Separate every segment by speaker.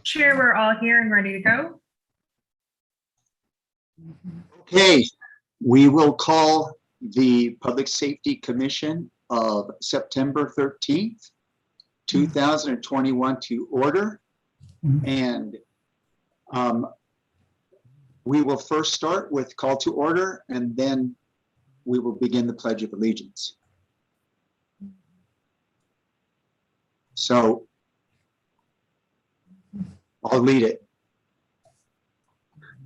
Speaker 1: Chair, we're all here and ready to go.
Speaker 2: Okay, we will call the Public Safety Commission of September 13th, 2021 to order. And we will first start with call to order, and then we will begin the Pledge of Allegiance. So I'll lead it.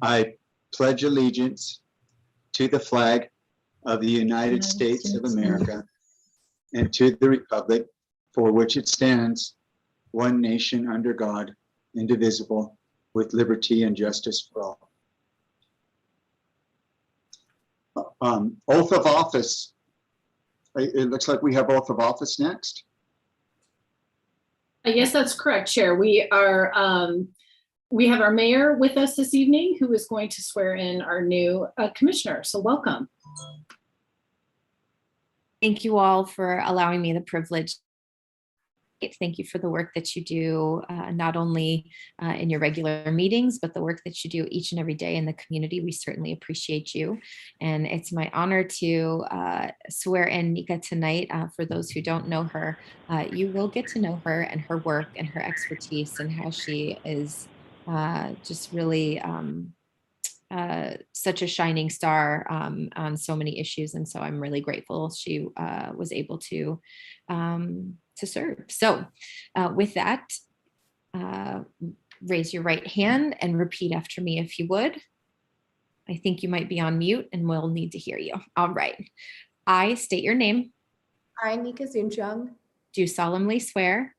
Speaker 2: I pledge allegiance to the flag of the United States of America and to the republic for which it stands, one nation under God, indivisible, with liberty and justice for all. Oath of office. It looks like we have oath of office next.
Speaker 3: Yes, that's correct, Chair. We have our mayor with us this evening, who is going to swear in our new commissioner. So welcome.
Speaker 4: Thank you all for allowing me the privilege. Thank you for the work that you do, not only in your regular meetings, but the work that you do each and every day in the community. We certainly appreciate you. And it's my honor to swear in Nika tonight. For those who don't know her, you will get to know her and her work and her expertise and how she is just really such a shining star on so many issues. And so I'm really grateful she was able to serve. So with that, raise your right hand and repeat after me if you would. I think you might be on mute and we'll need to hear you. All right. I state your name.
Speaker 5: I, Nika Soonchong,
Speaker 4: Do solemnly swear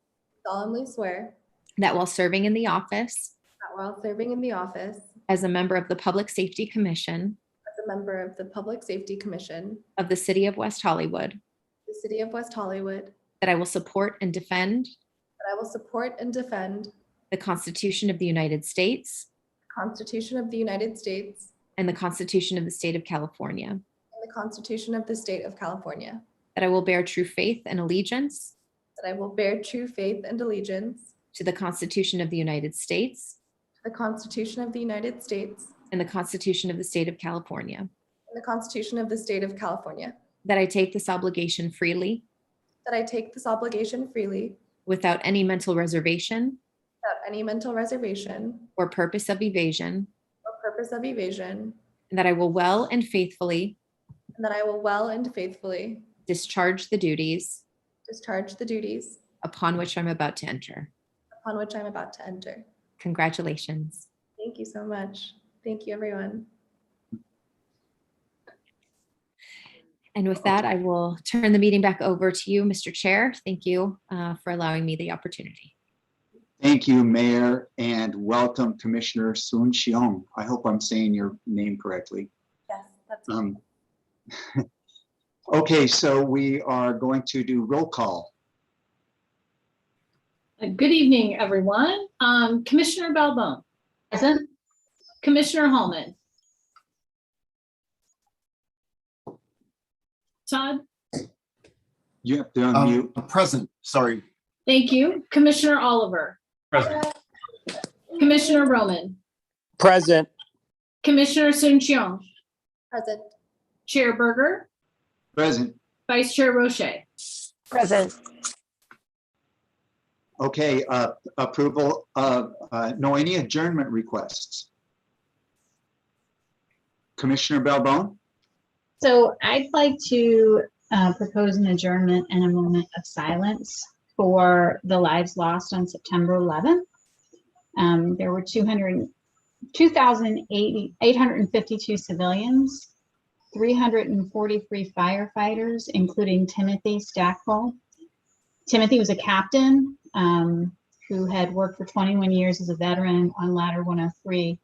Speaker 5: solemnly swear
Speaker 4: that while serving in the office
Speaker 5: that while serving in the office
Speaker 4: as a member of the Public Safety Commission
Speaker 5: as a member of the Public Safety Commission
Speaker 4: of the City of West Hollywood,
Speaker 5: the City of West Hollywood,
Speaker 4: that I will support and defend
Speaker 5: that I will support and defend
Speaker 4: the Constitution of the United States
Speaker 5: the Constitution of the United States
Speaker 4: and the Constitution of the State of California,
Speaker 5: and the Constitution of the State of California,
Speaker 4: that I will bear true faith and allegiance
Speaker 5: that I will bear true faith and allegiance
Speaker 4: to the Constitution of the United States
Speaker 5: to the Constitution of the United States
Speaker 4: and the Constitution of the State of California,
Speaker 5: and the Constitution of the State of California,
Speaker 4: that I take this obligation freely
Speaker 5: that I take this obligation freely
Speaker 4: without any mental reservation
Speaker 5: without any mental reservation
Speaker 4: or purpose of evasion,
Speaker 5: or purpose of evasion,
Speaker 4: and that I will well and faithfully
Speaker 5: and that I will well and faithfully
Speaker 4: discharge the duties
Speaker 5: discharge the duties
Speaker 4: upon which I'm about to enter.
Speaker 5: upon which I'm about to enter.
Speaker 4: Congratulations.
Speaker 5: Thank you so much. Thank you, everyone.
Speaker 4: And with that, I will turn the meeting back over to you, Mr. Chair. Thank you for allowing me the opportunity.
Speaker 2: Thank you, Mayor, and welcome, Commissioner Soonchong. I hope I'm saying your name correctly.
Speaker 5: Yes, that's
Speaker 2: Okay, so we are going to do roll call.
Speaker 3: Good evening, everyone. Commissioner Balbone. Present. Commissioner Hallman. Todd.
Speaker 2: You have to unmute.
Speaker 6: Present, sorry.
Speaker 3: Thank you. Commissioner Oliver.
Speaker 6: Present.
Speaker 3: Commissioner Roman.
Speaker 7: Present.
Speaker 3: Commissioner Soonchong.
Speaker 5: present.
Speaker 3: Chair Berger.
Speaker 2: Present.
Speaker 3: Vice Chair Roche.
Speaker 7: Present.
Speaker 2: Okay, approval of any adjournment requests. Commissioner Balbone?
Speaker 8: So I'd like to propose an adjournment and a moment of silence for the lives lost on September 11th. There were 2,852 civilians, 343 firefighters, including Timothy Stackpole. Timothy was a captain who had worked for 21 years as a veteran on Ladder 103.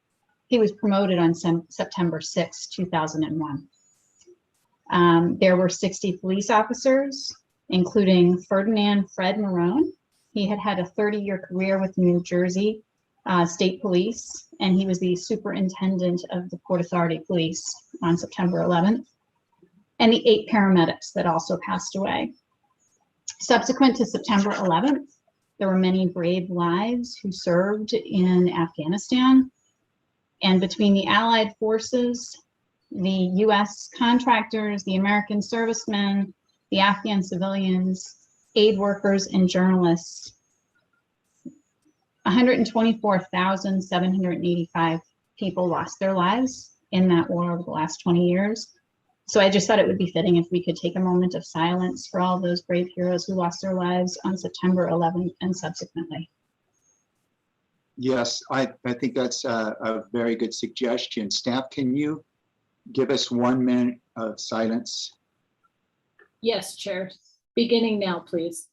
Speaker 8: He was promoted on September 6, 2001. There were 60 police officers, including Ferdinand Fred Marone. He had had a 30-year career with New Jersey State Police, and he was the superintendent of the Port Authority Police on September 11th, and the 8 paramedics that also passed away. Subsequent to September 11th, There were many brave lives who served in Afghanistan. And between the Allied forces, the US contractors, the American servicemen, the Afghan civilians, aid workers, and journalists, 124,785 people lost their lives in that war over the last 20 years. So I just thought it would be fitting if we could take a moment of silence for all those brave heroes who lost their lives on September 11th and subsequently.
Speaker 2: Yes, I think that's a very good suggestion. Staff, can you give us 1 minute of silence?
Speaker 3: Yes, Chair. Beginning now, please.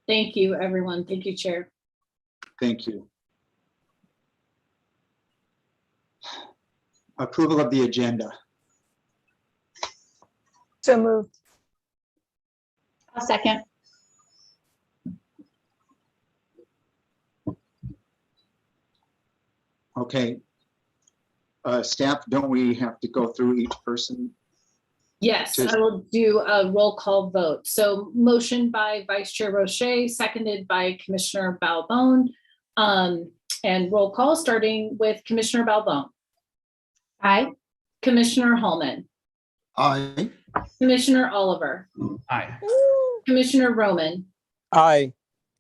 Speaker 3: Thank you, everyone. Thank you, Chair.
Speaker 2: Thank you. Approval of the agenda.
Speaker 7: So moved.
Speaker 8: A second.
Speaker 2: Okay. Staff, don't we have to go through each person?
Speaker 3: Yes,
Speaker 2: Just-
Speaker 3: I will do a roll call vote. So motion by Vice Chair Roche, seconded by Commissioner Balbone. And roll call starting with Commissioner Balbone.
Speaker 8: Aye.
Speaker 3: Commissioner Hallman.
Speaker 6: Aye.
Speaker 3: Commissioner Oliver.
Speaker 6: Aye.
Speaker 3: Commissioner Roman.
Speaker 7: Aye.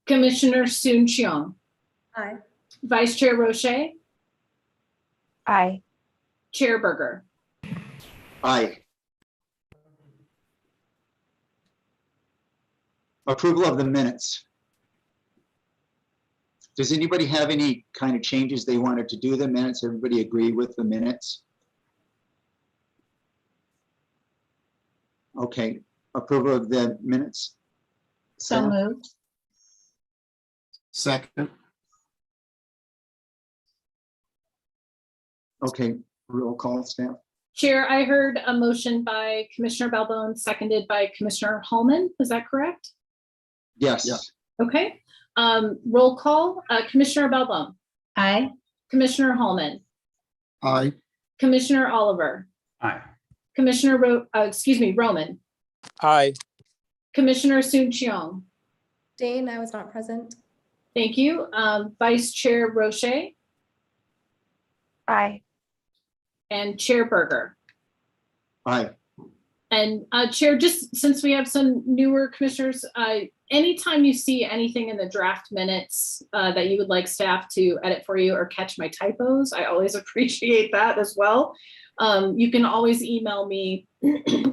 Speaker 3: Commissioner Soon Cheong.
Speaker 5: Aye.
Speaker 3: Vice Chair Roche.
Speaker 7: Aye.
Speaker 3: Chair Berger.
Speaker 2: Aye. Approval of the minutes. Does anybody have any kind of changes they wanted to do to the minutes? Everybody agree with the minutes? Okay, approval of the minutes.
Speaker 8: So
Speaker 2: Staff?
Speaker 8: moved.
Speaker 6: Second.
Speaker 2: Okay, roll call, staff.
Speaker 3: Chair, I heard a motion by Commissioner Balbone, seconded by Commissioner Hallman. Is that correct?
Speaker 2: Yes.
Speaker 6: Yeah.
Speaker 3: Okay. Roll call, Commissioner Balbone,
Speaker 8: Aye.
Speaker 3: Commissioner Hallman,
Speaker 6: Aye.
Speaker 3: Commissioner Oliver,
Speaker 6: Aye.
Speaker 3: Commissioner Roman,
Speaker 7: Aye.
Speaker 3: Commissioner Soon Cheong.
Speaker 5: Dane, I was not present.
Speaker 3: Thank you. Vice Chair Roche
Speaker 7: Aye.
Speaker 3: and Chair Berger.
Speaker 2: Aye.
Speaker 3: And Chair, just since we have some newer commissioners, anytime you see anything in the draft minutes that you would like staff to edit for you or catch my typos, I always appreciate that as well. You can always email me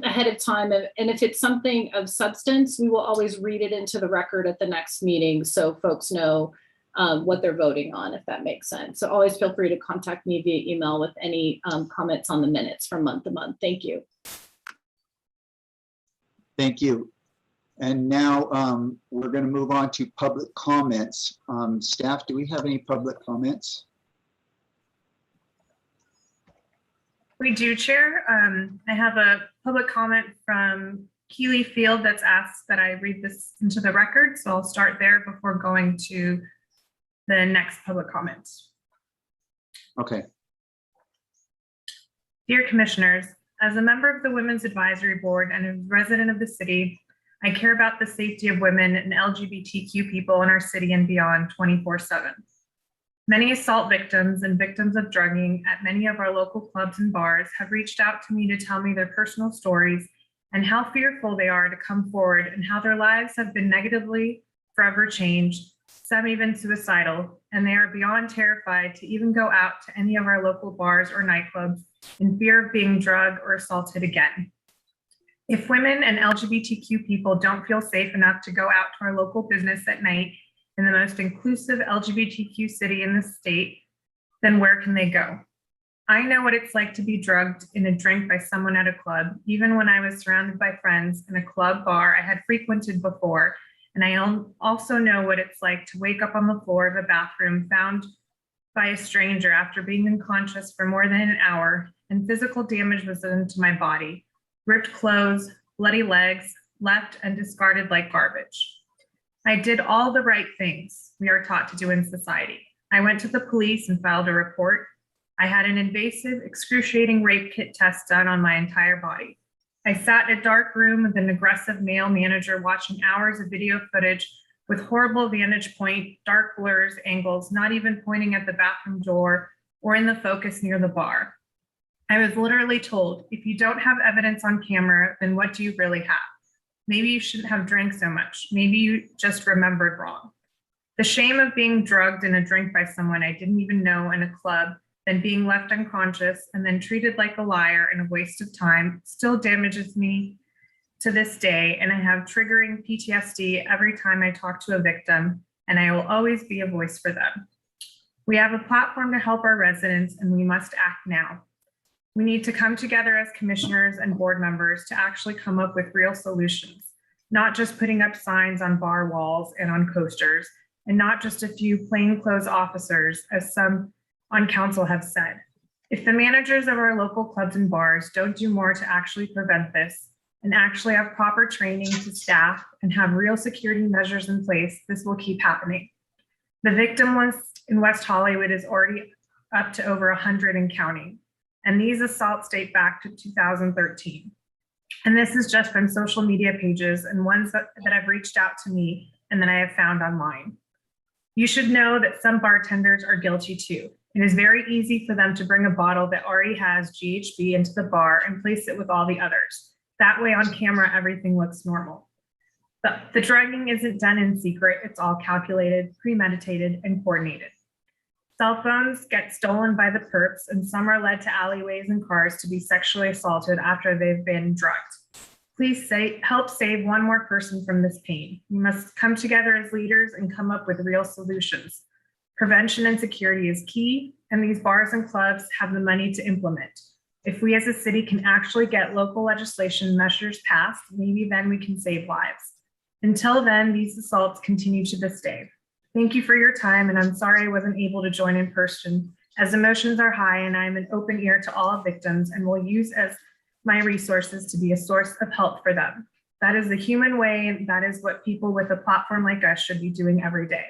Speaker 3: ahead of time. And if it's something of substance, we will always read it into the record at the next meeting so folks know what they're voting on, if that makes sense. So always feel free to contact me via email with any comments on the minutes from month to month. Thank you.
Speaker 2: Thank you. And now we're going to move on to public comments. Staff, do we have any public comments?
Speaker 1: We do, Chair. I have a public comment from Keely Field that's asked that I read this into the record. So I'll start there before going to the next public comments.
Speaker 2: Okay.
Speaker 1: Dear Commissioners, as a member of the Women's Advisory Board and a resident of the city, I care about the safety of women and LGBTQ people in our city and beyond 24/7. Many assault victims and victims of drugging at many of our local clubs and bars have reached out to me to tell me their personal stories and how fearful they are to come forward and how their lives have been negatively forever changed, some even suicidal, and they are beyond terrified to even go out to any of our local bars or nightclubs in fear of being drugged or assaulted again. If women and LGBTQ people don't feel safe enough to go out to our local business at night in the most inclusive LGBTQ city in the state, then where can they go? I know what it's like to be drugged in a drink by someone at a club, even when I was surrounded by friends in a club bar I had frequented before. And I also know what it's like to wake up on the floor of a bathroom found by a stranger after being unconscious for more than an hour, and physical damage was done to my body. Ripped clothes, bloody legs, left and discarded like garbage. I did all the right things we are taught to do in society. I went to the police and filed a report. I had an invasive, excruciating rape kit test done on my entire body. I sat in a dark room with an aggressive male manager watching hours of video footage with horrible vantage point, dark blurs, angles, not even pointing at the bathroom door or in the focus near the bar. I was literally told, if you don't have evidence on camera, then what do you really have? Maybe you shouldn't have drank so much. Maybe you just remembered wrong. The shame of being drugged in a drink by someone I didn't even know in a club, then being left unconscious and then treated like a liar and a waste of time still damages me to this day. And I have triggering PTSD every time I talk to a victim, and I will always be a voice for them. We have a platform to help our residents, and we must act now. We need to come together as commissioners and board members to actually come up with real solutions, not just putting up signs on bar walls and on coasters, and not just a few plainclothes officers, as some on council have said. If the managers of our local clubs and bars don't do more to actually prevent this and actually have proper training to staff and have real security measures in place, this will keep happening. The victim list in West Hollywood is already up to over 100 and counting. And these assaults date back to 2013. And this is just from social media pages and ones that have reached out to me and that I have found online. You should know that some bartenders are guilty too. It is very easy for them to bring a bottle that already has GHB into the bar and place it with all the others. That way on camera, everything looks normal. But the drugging isn't done in secret. It's all calculated, premeditated, and coordinated. Cell phones get stolen by the perps, and some are led to alleyways and cars to be sexually assaulted after they've been drugged. Please help save one more person from this pain. We must come together as leaders and come up with real solutions. Prevention and security is key, and these bars and clubs have the money to implement. If we as a city can actually get local legislation measures passed, maybe then we can save lives. Until then, these assaults continue to this day. Thank you for your time, and I'm sorry I wasn't able to join in person, as emotions are high and I'm an open ear to all victims and will use as my resources to be a source of help for them. That is the human way, and that is what people with a platform like us should be doing every day.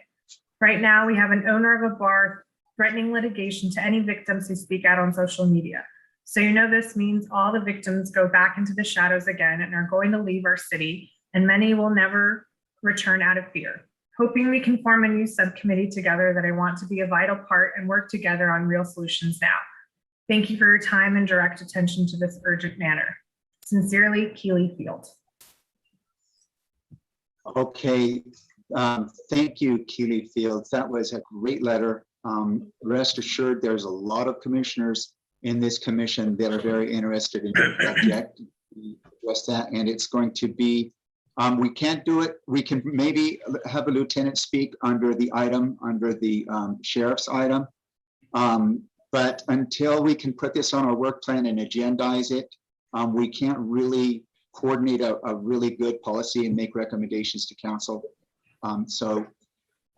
Speaker 1: Right now, we have an owner of a bar threatening litigation to any victims who speak out on social media. So you know this means all the victims go back into the shadows again and are going to leave our city, and many will never return out of fear. Hoping we can form a new subcommittee together that I want to be a vital part and work together on real solutions now. Thank you for your time and direct attention to this urgent matter. Sincerely, Keely Field.
Speaker 2: Okay, thank you, Keely Fields. That was a great letter. Rest assured, there's a lot of commissioners in this commission that are very interested in your subject. We address that, and it's going to be, we can't do it. We can maybe have a lieutenant speak under the item, under the sheriff's item. But until we can put this on our work plan and agendize it, we can't really coordinate a really good policy and make recommendations to council. So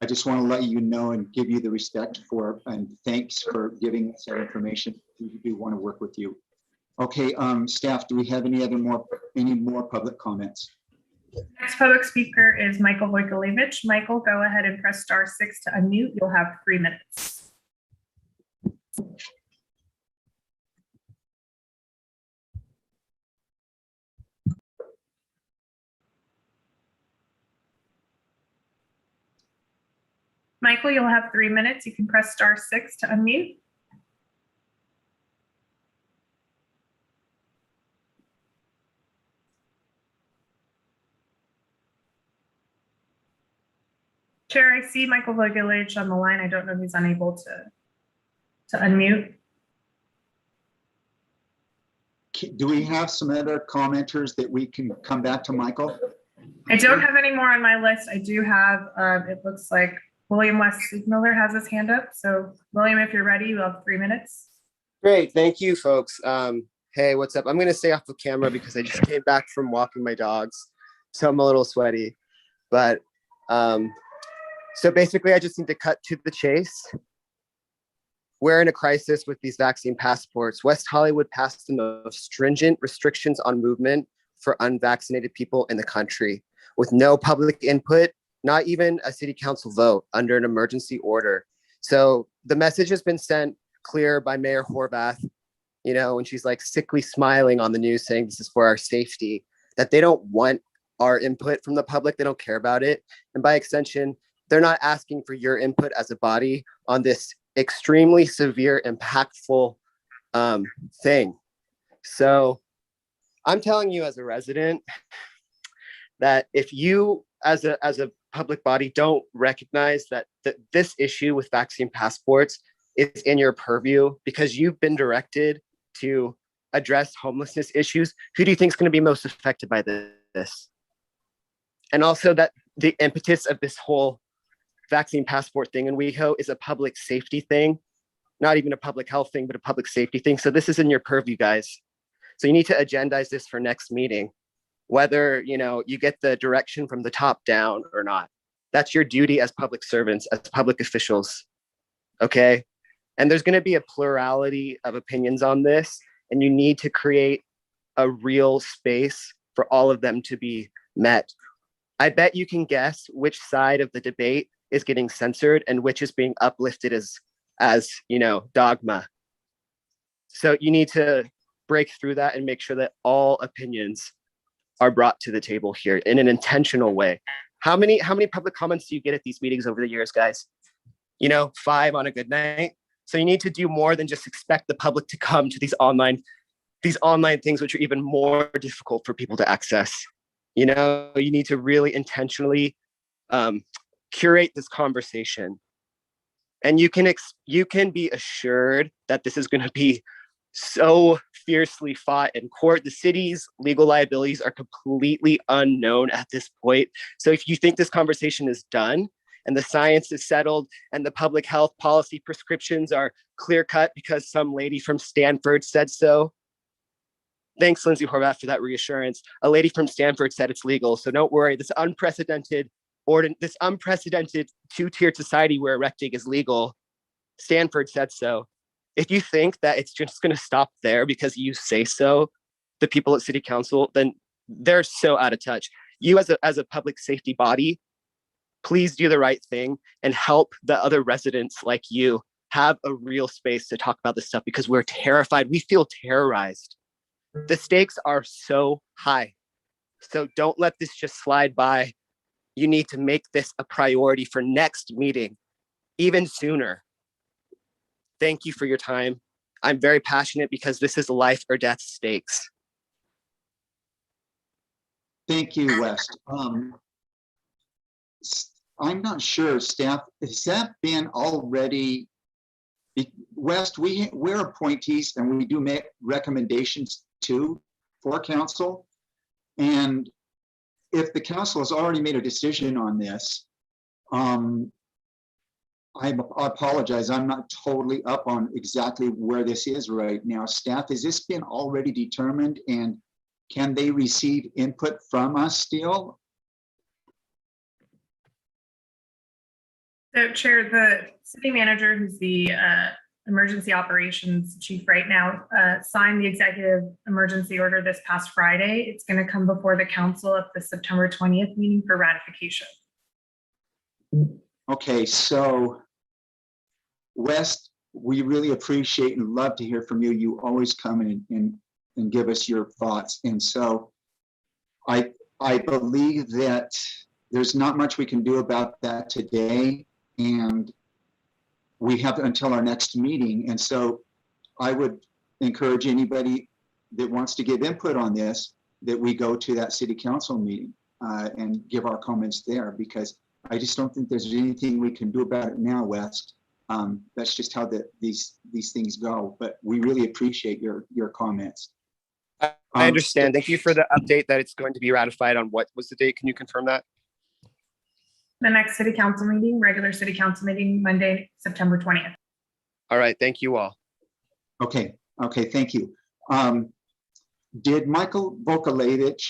Speaker 2: I just want to let you know and give you the respect for, and thanks for giving us that information. We do want to work with you. Okay, staff, do we have any more public comments?
Speaker 1: Next public speaker is Michael Vojkovic. Michael, go ahead and press *6 to unmute. You'll have 3 minutes. Michael, you'll have 3 minutes. You can press *6 to unmute. Chair, I see Michael Vojkovic on the line. I don't know if he's unable to unmute.
Speaker 2: Do we have some other commenters that we can come back to, Michael?
Speaker 1: I don't have any more on my list. I do have, it looks like William West Miller has his hand up. So William, if you're ready, you'll have 3 minutes.
Speaker 9: Great, thank you, folks. Hey, what's up? I'm gonna stay off the camera because I just came back from walking my dogs, so I'm a little sweaty. But so basically, I just need to cut to the chase. We're in a crisis with these vaccine passports. West Hollywood passed the most stringent restrictions on movement for unvaccinated people in the country, with no public input, not even a city council vote, under an emergency order. So the message has been sent clear by Mayor Horvath, you know, when she's like sickly smiling on the news saying this is for our safety, that they don't want our input from the public. They don't care about it. And by extension, they're not asking for your input as a body on this extremely severe, impactful thing. So I'm telling you as a resident that if you as a public body don't recognize that this issue with vaccine passports is in your purview because you've been directed to address homelessness issues, who do you think is going to be most affected by this? And also that the impetus of this whole vaccine passport thing in WeHo is a public safety thing, not even a public health thing, but a public safety thing. So this is in your purview, guys. So you need to agendize this for next meeting, whether, you know, you get the direction from the top down or not. That's your duty as public servants, as public officials, okay? And there's gonna be a plurality of opinions on this, and you need to create a real space for all of them to be met. I bet you can guess which side of the debate is getting censored and which is being uplifted as you know, dogma. So you need to break through that and make sure that all opinions are brought to the table here in an intentional way. How many public comments do you get at these meetings over the years, guys? You know, 5 on a good night. So you need to do more than just expect the public to come to these online things, which are even more difficult for people to access. You know, you need to really intentionally curate this conversation. And you can be assured that this is going to be so fiercely fought in court. The city's legal liabilities are completely unknown at this point. So if you think this conversation is done and the science is settled and the public health policy prescriptions are clear cut because some lady from Stanford said so, thanks, Lindsay Horvath, for that reassurance. A lady from Stanford said it's legal. So don't worry, this unprecedented two-tiered society we're erecting is legal. Stanford said so. If you think that it's just going to stop there because you say so, the people at City Council, then they're so out of touch. You as a public safety body, please do the right thing and help the other residents like you have a real space to talk about this stuff, because we're terrified. We feel terrorized. The stakes are so high. So don't let this just slide by. You need to make this a priority for next meeting, even sooner. Thank you for your time. I'm very passionate because this is life or death stakes.
Speaker 2: Thank you, West. I'm not sure, staff, has that been already? West, we're appointees and we do make recommendations for council. And if the council has already made a decision on this, I apologize, I'm not totally up on exactly where this is right now. Staff, has this been already determined, and can they receive input from us still?
Speaker 1: So Chair, the city manager, who's the emergency operations chief right now, signed the executive emergency order this past Friday. It's going to come before the council at the September 20th meeting for ratification.
Speaker 2: Okay, so West, we really appreciate and love to hear from you. You always come and give us your thoughts. And so I believe that there's not much we can do about that today. And we have until our next meeting. And so I would encourage anybody that wants to give input on this, that we go to that city council meeting and give our comments there, because I just don't think there's anything we can do about it now, West. That's just how these things go. But we really appreciate your comments.
Speaker 9: I understand. Thank you for the update that it's going to be ratified on what was the date? Can you confirm that?
Speaker 1: The next city council meeting, regular city council meeting, Monday, September 20th.
Speaker 9: All right. Thank you all.
Speaker 2: Okay. Thank you. Did Michael Vojkovic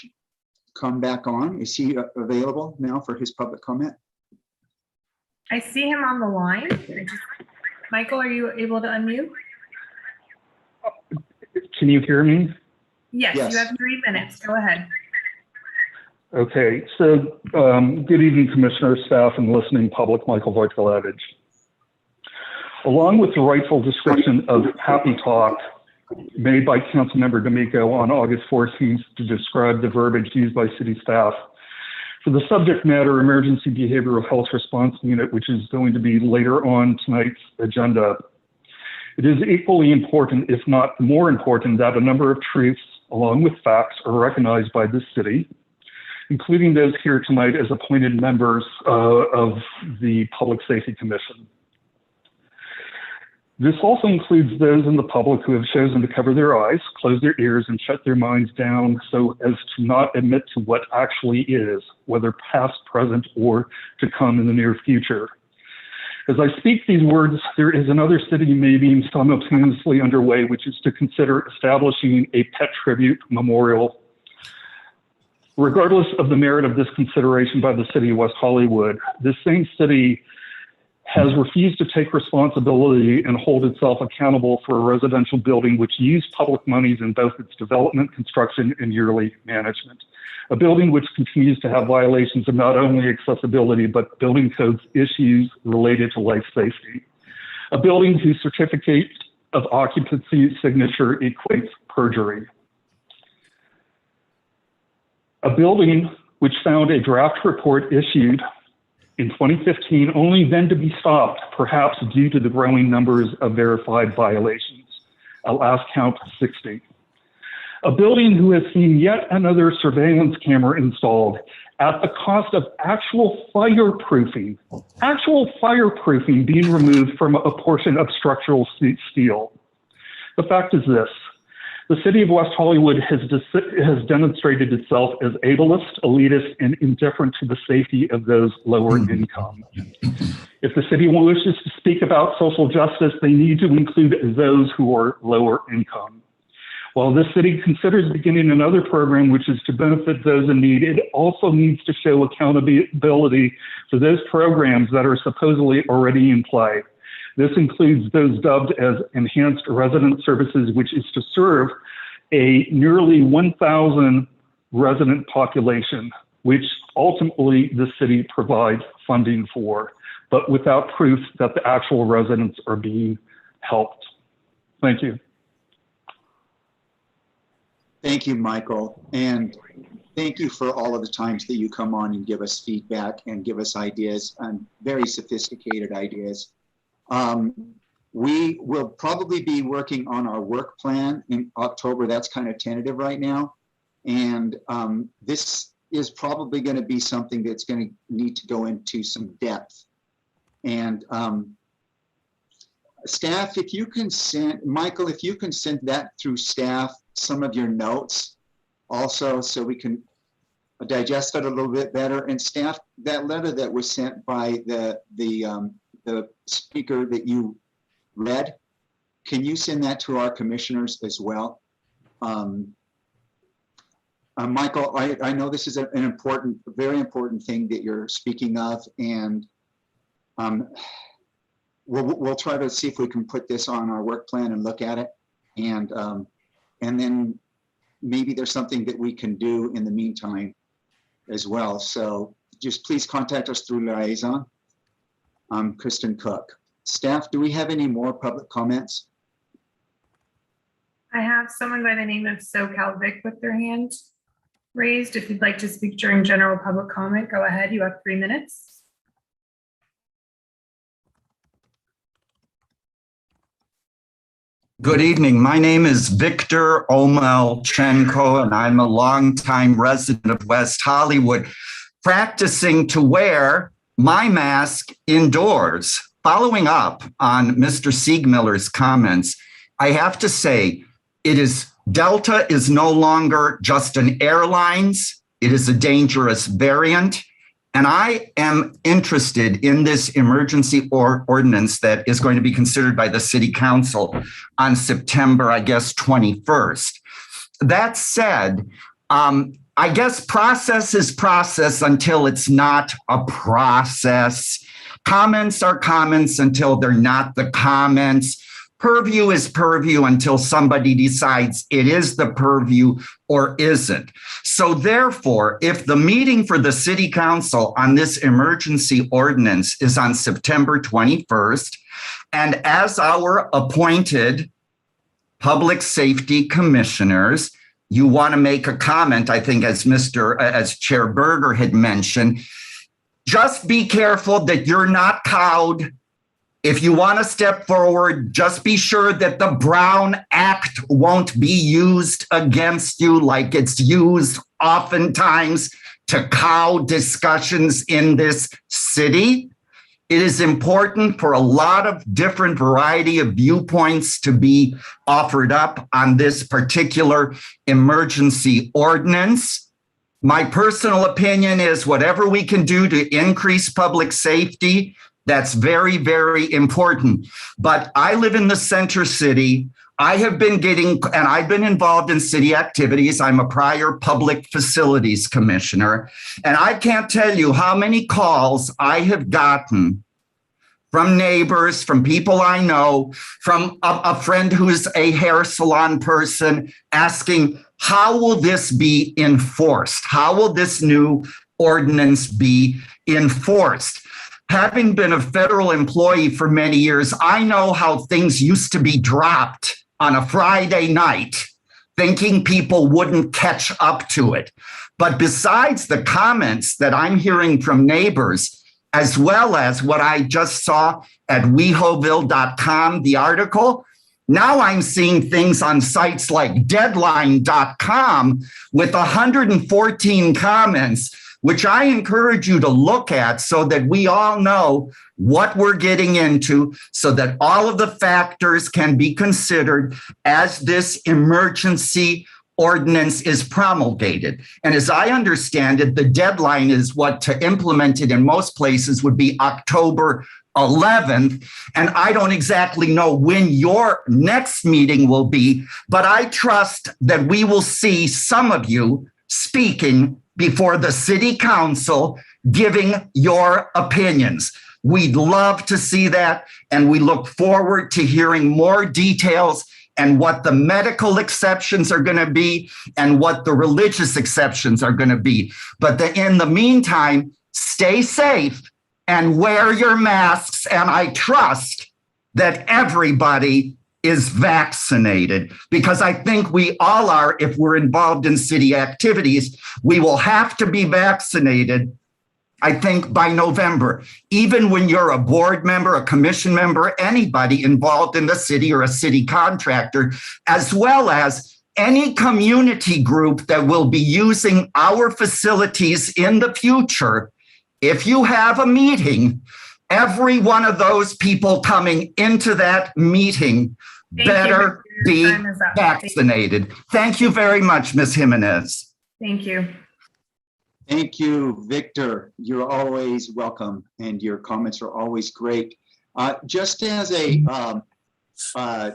Speaker 2: come back on? Is he available now for his public comment?
Speaker 1: I see him on the line. Michael, are you able to unmute?
Speaker 10: Can you hear me?
Speaker 1: Yes,
Speaker 2: Yes.
Speaker 1: you have 3 minutes. Go ahead.
Speaker 10: Okay, so good evening, Commissioner, staff, and listening public. Michael Vojkovic. Along with the rightful description of happy talk made by Councilmember D'Amico on August 14th to describe the verbiage used by city staff for the subject matter Emergency Behavioral Health Response Unit, which is going to be later on tonight's agenda, it is equally important, if not more important, that a number of truths along with facts are recognized by this city, including those here tonight as appointed members of the Public Safety Commission. This also includes those in the public who have chosen to cover their eyes, close their ears, and shut their minds down so as to not admit to what actually is, whether past, present, or to come in the near future. As I speak these words, there is another city maybe simultaneously underway, which is to consider establishing a pet tribute memorial. Regardless of the merit of this consideration by the city of West Hollywood, this same city has refused to take responsibility and hold itself accountable for a residential building which used public monies in both its development, construction, and yearly management. A building which continues to have violations of not only accessibility, but building codes issues related to life safety. A building whose certificate of occupancy signature equates perjury. A building which found a draft report issued in 2015, only then to be stopped, perhaps due to the growing numbers of verified violations. At last count, 60. A building who has seen yet another surveillance camera installed at the cost of actual fireproofing being removed from a portion of structural steel. The fact is this: the city of West Hollywood has demonstrated itself as ableist, elitist, and indifferent to the safety of those lower income. If the city wishes to speak about social justice, they need to include those who are lower income. While this city considers beginning another program which is to benefit those in need, it also needs to show accountability for those programs that are supposedly already in play. This includes those dubbed as enhanced resident services, which is to serve a nearly 1,000 resident population, which ultimately the city provides funding for, but without proof that the actual residents are being helped. Thank you.
Speaker 2: Thank you, Michael. And thank you for all of the times that you come on and give us feedback and give us ideas, and very sophisticated ideas. We will probably be working on our work plan in October. That's kind of tentative right now. And this is probably going to be something that's going to need to go into some depth. And staff, if you can send, Michael, if you can send that through staff, some of your notes also, so we can digest it a little bit better. And staff, that letter that was sent by the speaker that you read, can you send that to our commissioners as well? Michael, I know this is an important, very important thing that you're speaking of, and we'll try to see if we can put this on our work plan and look at it, and then maybe there's something that we can do in the meantime as well. So just please contact us through Liaison. I'm Kristen Cook. Staff, do we have any more public comments?
Speaker 1: I have someone by the name of SoCal Vic with their hand raised. If you'd like to speak during general public comment, go ahead. You have 3 minutes.
Speaker 11: Good evening. My name is Victor Omelchenko, and I'm a longtime resident of West Hollywood, practicing to wear my mask indoors. Following up on Mr. Siegmiller's comments, I have to say, Delta is no longer just an airlines. It is a dangerous variant. And I am interested in this emergency ordinance that is going to be considered by the city council on September, 21st. That said, I guess process is process until it's not a process. Comments are comments until they're not the comments. Purview is purview until somebody decides it is the purview or isn't. So therefore, if the meeting for the city council on this emergency ordinance is on September 21st, and as our appointed public safety commissioners, you want to make a comment, I think as Chair Berger had mentioned, just be careful that you're not cowed. If you want to step forward, just be sure that the Brown Act won't be used against you like it's used oftentimes to cow discussions in this city. It is important for a lot of different variety of viewpoints to be offered up on this particular emergency ordinance. My personal opinion is whatever we can do to increase public safety, that's very, very important. But I live in the center city. I've been involved in city activities. I'm a prior public facilities commissioner. And I can't tell you how many calls I have gotten from neighbors, from people I know, from a friend who's a hair salon person asking, how will this be enforced? How will this new ordinance be enforced? Having been a federal employee for many years, I know how things used to be dropped on a Friday night, thinking people wouldn't catch up to it. But besides the comments that I'm hearing from neighbors, as well as what I just saw at WehoVille.com, the article, now I'm seeing things on sites like Deadline.com with 114 comments, which I encourage you to look at so that we all know what we're getting into, so that all of the factors can be considered as this emergency ordinance is promulgated. And as I understand it, the deadline is what to implement it in most places would be October 11th. And I don't exactly know when your next meeting will be, but I trust that we will see some of you speaking before the city council, giving your opinions. We'd love to see that, and we look forward to hearing more details and what the medical exceptions are going to be and what the religious exceptions are going to be. But in the meantime, stay safe and wear your masks, and I trust that everybody is vaccinated, because I think we all are. If we're involved in city activities, we will have to be vaccinated, I think, by November. Even when you're a board member, a commission member, anybody involved in the city or a city contractor, as well as any community group that will be using our facilities in the future. If you have a meeting, every one of those people coming into that meeting better be vaccinated. Thank you very much, Ms. Jimenez.
Speaker 1: Thank you.
Speaker 2: Thank you, Victor. You're always welcome, and your comments are always great. Just as a, yeah,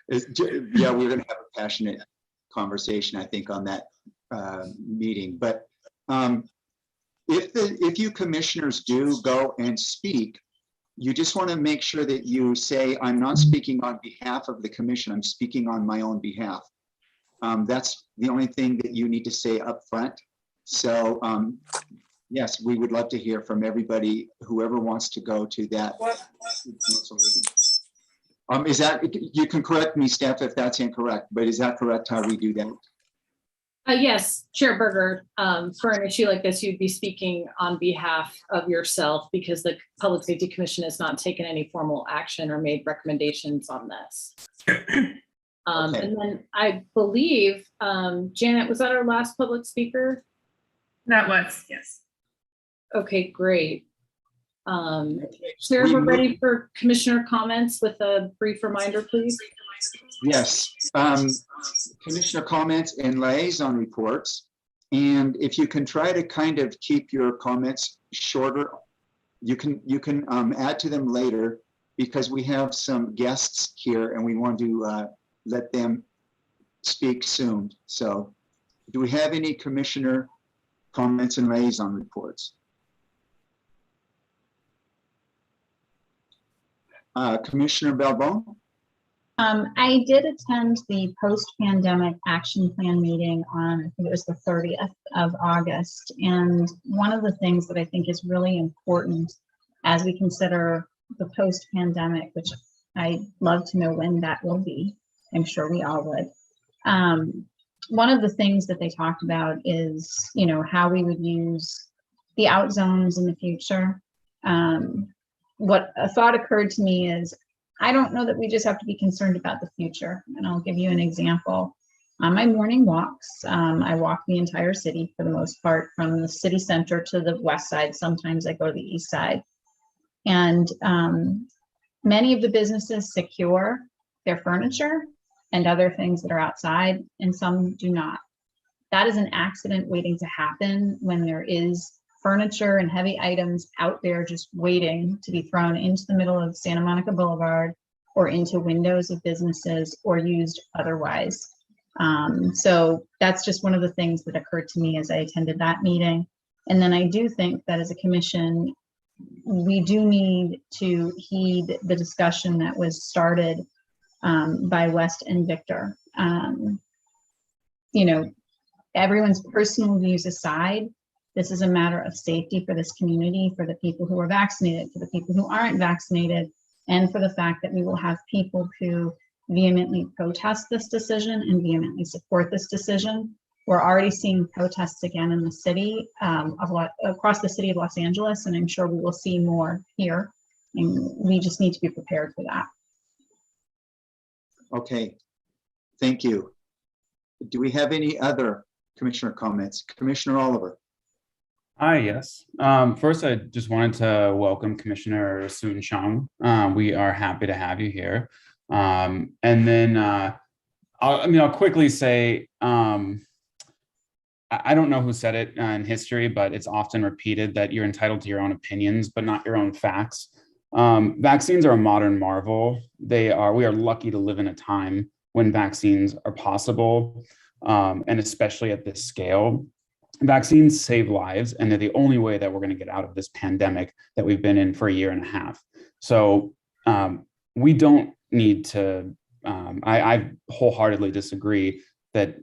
Speaker 2: we're going to have a passionate conversation, I think, on that meeting. But if you commissioners do go and speak, you just want to make sure that you say, I'm not speaking on behalf of the commission, I'm speaking on my own behalf. That's the only thing that you need to say up front. So yes, we would love to hear from everybody, whoever wants to go to that. Is that, you can correct me, Steph, if that's incorrect, but is that correct how we do that?
Speaker 3: Yes, Chair Berger, for an issue like this, you'd be speaking on behalf of yourself because the Public Safety Commission has not taken any formal action or made recommendations on this. Okay. And then I believe, Janet, was that our last public speaker?
Speaker 1: That was, yes.
Speaker 3: Okay, great. Chair, we're ready for commissioner comments with a brief reminder, please.
Speaker 2: Yes, commissioner comments and liaison reports. And if you can try to kind of keep your comments shorter, you can add to them later, because we have some guests here and we want to let them speak soon. So do we have any commissioner comments and liaison reports? Commissioner Balbon?
Speaker 8: I did attend the post-pandemic action plan meeting on, I think it was the 30th of August. And one of the things that I think is really important as we consider the post-pandemic, which I'd love to know when that will be, I'm sure we all would. One of the things that they talked about is, you know, how we would use the out zones in the future. What a thought occurred to me is, I don't know that we just have to be concerned about the future. And I'll give you an example. On my morning walks, I walk the entire city for the most part, from the city center to the west side. Sometimes I go to the east side. And many of the businesses secure their furniture and other things that are outside, and some do not. That is an accident waiting to happen when there is furniture and heavy items out there just waiting to be thrown into the middle of Santa Monica Boulevard or into windows of businesses or used otherwise. So that's just one of the things that occurred to me as I attended that meeting. And then I do think that as a commission, we do need to heed the discussion that was started by West and Victor. You know, everyone's personal views aside, this is a matter of safety for this community, for the people who are vaccinated, for the people who aren't vaccinated, and for the fact that we will have people who vehemently protest this decision and vehemently support this decision. We're already seeing protests again in the city, across the city of Los Angeles, and I'm sure we will see more here. And we just need to be prepared for that.
Speaker 2: Okay, thank you. Do we have any other commissioner comments? Commissioner Oliver?
Speaker 12: Hi, yes. First, I just wanted to welcome Commissioner Soon Chung. We are happy to have you here. And then I'll quickly say, I don't know who said it in history, but it's often repeated that you're entitled to your own opinions, but not your own facts. Vaccines are a modern marvel. We are lucky to live in a time when vaccines are possible, and especially at this scale. Vaccines save lives, and they're the only way that we're going to get out of this pandemic that we've been in for a year and a half. So we don't need to, I wholeheartedly disagree that,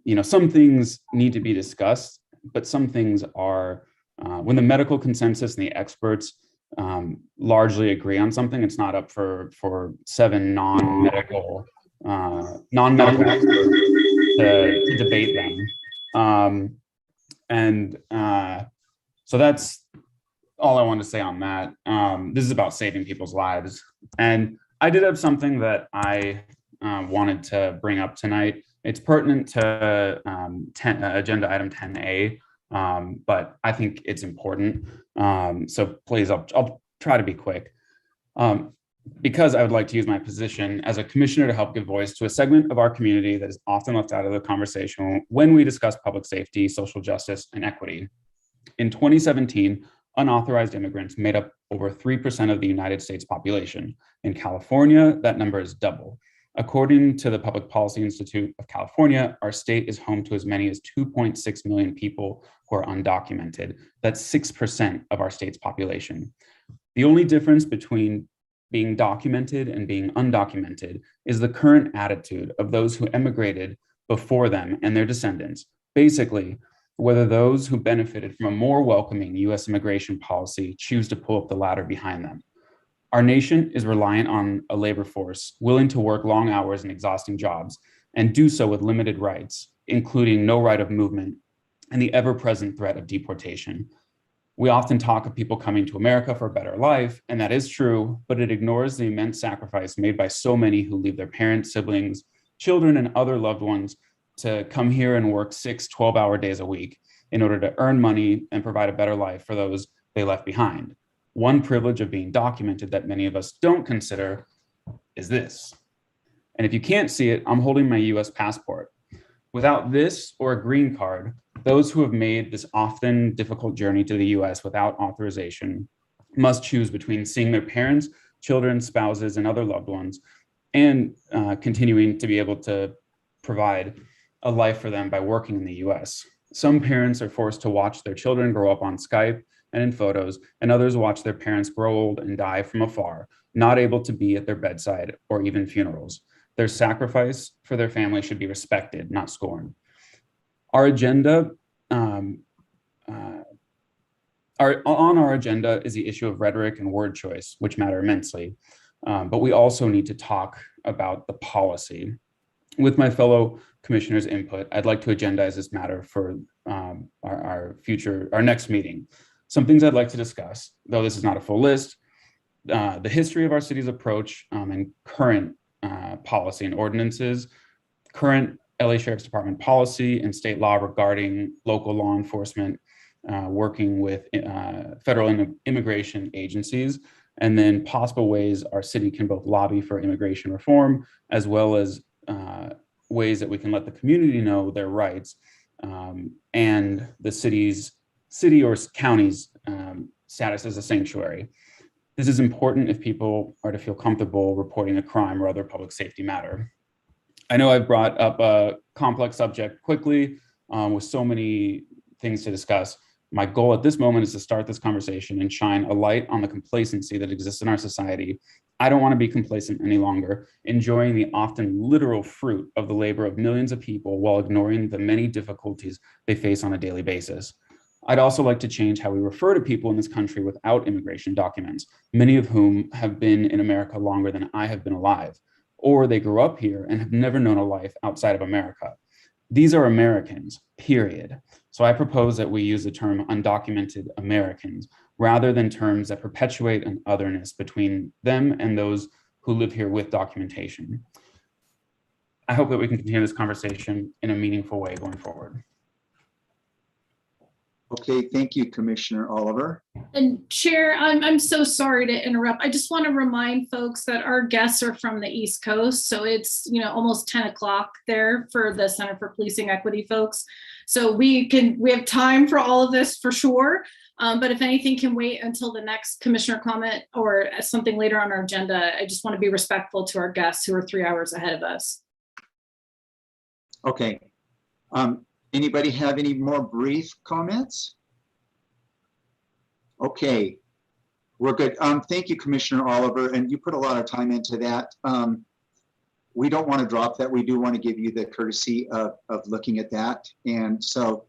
Speaker 12: you know, some things need to be discussed, but some things are, when the medical consensus and the experts largely agree on something, it's not up for 7 non-medical experts to debate them. So that's all I want to say on that. This is about saving people's lives. And I did have something that I wanted to bring up tonight. It's pertinent to agenda item 10A, but I think it's important. So please, I'll try to be quick. Because I would like to use my position as a commissioner to help give voice to a segment of our community that is often left out of the conversation when we discuss public safety, social justice, and equity. In 2017, unauthorized immigrants made up over 3% of the United States population. In California, that number is double. According to the Public Policy Institute of California, our state is home to as many as 2.6 million people who are undocumented. That's 6% of our state's population. The only difference between being documented and being undocumented is the current attitude of those who emigrated before them and their descendants. Basically, whether those who benefited from a more welcoming US immigration policy choose to pull up the ladder behind them. Our nation is reliant on a labor force willing to work long hours and exhausting jobs and do so with limited rights, including no right of movement and the ever-present threat of deportation. We often talk of people coming to America for a better life, and that is true, but it ignores the immense sacrifice made by so many who leave their parents, siblings, children, and other loved ones to come here and work 6 12-hour days a week. in order to earn money and provide a better life for those they left behind. One privilege of being documented that many of us don't consider is this. And if you can't see it, I'm holding my US passport. Without this or a green card, those who have made this often difficult journey to the US without authorization must choose between seeing their parents, children, spouses, and other loved ones, and continuing to be able to provide a life for them by working in the US. Some parents are forced to watch their children grow up on Skype and in photos, and others watch their parents grow old and die from afar, not able to be at their bedside or even funerals. Their sacrifice for their family should be respected, not scorned. Our agenda, on our agenda is the issue of rhetoric and word choice, which matter immensely. But we also need to talk about the policy. With my fellow commissioners' input, I'd like to agendize this matter for our next meeting. Some things I'd like to discuss, though this is not a full list: the history of our city's approach and current policy and ordinances, current LA Sheriff's Department policy and state law regarding local law enforcement working with federal immigration agencies, and then possible ways our city can both lobby for immigration reform, as well as ways that we can let the community know their rights and the city or county's status as a sanctuary. This is important if people are to feel comfortable reporting a crime or other public safety matter. I know I've brought up a complex subject quickly with so many things to discuss. My goal at this moment is to start this conversation and shine a light on the complacency that exists in our society. I don't want to be complacent any longer, enjoying the often literal fruit of the labor of millions of people while ignoring the many difficulties they face on a daily basis. I'd also like to change how we refer to people in this country without immigration documents, many of whom have been in America longer than I have been alive, or they grew up here and have never known a life outside of America. These are Americans, period. So I propose that we use the term undocumented Americans rather than terms that perpetuate an otherness between them and those who live here with documentation. I hope that we can continue this conversation in a meaningful way going forward.
Speaker 2: Okay, thank you, Commissioner Oliver.
Speaker 3: And Chair, I'm so sorry to interrupt. I just want to remind folks that our guests are from the East Coast. So it's, almost 10 o'clock there for the Center for Policing Equity folks. So we have time for all of this for sure. But if anything can wait until the next commissioner comment or something later on our agenda, I just want to be respectful to our guests who are 3 hours ahead of us.
Speaker 2: Okay. Anybody have any more brief comments? Okay, we're good. Thank you, Commissioner Oliver, and you put a lot of time into that. We don't want to drop that. We do want to give you the courtesy of looking at that. And so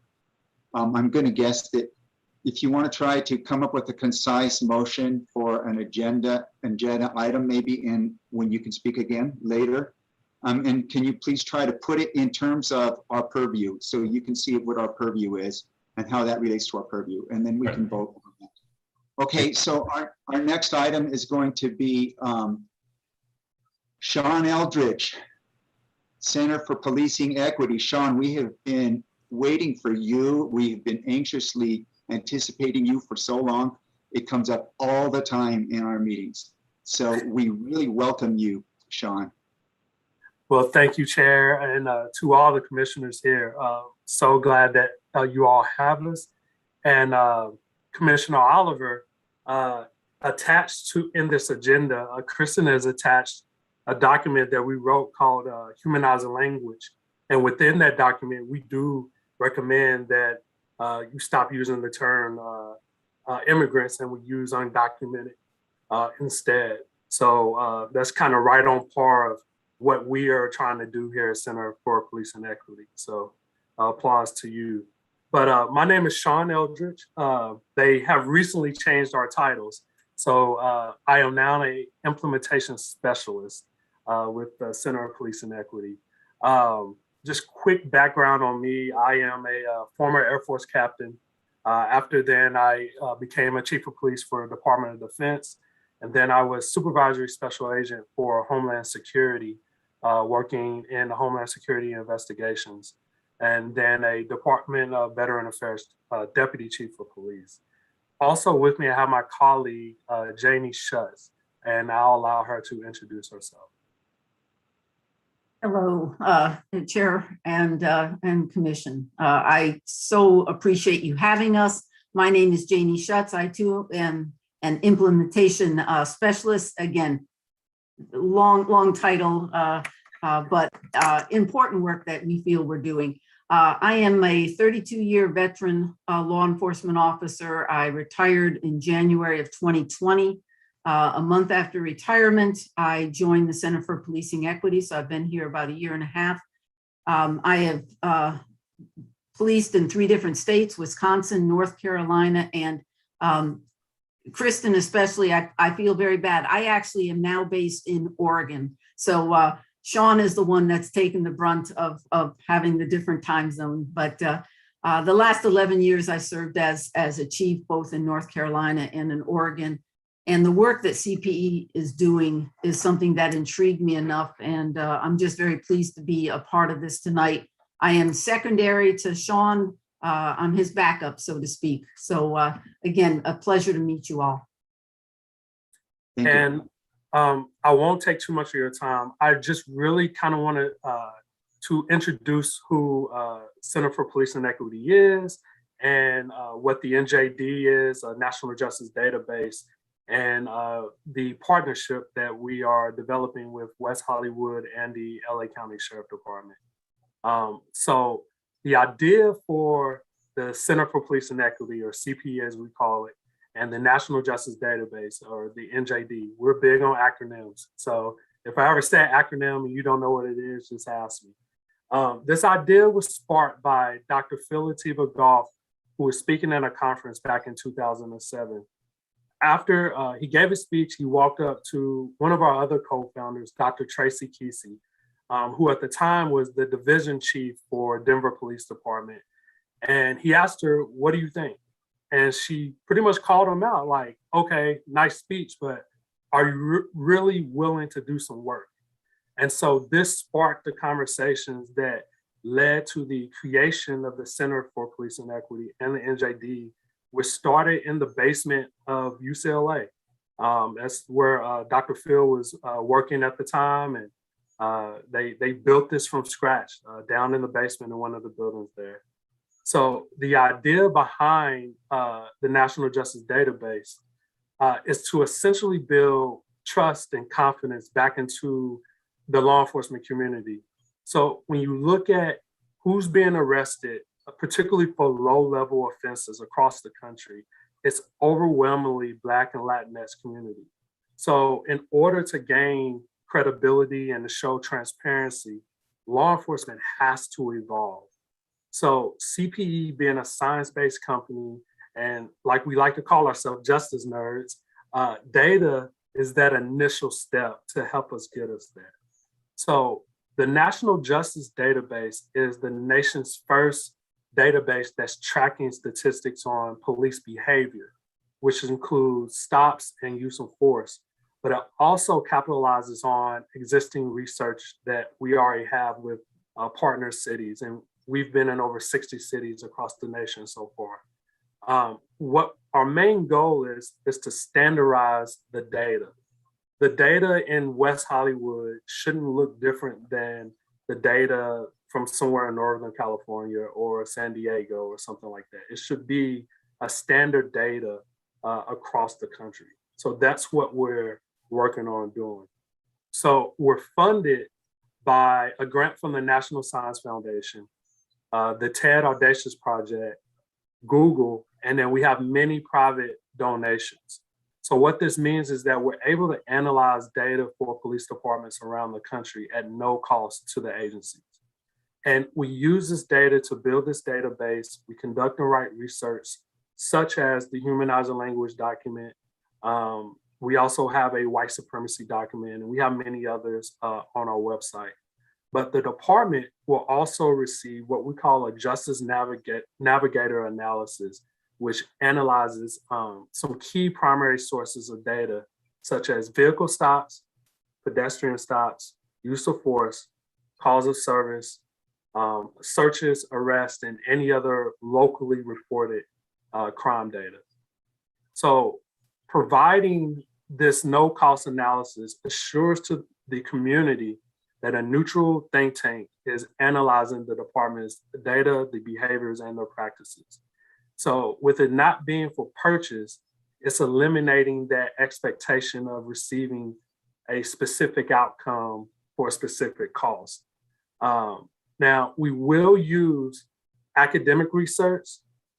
Speaker 2: I'm going to guess that if you want to try to come up with a concise motion for an agenda item, maybe when you can speak again later. And can you please try to put it in terms of our purview so you can see what our purview is and how that relates to our purview, and then we can vote on that. Okay, so our next item is going to be Sean Eldridge, Center for Policing Equity. Sean, we have been waiting for you. We've been anxiously anticipating you for so long. It comes up all the time in our meetings. So we really welcome you, Sean.
Speaker 13: Well, thank you, Chair, and to all the commissioners here. So glad that you all have us. And Commissioner Oliver, attached to in this agenda, Kristen has attached a document that we wrote called Humanizing Language. And within that document, we do recommend that you stop using the term immigrants and we use undocumented instead. So that's kind of right on par of what we are trying to do here at Center for Policing Equity. So applause to you. But my name is Sean Eldridge. They have recently changed our titles. So I am now an implementation specialist with the Center for Policing Equity. Just quick background on me. I am a former Air Force captain. After then, I became a chief of police for the Department of Defense. And then I was supervisory special agent for Homeland Security, working in the Homeland Security investigations. and then a Department of Veteran Affairs Deputy Chief of Police. Also with me, I have my colleague, Janie Schutz, and I'll allow her to introduce herself.
Speaker 14: Hello, Chair and Commission. I so appreciate you having us. My name is Janie Schutz. I too am an implementation specialist. Again, long title, but important work that we feel we're doing. I am a 32-year veteran law enforcement officer. I retired in January of 2020. A month after retirement, I joined the Center for Policing Equity, so I've been here about a year and a half. I have policed in 3 different states, Wisconsin, North Carolina, and Kristen especially, I feel very bad. I actually am now based in Oregon. So Sean is the one that's taken the brunt of having the different time zone. But the last 11 years I served as a chief, both in North Carolina and in Oregon. And the work that CPE is doing is something that intrigued me enough. And I'm just very pleased to be a part of this tonight. I am secondary to Sean. I'm his backup, so to speak. So again, a pleasure to meet you all.
Speaker 2: Thank you.
Speaker 13: And I won't take too much of your time. I just really kind of want to introduce who Center for Policing and Equity is, and what the NJD is, a National Justice Database, and the partnership that we are developing with West Hollywood and the LA County Sheriff Department. So the idea for the Center for Policing and Equity, or CPE as we call it, and the National Justice Database, or the NJD, we're big on acronyms. So if I ever say an acronym and you don't know what it is, just ask me. This idea was sparked by Dr. Phil Goff, who was speaking at a conference back in 2007. After he gave a speech, he walked up to one of our other co-founders, Dr. Tracy Kesey, who at the time was the division chief for Denver Police Department. And he asked her, "What do you think?" And she pretty much called him out like, "Okay, nice speech, but are you really willing to do some work?" And so this sparked the conversations that led to the creation of the Center for Policing and Equity and the NJD, which started in the basement of UCLA. That's where Dr. Phil was working at the time, and they built this from scratch down in the basement in one of the buildings there. So the idea behind the National Justice Database is to essentially build trust and confidence back into the law enforcement community. So when you look at who's being arrested, particularly for low-level offenses across the country, it's overwhelmingly Black and Latinx community. So in order to gain credibility and to show transparency, law enforcement has to evolve. So CPE, being a science-based company, and like we like to call ourselves justice nerds, data is that initial step to help us get us there. So the National Justice Database is the nation's first database that's tracking statistics on police behavior, which includes stops and use of force, but it also capitalizes on existing research that we already have with partner cities. And we've been in over 60 cities across the nation so far. What our main goal is to standardize the data. The data in West Hollywood shouldn't look different than the data from somewhere in Northern California or San Diego or something like that. It should be a standard data across the country. So that's what we're working on doing. So we're funded by a grant from the National Science Foundation, the TED Audacious Project, Google, and then we have many private donations. So what this means is that we're able to analyze data for police departments around the country at no cost to the agencies. And we use this data to build this database. We conduct and write research, such as the Humanizing Language document. We also have a white supremacy document, and we have many others on our website. But the department will also receive what we call a Justice Navigator analysis, which analyzes some key primary sources of data, such as vehicle stops, pedestrian stops, use of force, calls of service, searches, arrests, and any other locally reported crime data. So providing this no-cost analysis assures to the community that a neutral think tank is analyzing the department's data, the behaviors, and their practices. So with it not being for purchase, it's eliminating that expectation of receiving a specific outcome for a specific cost. Now, we will use academic research,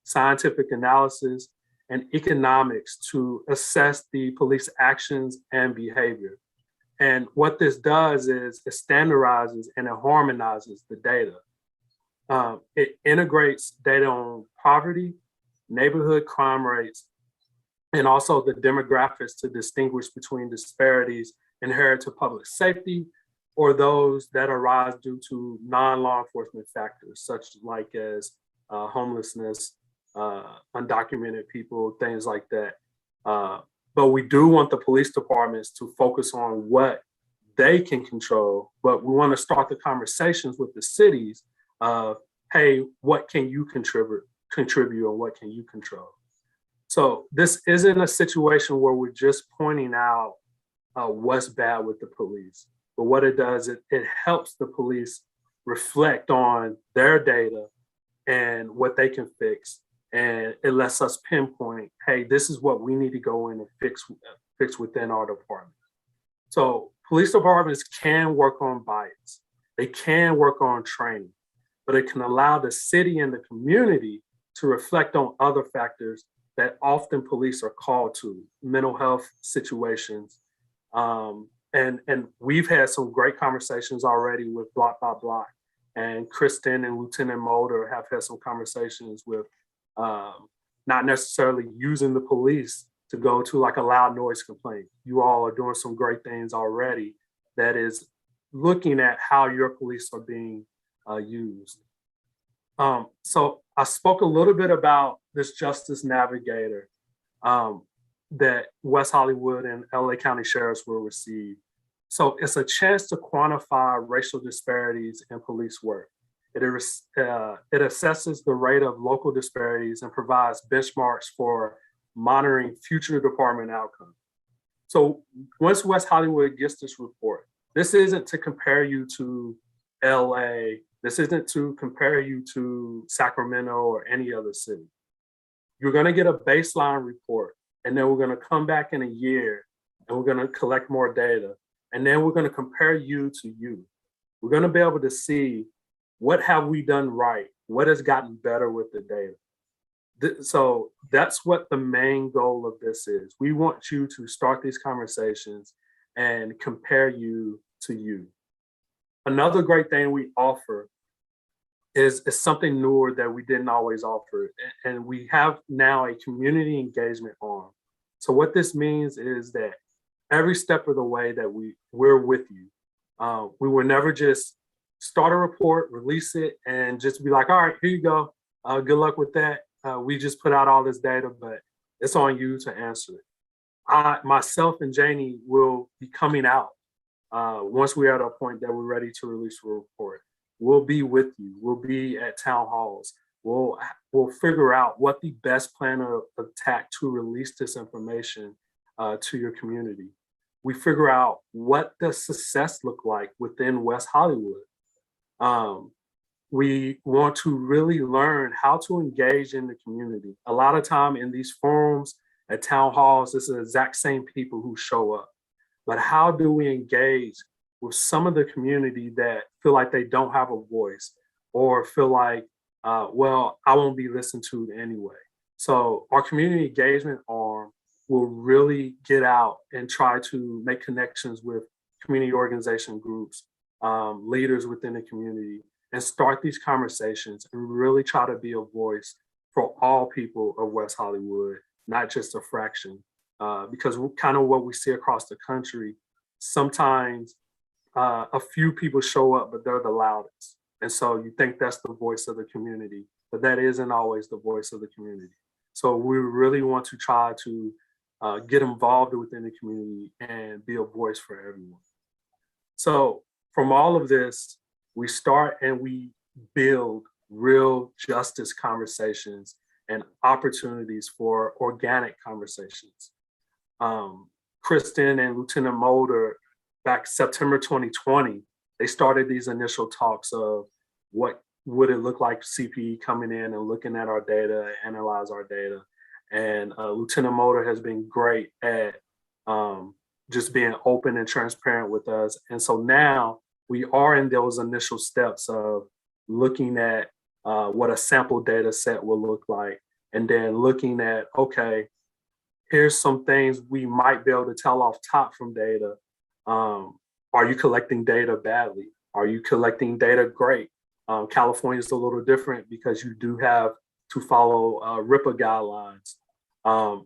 Speaker 13: scientific analysis, and economics to assess the police actions and behavior. And what this does is it standardizes and it harmonizes the data. It integrates data on poverty, neighborhood crime rates, and also the demographics to distinguish between disparities inherent to public safety or those that arise due to non-law enforcement factors, such like as homelessness, undocumented people, things like that. But we do want the police departments to focus on what they can control, but we want to start the conversations with the cities of, hey, what can you contribute and what can you control? So this isn't a situation where we're just pointing out what's bad with the police, but what it does, it helps the police reflect on their data and what they can fix. And it lets us pinpoint, hey, this is what we need to go in and fix within our department. So police departments can work on bias. They can work on training, but it can allow the city and the community to reflect on other factors that often police are called to, mental health situations. And we've had some great conversations already with Block by Block, and Kristen and Lieutenant Mulder have had some conversations with not necessarily using the police to go to like a loud noise complaint. You all are doing some great things already that is looking at how your police are being used. So I spoke a little bit about this Justice Navigator that West Hollywood and LA County Sheriffs will receive. So it's a chance to quantify racial disparities in police work. It assesses the rate of local disparities and provides benchmarks for monitoring future department outcomes. So once West Hollywood gets this report, this isn't to compare you to LA, this isn't to compare you to Sacramento or any other city. You're gonna get a baseline report, and then we're gonna come back in a year and we're gonna collect more data, and then we're gonna compare you to you. We're gonna be able to see what have we done right? What has gotten better with the data? So that's what the main goal of this is. We want you to start these conversations and compare you to you. Another great thing we offer is something newer that we didn't always offer. And we have now a community engagement arm. So what this means is that every step of the way that we're with you. We will never just start a report, release it, and just be like, all right, here you go. Good luck with that. We just put out all this data, but it's on you to answer it. Myself and Janie will be coming out once we're at a point that we're ready to release a report. We'll be with you. We'll be at town halls. We'll figure out what the best plan of attack to release this information to your community. We figure out what does success look like within West Hollywood. We want to really learn how to engage in the community. A lot of time in these forums at town halls, it's the exact same people who show up. But how do we engage with some of the community that feel like they don't have a voice or feel like, well, I won't be listened to anyway. So our community engagement arm will really get out and try to make connections with community organization groups, leaders within the community, and start these conversations and really try to be a voice for all people of West Hollywood, not just a fraction. Because kind of what we see across the country, sometimes a few people show up, but they're the loudest. And so you think that's the voice of the community, but that isn't always the voice of the community. So we really want to try to get involved within the community and be a voice for everyone. So from all of this, we start and we build real justice conversations and opportunities for organic conversations. Kristen and Lieutenant Mulder, back September 2020, they started these initial talks of what would it look like CPE coming in and looking at our data, analyze our data. And Lieutenant Mulder has been great at just being open and transparent with us. And so now we are in those initial steps of looking at what a sample data set will look like, and then looking at, okay, here's some things we might be able to tell off top from data. Are you collecting data badly? Are you collecting data great? California is a little different because you do have to follow RIPA guidelines.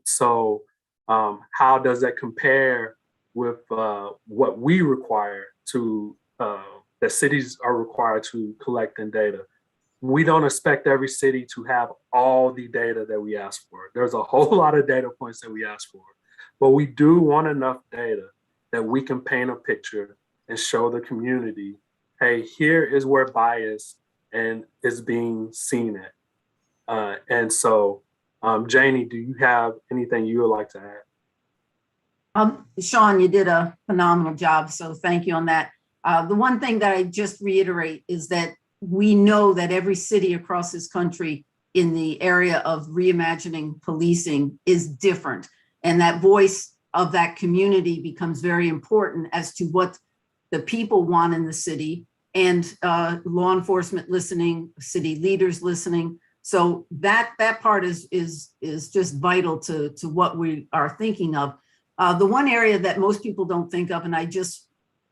Speaker 13: So how does that compare with what we require to, that cities are required to collect in data? We don't expect every city to have all the data that we ask for. There's a whole lot of data points that we ask for, but we do want enough data that we can paint a picture and show the community, hey, here is where bias and is being seen at. And so, Janie, do you have anything you would like to add?
Speaker 14: Sean, you did a phenomenal job, so thank you on that. The one thing that I just reiterate is that we know that every city across this country in the area of reimagining policing is different. And that voice of that community becomes very important as to what the people want in the city, and law enforcement listening, city leaders listening. So that part is just vital to what we are thinking of. The one area that most people don't think of, and I just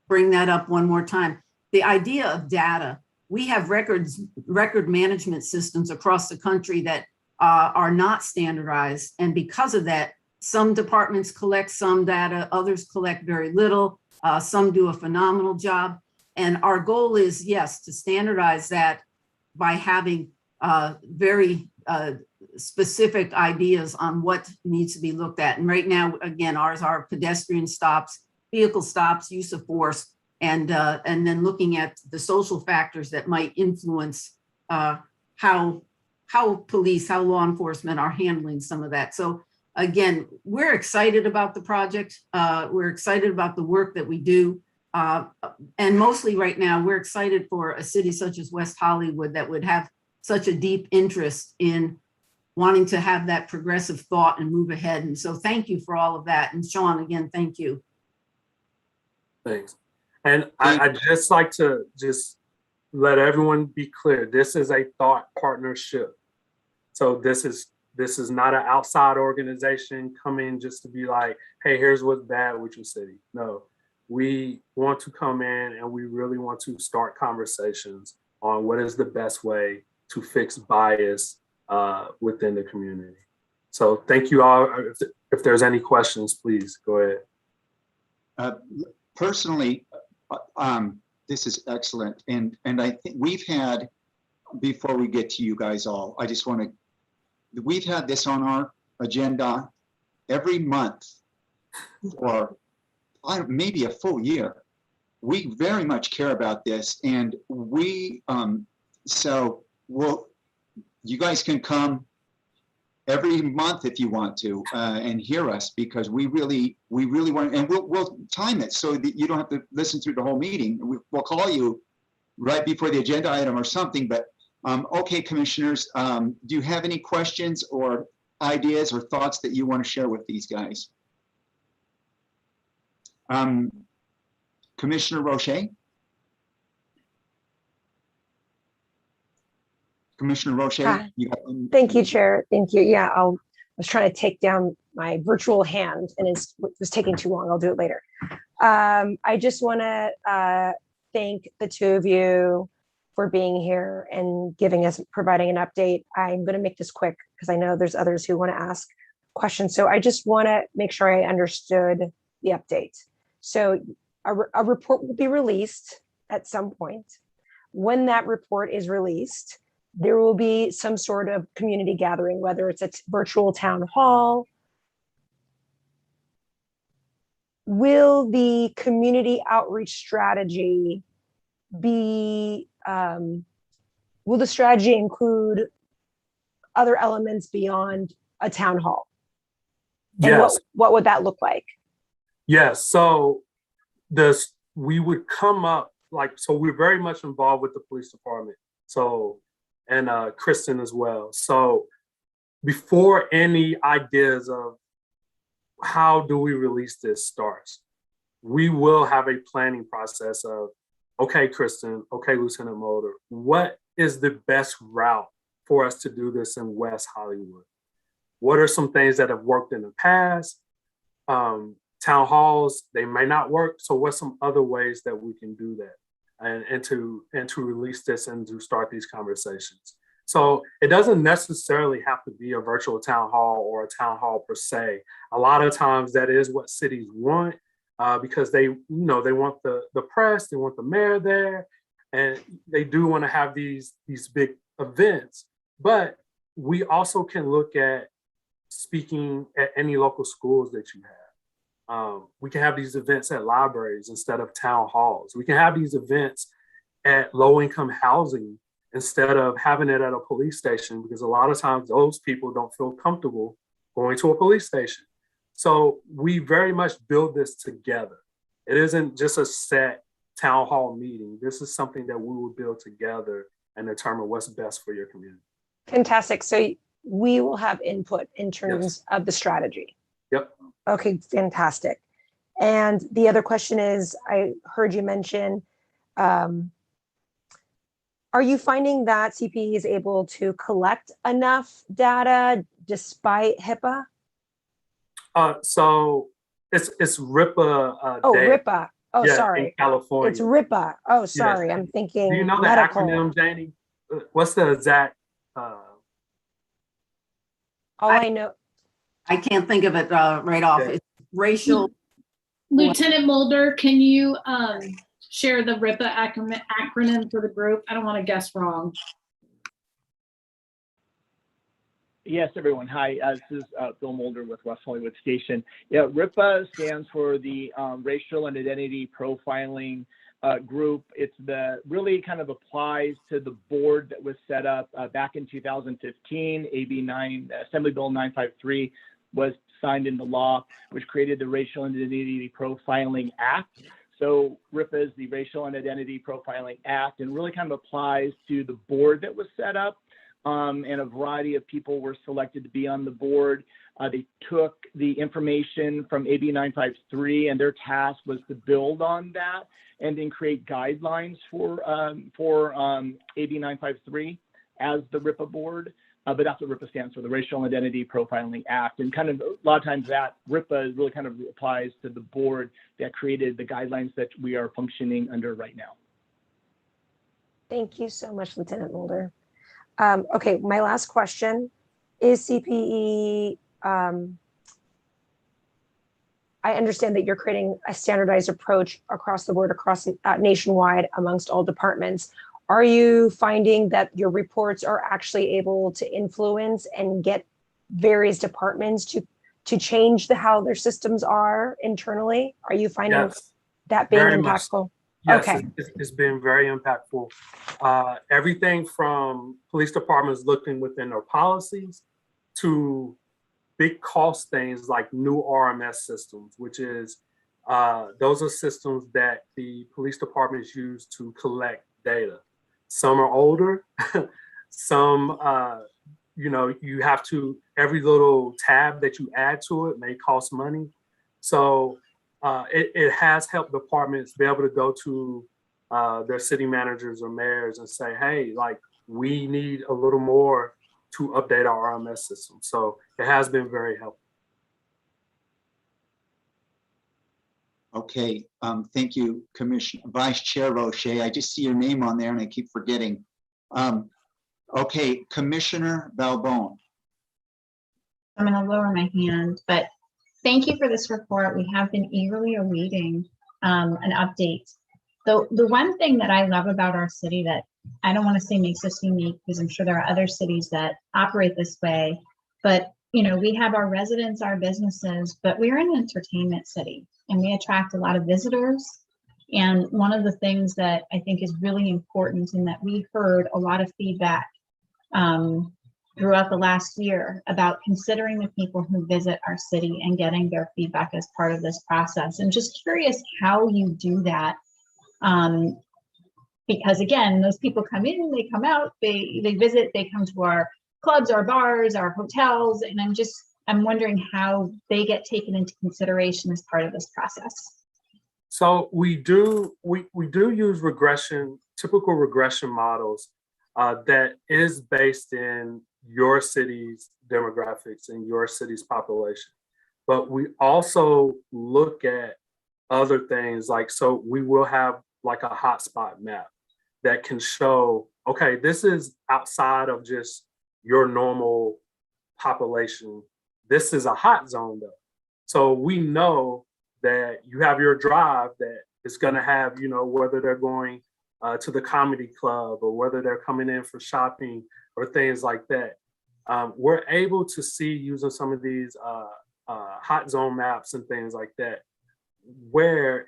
Speaker 14: bring that up one more time, the idea of data. We have record management systems across the country that are not standardized. And because of that, some departments collect some data, others collect very little, some do a phenomenal job. And our goal is, yes, to standardize that by having very specific ideas on what needs to be looked at. And right now, again, ours are pedestrian stops, vehicle stops, use of force, and then looking at the social factors that might influence how police, how law enforcement are handling some of that. So again, we're excited about the project. We're excited about the work that we do. And mostly right now, we're excited for a city such as West Hollywood that would have such a deep interest in wanting to have that progressive thought and move ahead. And so thank you for all of that. And Sean, again, thank you.
Speaker 13: Thanks. And I'd just like to just let everyone be clear. This is a thought partnership. So this is not an outside organization coming just to be like, hey, here's what's bad with your city. No, we want to come in and we really want to start conversations on what is the best way to fix bias within the community. So thank you all. If there's any questions, please go ahead.
Speaker 2: Personally, this is excellent. And I think we've had, before we get to you guys all, I just want to, we've had this on our agenda every month for maybe a full year. We very much care about this, and we, so you guys can come every month if you want to and hear us, because we really want, and we'll time it so that you don't have to listen through the whole meeting. We'll call you right before the agenda item or something. But okay, commissioners, do you have any questions or ideas or thoughts that you want to share with these guys? Commissioner Roche? Commissioner Roche?
Speaker 7: Thank you, Chair. Thank you. Yeah, I was trying to take down my virtual hand and it was taking too long. I'll do it later. I just want to thank the two of you for being here and providing an update. I'm going to make this quick because I know there's others who want to ask questions. So I just want to make sure I understood the update. So a report will be released at some point. When that report is released, there will be some sort of community gathering, whether it's a virtual town hall. Will the community outreach strategy be will the strategy include other elements beyond a town hall? And
Speaker 13: Yes.
Speaker 7: what would that look like?
Speaker 13: Yes. So we would come up so we're very much involved with the police department. So, and Kristen as well. So before any ideas of how do we release this starts, we will have a planning process of, okay, Kristen, okay, Lieutenant Mulder, what is the best route for us to do this in West Hollywood? What are some things that have worked in the past? Town halls, they may not work. So what's some other ways that we can do that and to release this and to start these conversations? So it doesn't necessarily have to be a virtual town hall or a town hall per se. A lot of times that is what cities want because they want the press, they want the mayor there, and they do want to have these big events. But we also can look at speaking at any local schools that you have. We can have these events at libraries instead of town halls. We can have these events at low-income housing instead of having it at a police station, because a lot of times those people don't feel comfortable going to a police station. So we very much build this together. It isn't just a set town hall meeting. This is something that we will build together and determine what's best for your community.
Speaker 7: Fantastic. So we will have input in terms of the strategy.
Speaker 13: Yep.
Speaker 7: Okay, fantastic. And the other question is, I heard you mention, are you finding that CPE is able to collect enough data despite HIPAA?
Speaker 13: So it's RIPA.
Speaker 7: RIPA. Oh,
Speaker 13: yeah,
Speaker 7: sorry.
Speaker 13: In California.
Speaker 7: It's RIPA. Oh, sorry.
Speaker 13: Yes.
Speaker 7: I'm thinking.
Speaker 13: Do you know
Speaker 7: medical.
Speaker 13: the acronym, Janie? What's the exact?
Speaker 7: All I know.
Speaker 14: I can't think of it right off.
Speaker 13: Yeah.
Speaker 14: It's racial.
Speaker 3: Lieutenant Mulder, can you share the RIPA acronym for the group? I don't want to guess wrong.
Speaker 15: Yes, everyone. Hi, this is Bill Mulder with West Hollywood Station. Yeah, RIPA stands for the Racial and Identity Profiling Group. It's really kind of applies to the board that was set up back in 2015. Assembly Bill 953 was signed into law, which created the Racial and Identity Profiling Act. So RIPA is the Racial and Identity Profiling Act, and really kind of applies to the board that was set up. And a variety of people were selected to be on the board. They took the information from AB 953, and their task was to build on that and then create guidelines for AB 953 as the RIPA board. But that's what RIPA stands for, the Racial Identity Profiling Act. And kind of a lot of times that RIPA really kind of applies to the board that created the guidelines that we are functioning under right now.
Speaker 7: Thank you so much, Lieutenant Mulder. Okay, my last question is CPE. I understand that you're creating a standardized approach across the board, across nationwide amongst all departments. Are you finding that your reports are actually able to influence and get various departments to change how their systems are internally? Are you finding that being impactful?
Speaker 13: Yes,
Speaker 7: okay.
Speaker 13: It's been very impactful. Everything from police departments looking within their policies to big cost things like new RMS systems, which is those are systems that the police departments use to collect data. Some are older, some, you have to, every little tab that you add to it may cost money. So it has helped departments be able to go to their city managers or mayors and say, hey, like, we need a little more to update our RMS system. So it has been very helpful.
Speaker 2: Okay, thank you, Commissioner Vice Chair Roche. I just see your name on there and I keep forgetting. Okay, Commissioner Balbone.
Speaker 8: I'm going to lower my hand, but thank you for this report. We have been eagerly awaiting an update. The one thing that I love about our city that I don't want to say makes us unique, because I'm sure there are other cities that operate this way, but we have our residents, our businesses, but we're an entertainment city and we attract a lot of visitors. And one of the things that I think is really important, and that we heard a lot of feedback throughout the last year about considering the people who visit our city and getting their feedback as part of this process. And just curious how you do that. Because again, those people come in, they come out, they visit, they come to our clubs, our bars, our hotels, and I'm wondering how they get taken into consideration as part of this process.
Speaker 13: So we do use typical regression models that is based in your city's demographics and your city's population. But we also look at other things so we will have like a hotspot map that can show, okay, this is outside of just your normal population. This is a hot zone though. So we know that you have your drive that is gonna have, whether they're going to the comedy club or whether they're coming in for shopping or things like that. We're able to see using some of these hot zone maps and things like that, where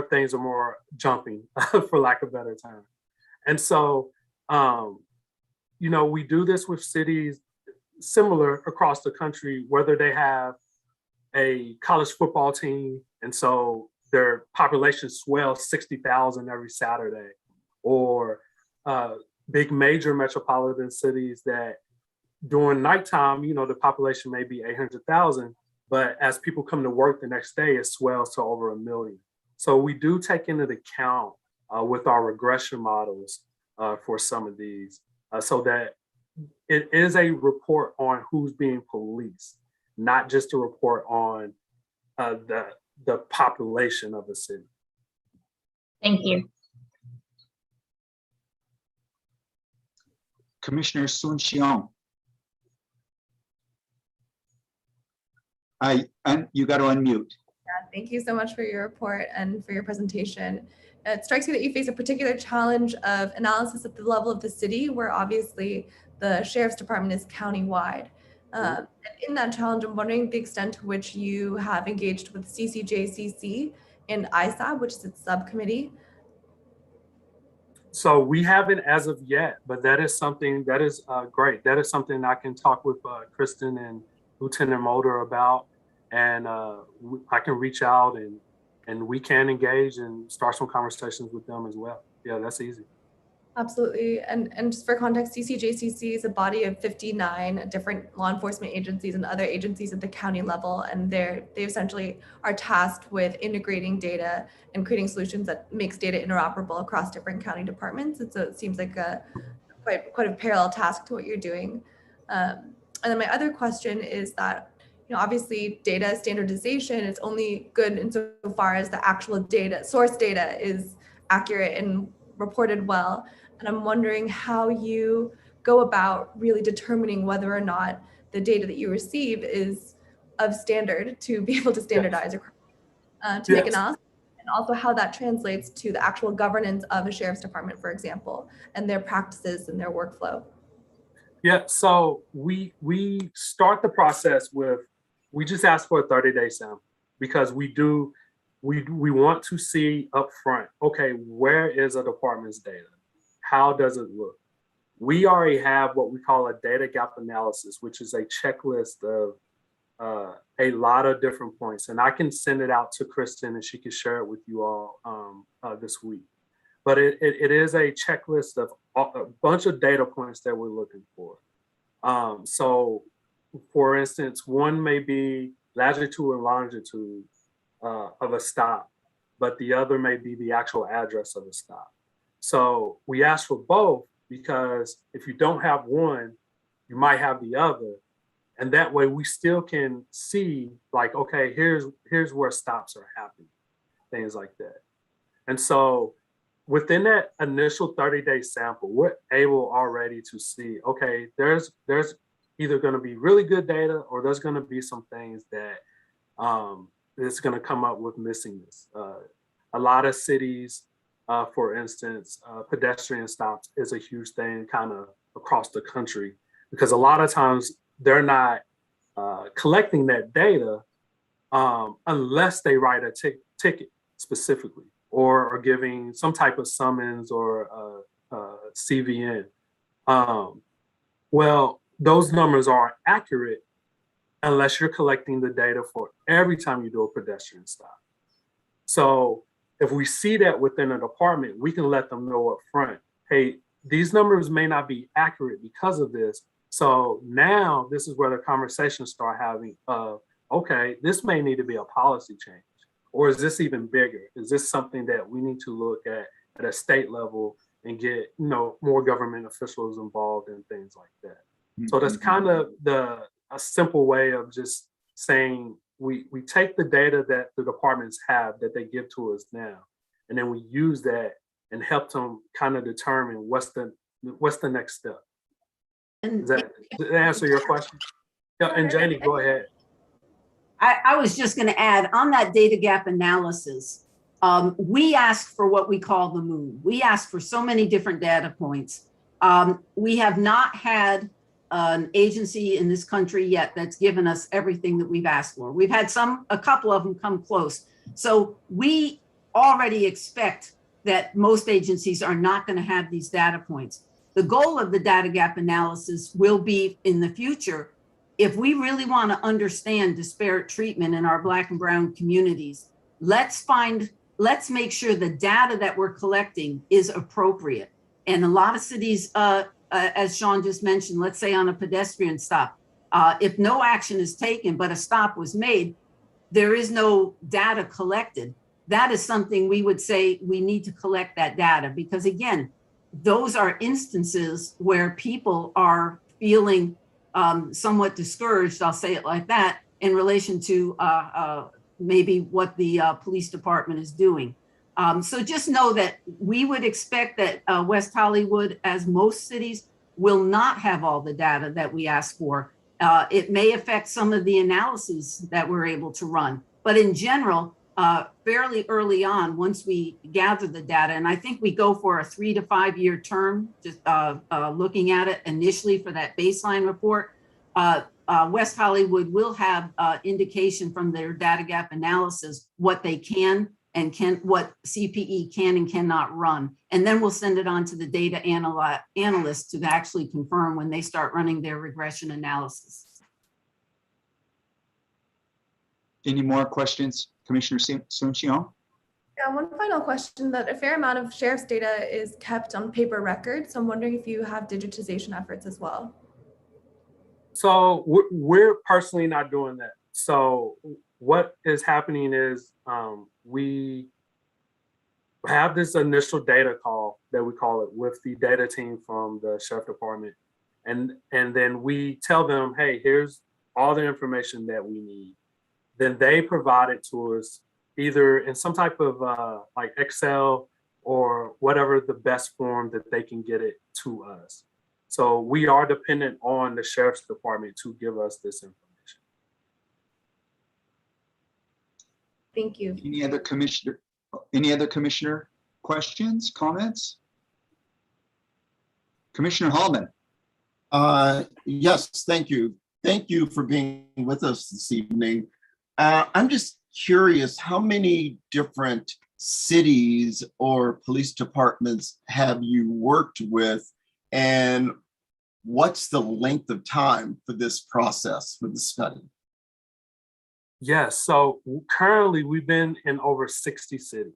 Speaker 13: things are more jumping, for lack of a better term. And so, we do this with cities similar across the country, whether they have a college football team, and so their population swells 60,000 every Saturday, or big major metropolitan cities that during nighttime, the population may be 800,000, but as people come to work the next day, it swells to over 1 million. So we do take into account with our regression models for some of these, so that it is a report on who's being policed, not just a report on the population of a city.
Speaker 8: Thank you.
Speaker 2: Commissioner Sun Xiong. You got to unmute.
Speaker 5: Yeah, thank you so much for your report and for your presentation. It strikes me that you face a particular challenge of analysis at the level of the city, where obviously the sheriff's department is countywide. And in that challenge, I'm wondering the extent to which you have engaged with CCJCC and ISAB, which is its subcommittee.
Speaker 13: So we haven't as of yet, but that is something that is great. That is something I can talk with Kristen and Lieutenant Mulder about, and I can reach out and we can engage and start some conversations with them as well. Yeah, that's easy.
Speaker 5: Absolutely. And just for context, CCJCC is a body of 59 different law enforcement agencies and other agencies at the county level. And they essentially are tasked with integrating data and creating solutions that makes data interoperable across different county departments. And so it seems like quite a parallel task to what you're doing. And then my other question is that, obviously data standardization is only good insofar as the actual source data is accurate and reported well. And I'm wondering how you go about really determining whether or not the data that you receive is of standard to be able to standardize or make analysis, and also how that translates to the actual governance of a sheriff's department, for example, and their practices and their workflow.
Speaker 13: Yeah, so we start the process with, we just ask for a 30-day sample, because we want to see up front, okay, where is a department's data? How does it look? We already have what we call a data gap analysis, which is a checklist of a lot of different points. And I can send it out to Kristen and she can share it with you all this week. But it is a checklist of a bunch of data points that we're looking for. So for instance, one may be latitude and longitude of a stop, but the other may be the actual address of a stop. So we ask for both, because if you don't have one, you might have the other. And that way we still can see, like, okay, here's where stops are happening, things like that. And so within that initial 30-day sample, we're able already to see, okay, there's either going to be really good data, or there's going to be some things that it's going to come up with missingness. A lot of cities, for instance, pedestrian stops is a huge thing kind of across the country, because a lot of times they're not collecting that data unless they write a ticket specifically, or giving some type of summons or CVN. Well, those numbers aren't accurate unless you're collecting the data for every time you do a pedestrian stop. So if we see that within a department, we can let them know up front, hey, these numbers may not be accurate because of this. So now this is where the conversations start having okay, this may need to be a policy change. Or is this even bigger? Is this something that we need to look at a state level and get, you know, more government officials involved in things like that? So that's kind of a simple way of just saying we take the data that the departments have that they give to us now, and then we use that and help them kind of determine what's the next step. Does that answer your question? Yeah, and Janie, go ahead.
Speaker 14: I was just going to add on that data gap analysis. We ask for what we call the moon. We ask for so many different data points. We have not had an agency in this country yet that's given us everything that we've asked for. We've had a couple of them come close. So we already expect that most agencies are not going to have these data points. The goal of the data gap analysis will be in the future, if we really want to understand disparate treatment in our Black and Brown communities, let's make sure the data that we're collecting is appropriate. And a lot of cities, as Sean just mentioned, let's say on a pedestrian stop, if no action is taken, but a stop was made, there is no data collected. That is something we would say we need to collect that data, because again, those are instances where people are feeling somewhat discouraged, I'll say it like that, in relation to maybe what the police department is doing. So just know that we would expect that West Hollywood, as most cities, will not have all the data that we ask for. It may affect some of the analyses that we're able to run, but in general, fairly early on, once we gather the data, and I think we go for a 3 to 5 year term, just looking at it initially for that baseline report, West Hollywood will have indication from their data gap analysis what they can and what CPE can and cannot run. And then we'll send it on to the data analysts to actually confirm when they start running their regression analysis.
Speaker 2: Any more questions, Commissioner Suncheon?
Speaker 5: Yeah, one final question, that a fair amount of sheriff's data is kept on paper records. So I'm wondering if you have digitization efforts as well.
Speaker 13: So we're personally not doing that. So what is happening is we have this initial data call that we call it with the data team from the sheriff department. And then we tell them, hey, here's all the information that we need. Then they provide it to us either in some type of like Excel or whatever the best form that they can get it to us. So we are dependent on the sheriff's department to give us this information.
Speaker 5: Thank you.
Speaker 2: Any other commissioner questions, comments? Commissioner Hallman.
Speaker 6: Yes, thank you. Thank you for being with us this evening. I'm just curious, how many different cities or police departments have you worked with, and what's the length of time for this process, for the study?
Speaker 13: Yes, so currently we've been in over 60 cities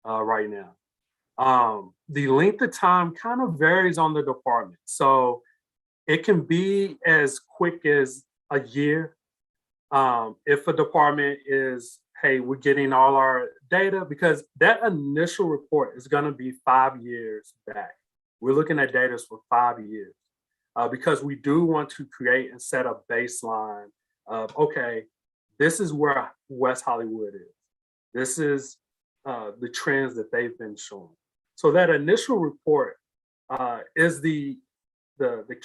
Speaker 13: right now. The length of time kind of varies on the department. So it can be as quick as a year. If a department is, hey, we're getting all our data, because that initial report is going to be 5 years back. We're looking at data for 5 years because we do want to create and set a baseline of, okay, this is where West Hollywood is. This is the trends that they've been showing. So that initial report is the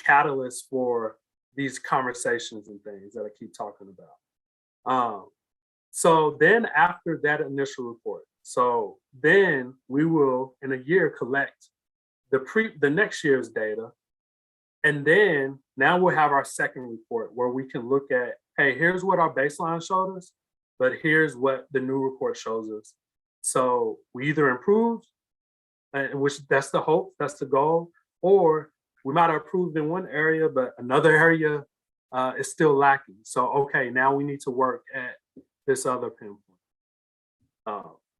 Speaker 13: catalyst for these conversations and things that I keep talking about. So then after that initial report, so then we will in a year collect the next year's data. And then now we'll have our second report where we can look at, hey, here's what our baseline showed us, but here's what the new report shows us. So we either improve, which that's the hope, that's the goal, or we might have improved in one area, but another area is still lacking. So, okay, now we need to work at this other pinpoint.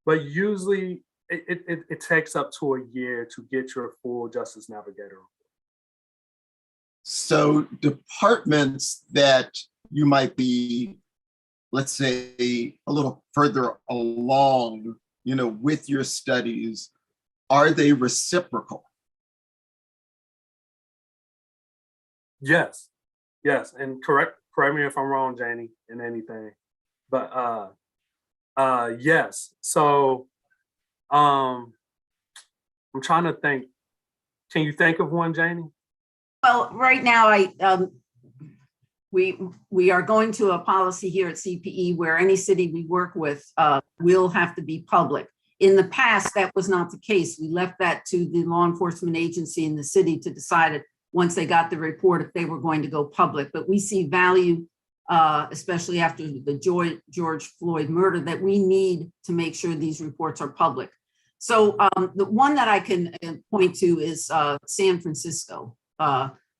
Speaker 13: But usually it takes up to a year to get your full Justice Navigator.
Speaker 6: So departments that you might be, let's say, a little further along, with your studies, are they reciprocal?
Speaker 13: Yes, and correct me if I'm wrong, Janie, in anything, but yes. So I'm trying to think. Can you think of one, Janie?
Speaker 14: Well, right now, we are going to a policy here at CPE where any city we work with will have to be public. In the past, that was not the case. We left that to the law enforcement agency in the city to decide it once they got the report if they were going to go public. But we see value, especially after the George Floyd murder, that we need to make sure these reports are public. So the one that I can point to is San Francisco.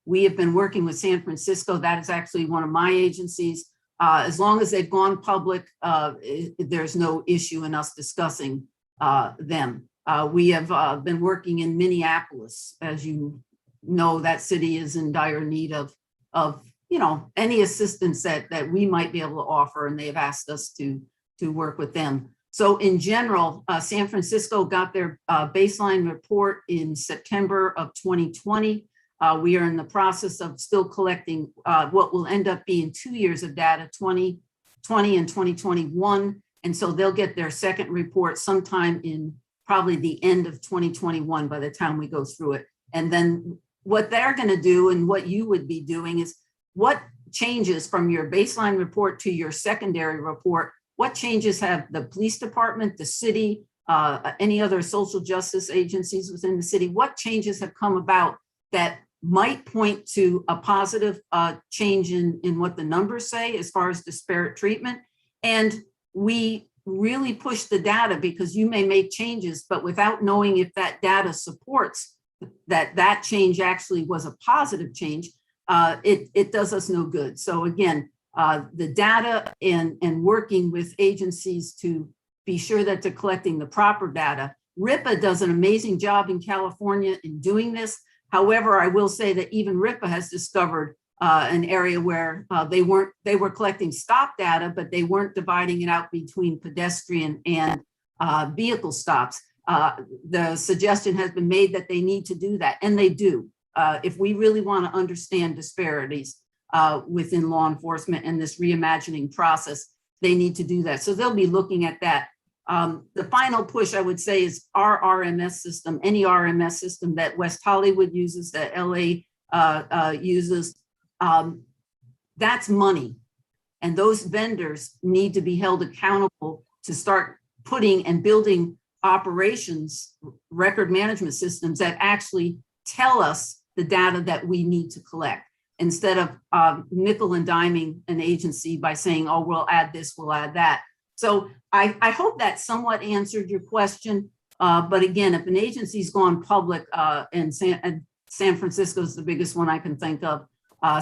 Speaker 14: We have been working with San Francisco. That is actually one of my agencies. As long as they've gone public, there's no issue in us discussing them. We have been working in Minneapolis. As you know, that city is in dire need of any assistance that we might be able to offer, and they've asked us to work with them. So in general, San Francisco got their baseline report in September of 2020. We are in the process of still collecting what will end up being 2 years of data, 2020 and 2021. And so they'll get their second report sometime in probably the end of 2021 by the time we go through it. And then what they're going to do and what you would be doing is what changes from your baseline report to your secondary report. What changes have the police department, the city, any other social justice agencies within the city? What changes have come about that might point to a positive change in what the numbers say as far as disparate treatment? And we really push the data because you may make changes, but without knowing if that data supports that change actually was a positive change, it does us no good. So again, the data and working with agencies to be sure that they're collecting the proper data. RIPA does an amazing job in California in doing this. However, I will say that even RIPA has discovered an area where they were collecting stop data, but they weren't dividing it out between pedestrian and vehicle stops. The suggestion has been made that they need to do that, and they do. If we really want to understand disparities within law enforcement and this reimagining process, they need to do that. So they'll be looking at that. The final push, I would say, is our RMS system, any RMS system that West Hollywood uses, that LA uses, that's money. And those vendors need to be held accountable to start putting and building operations, record management systems that actually tell us the data that we need to collect, instead of nickel and diming an agency by saying, oh, we'll add this, we'll add that. So I hope that somewhat answered your question. But again, if an agency's gone public, and San Francisco is the biggest one I can think of,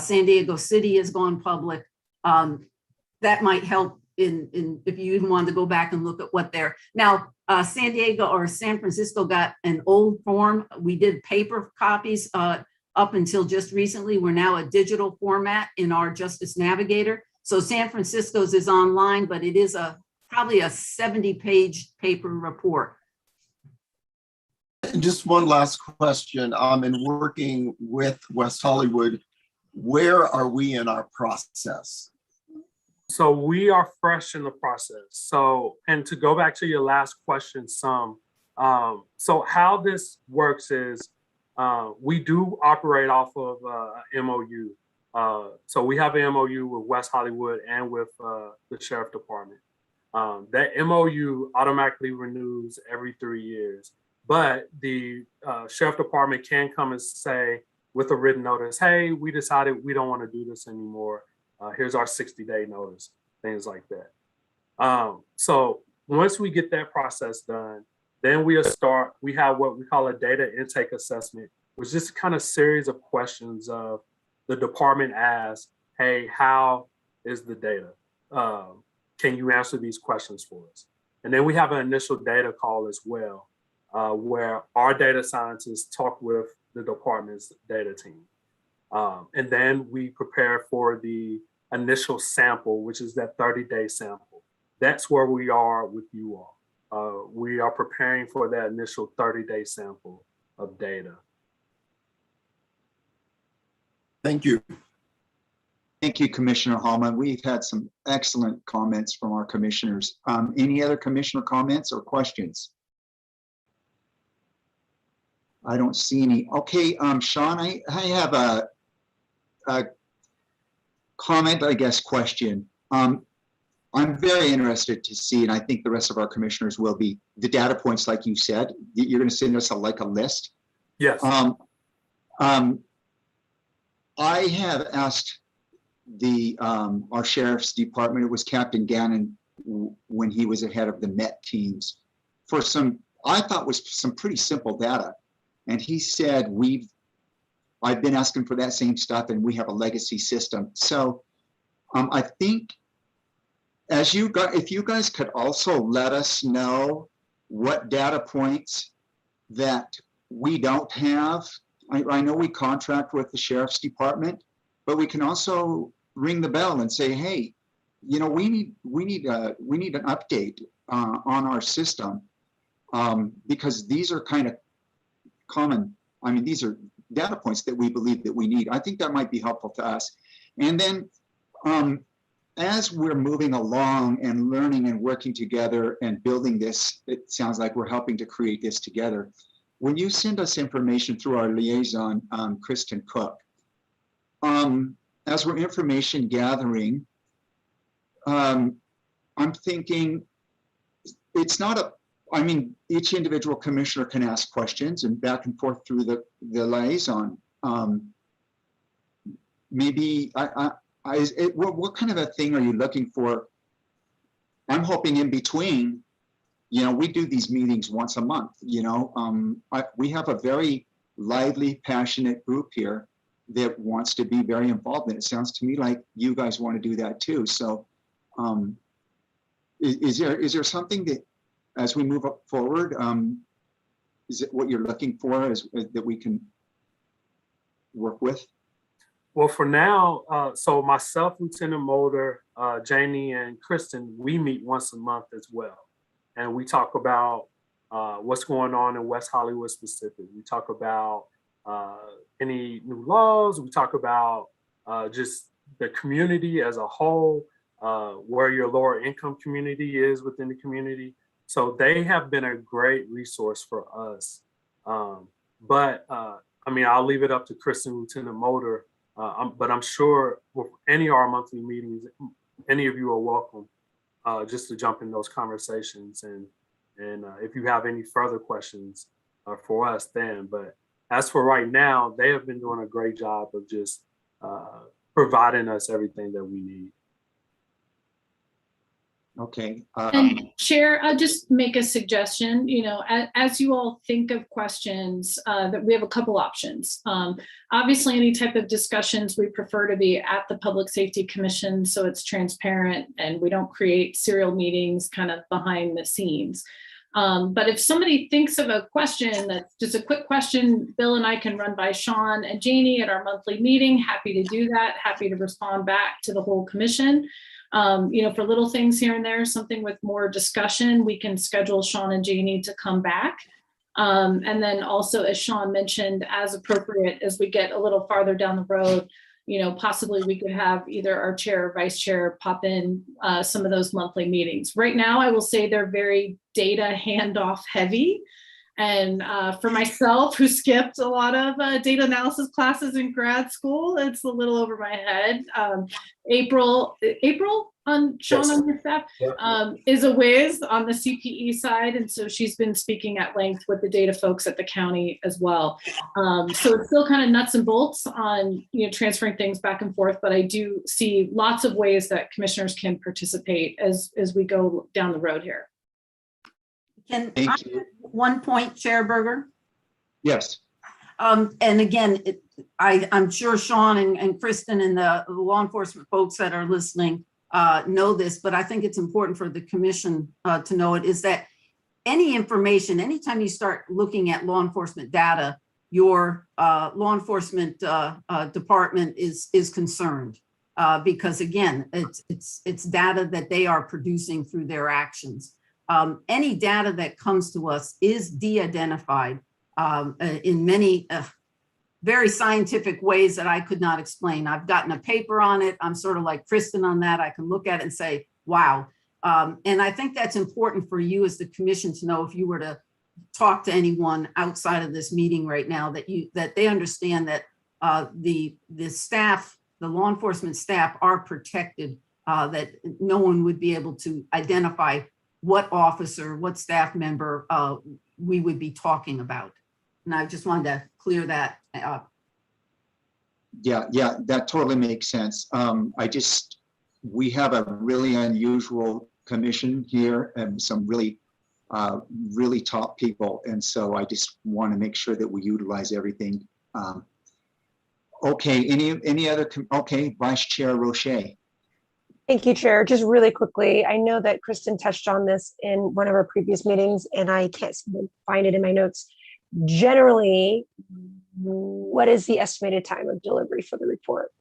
Speaker 14: San Diego City has gone public, that might help in if you even wanted to go back and look at what they're now. San Diego or San Francisco got an old form. We did paper copies up until just recently. We're now a digital format in our Justice Navigator. So San Francisco's is online, but it is probably a 70-page paper report.
Speaker 6: And just one last question. In working with West Hollywood, where are we in our process?
Speaker 13: So we are fresh in the process. So, and to go back to your last question, so how this works is we do operate off of MOU. So we have an MOU with West Hollywood and with the Sheriff Department. That MOU automatically renews every 3 years, but the Sheriff Department can come and say with a written notice, hey, we decided we don't want to do this anymore. Here's our 60-day notice, things like that. So once we get that process done, then we have what we call a data intake assessment, which is just kind of series of questions of the department asks, hey, how is the data? Can you answer these questions for us? And then we have an initial data call as well, where our data scientists talk with the department's data team. And then we prepare for the initial sample, which is that 30-day sample. That's where we are with you all. We are preparing for that initial 30-day sample of data.
Speaker 6: Thank you.
Speaker 2: Thank you, Commissioner Hallman. We've had some excellent comments from our commissioners. Any other commissioner comments or questions? I don't see any. Okay, Sean, I have a comment, I guess, question. I'm very interested to see, and I think the rest of our commissioners will be, the data points, like you said. You're going to send us a list.
Speaker 13: Yes.
Speaker 2: I have asked our sheriff's department, it was Captain Gannon when he was ahead of the Met teams, for some, I thought was some pretty simple data. And he said, I've been asking for that same stuff and we have a legacy system. So I think if you guys could also let us know what data points that we don't have. I know we contract with the sheriff's department, but we can also ring the bell and say, hey, you know, we need an update on our system, because these are kind of common. I mean, these are data points that we believe that we need. I think that might be helpful to us. And then as we're moving along and learning and working together and building this, it sounds like we're helping to create this together. When you send us information through our liaison, Kristen Cook, as we're information gathering, I'm thinking it's not I mean, each individual commissioner can ask questions and back and forth through the liaison. Maybe, what kind of a thing are you looking for? I'm hoping in between, you know, we do these meetings once a month, you know. We have a very lively, passionate group here that wants to be very involved. And it sounds to me like you guys want to do that too. So is there something that, as we move up forward, is it what you're looking for that we can work with?
Speaker 13: Well, for now, so myself, Lieutenant Mulder, Janie, and Kristen, we meet once a month as well. And we talk about what's going on in West Hollywood specific. We talk about any new laws. We talk about just the community as a whole, where your lower income community is within the community. So they have been a great resource for us. But I mean, I'll leave it up to Kristen, Lieutenant Mulder, but I'm sure with any of our monthly meetings, any of you are welcome just to jump in those conversations. And if you have any further questions for us then, but as for right now, they have been doing a great job of just providing us everything that we need.
Speaker 2: Okay.
Speaker 3: And Chair, I'll just make a suggestion. You know, as you all think of questions, that we have a couple options. Obviously, any type of discussions we prefer to be at the Public Safety Commission, so it's transparent and we don't create serial meetings kind of behind the scenes. But if somebody thinks of a question that's just a quick question, Bill and I can run by Sean and Janie at our monthly meeting. Happy to do that. Happy to respond back to the whole commission. You know, for little things here and there, something with more discussion, we can schedule Sean and Janie to come back. And then also, as Sean mentioned, as appropriate, as we get a little farther down the road, you know, possibly we could have either our chair or vice chair pop in some of those monthly meetings. Right now, I will say they're very data handoff heavy. And for myself, who skipped a lot of data analysis classes in grad school, it's a little over my head. April on Sean, yes, on your staff, is a whiz on the CPE side. And so she's been speaking at length with the data folks at the county as well. So it's still kind of nuts and bolts on, you know, transferring things back and forth, but I do see lots of ways that commissioners can participate as we go down the road here.
Speaker 14: Can I
Speaker 2: Thank you.
Speaker 14: add one point, Chair Berger?
Speaker 2: Yes.
Speaker 14: And again, I'm sure Sean and Kristen and the law enforcement folks that are listening know this, but I think it's important for the commission to know it, is that any information, anytime you start looking at law enforcement data, your law enforcement department is concerned because again, it's data that they are producing through their actions. Any data that comes to us is de-identified in many very scientific ways that I could not explain. I've gotten a paper on it. I'm sort of like Kristen on that. I can look at it and say, wow. And I think that's important for you as the commission to know if you were to talk to anyone outside of this meeting right now, that they understand that the staff, the law enforcement staff are protected, that no one would be able to identify what officer, what staff member we would be talking about. And I just wanted to clear that up.
Speaker 2: Yeah, that totally makes sense. We have a really unusual commission here and some really top people. And so I just want to make sure that we utilize everything. Okay, any other, okay, Vice Chair Roche.
Speaker 7: Thank you, Chair. Just really quickly, I know that Kristen touched on this in one of our previous meetings and I can't find it in my notes. Generally, what is the estimated time of delivery for the report?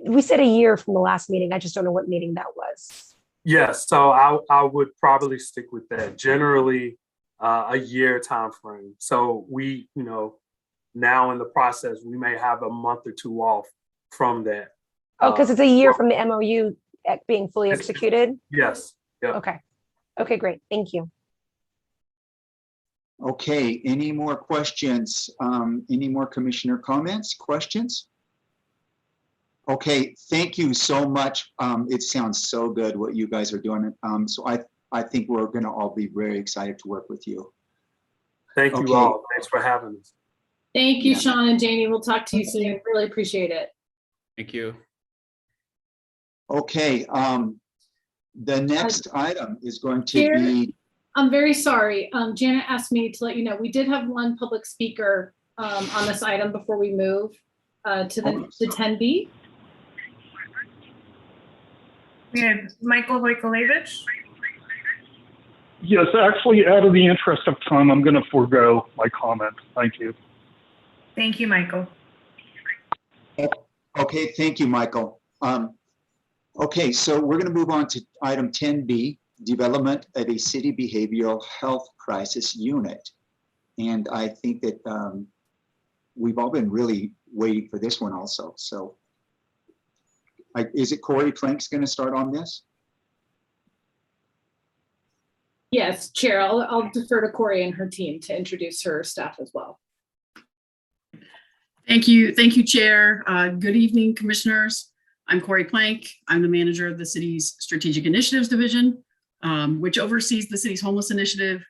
Speaker 7: We said a year from the last meeting. I just don't know what meeting that was.
Speaker 13: Yes, so I would probably stick with that. Generally, a year time frame. So we, now in the process, we may have a month or two off from that.
Speaker 7: Oh, because it's a year from the MOU being fully executed?
Speaker 13: Yes. Yeah.
Speaker 7: Okay. Okay, great. Thank you.
Speaker 2: Okay, any more questions? Any more commissioner comments, questions? Okay, thank you so much. It sounds so good what you guys are doing. So I think we're gonna all be very excited to work with you.
Speaker 13: Thank you all. Thanks for having us.
Speaker 3: Thank you, Sean and Janie. We'll talk to you soon. Really appreciate it.
Speaker 12: Thank you.
Speaker 2: Okay, the next item is going to be.
Speaker 3: I'm very sorry. Janet asked me to let you know, we did have one public speaker on this item before we move to 10B.
Speaker 1: We have Michael Vojkovic.
Speaker 10: Yes, actually, out of the interest of time, I'm going to forego my comment. Thank you.
Speaker 1: Thank you, Michael.
Speaker 2: Okay, thank you, Michael. Okay, so we're going to move on to item 10B, development of a city behavioral health crisis unit. And I think that we've all been really waiting for this one also. So is it Corey Plank's going to start on this?
Speaker 3: Yes, Chair, I'll defer to Corey and her team to introduce her staff as well.
Speaker 16: Thank you, Chair. Good evening, Commissioners. I'm Corey Plank. I'm the manager of the city's Strategic Initiatives Division, which oversees the city's homeless initiative,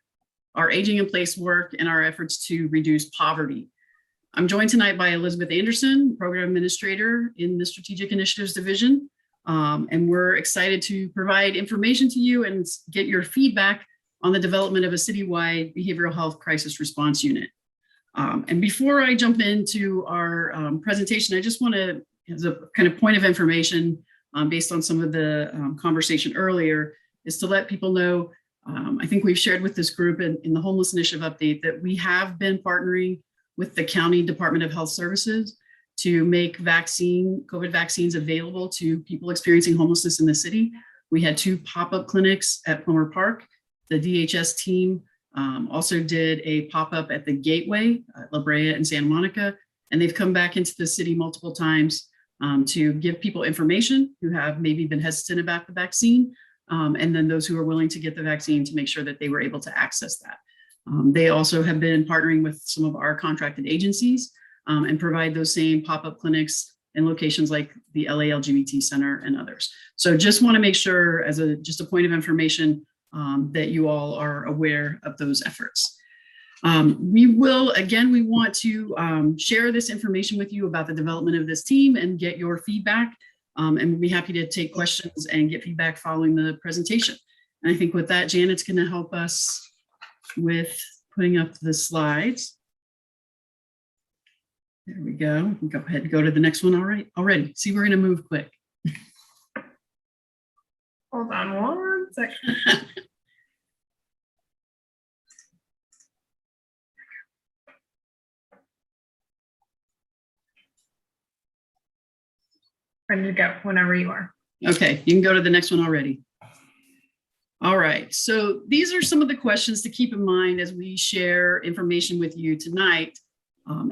Speaker 16: our aging in place work, and our efforts to reduce poverty. I'm joined tonight by Elizabeth Anderson, Program Administrator in the Strategic Initiatives Division, and we're excited to provide information to you and get your feedback on the development of a citywide behavioral health crisis response unit. And before I jump into our presentation, I just want to, as a kind of point of information based on some of the conversation earlier, is to let people know, I think we've shared with this group in the Homeless Initiative update that we have been partnering with the County Department of Health Services to make COVID vaccines available to people experiencing homelessness in the city. We had 2 pop-up clinics at Plummer Park. The DHS team also did a pop-up at the Gateway, La Brea and Santa Monica, and they've come back into the city multiple times to give people information who have maybe been hesitant about the vaccine, and then those who are willing to get the vaccine to make sure that they were able to access that. They also have been partnering with some of our contracted agencies and provide those same pop-up clinics in locations like the LA LGBT Center and others. So just want to make sure, as just a point of information, that you all are aware of those efforts. We want to share this information with you about the development of this team and get your feedback. And we'll be happy to take questions and get feedback following the presentation. And I think with that, Janet's going to help us with putting up the slides. There we go. We can go ahead and go to the next one already. See, we're going to move quick.
Speaker 1: Hold on one second. Ready to go whenever you are.
Speaker 16: Okay, you can go to the next one already. All right, so these are some of the questions to keep in mind as we share information with you tonight.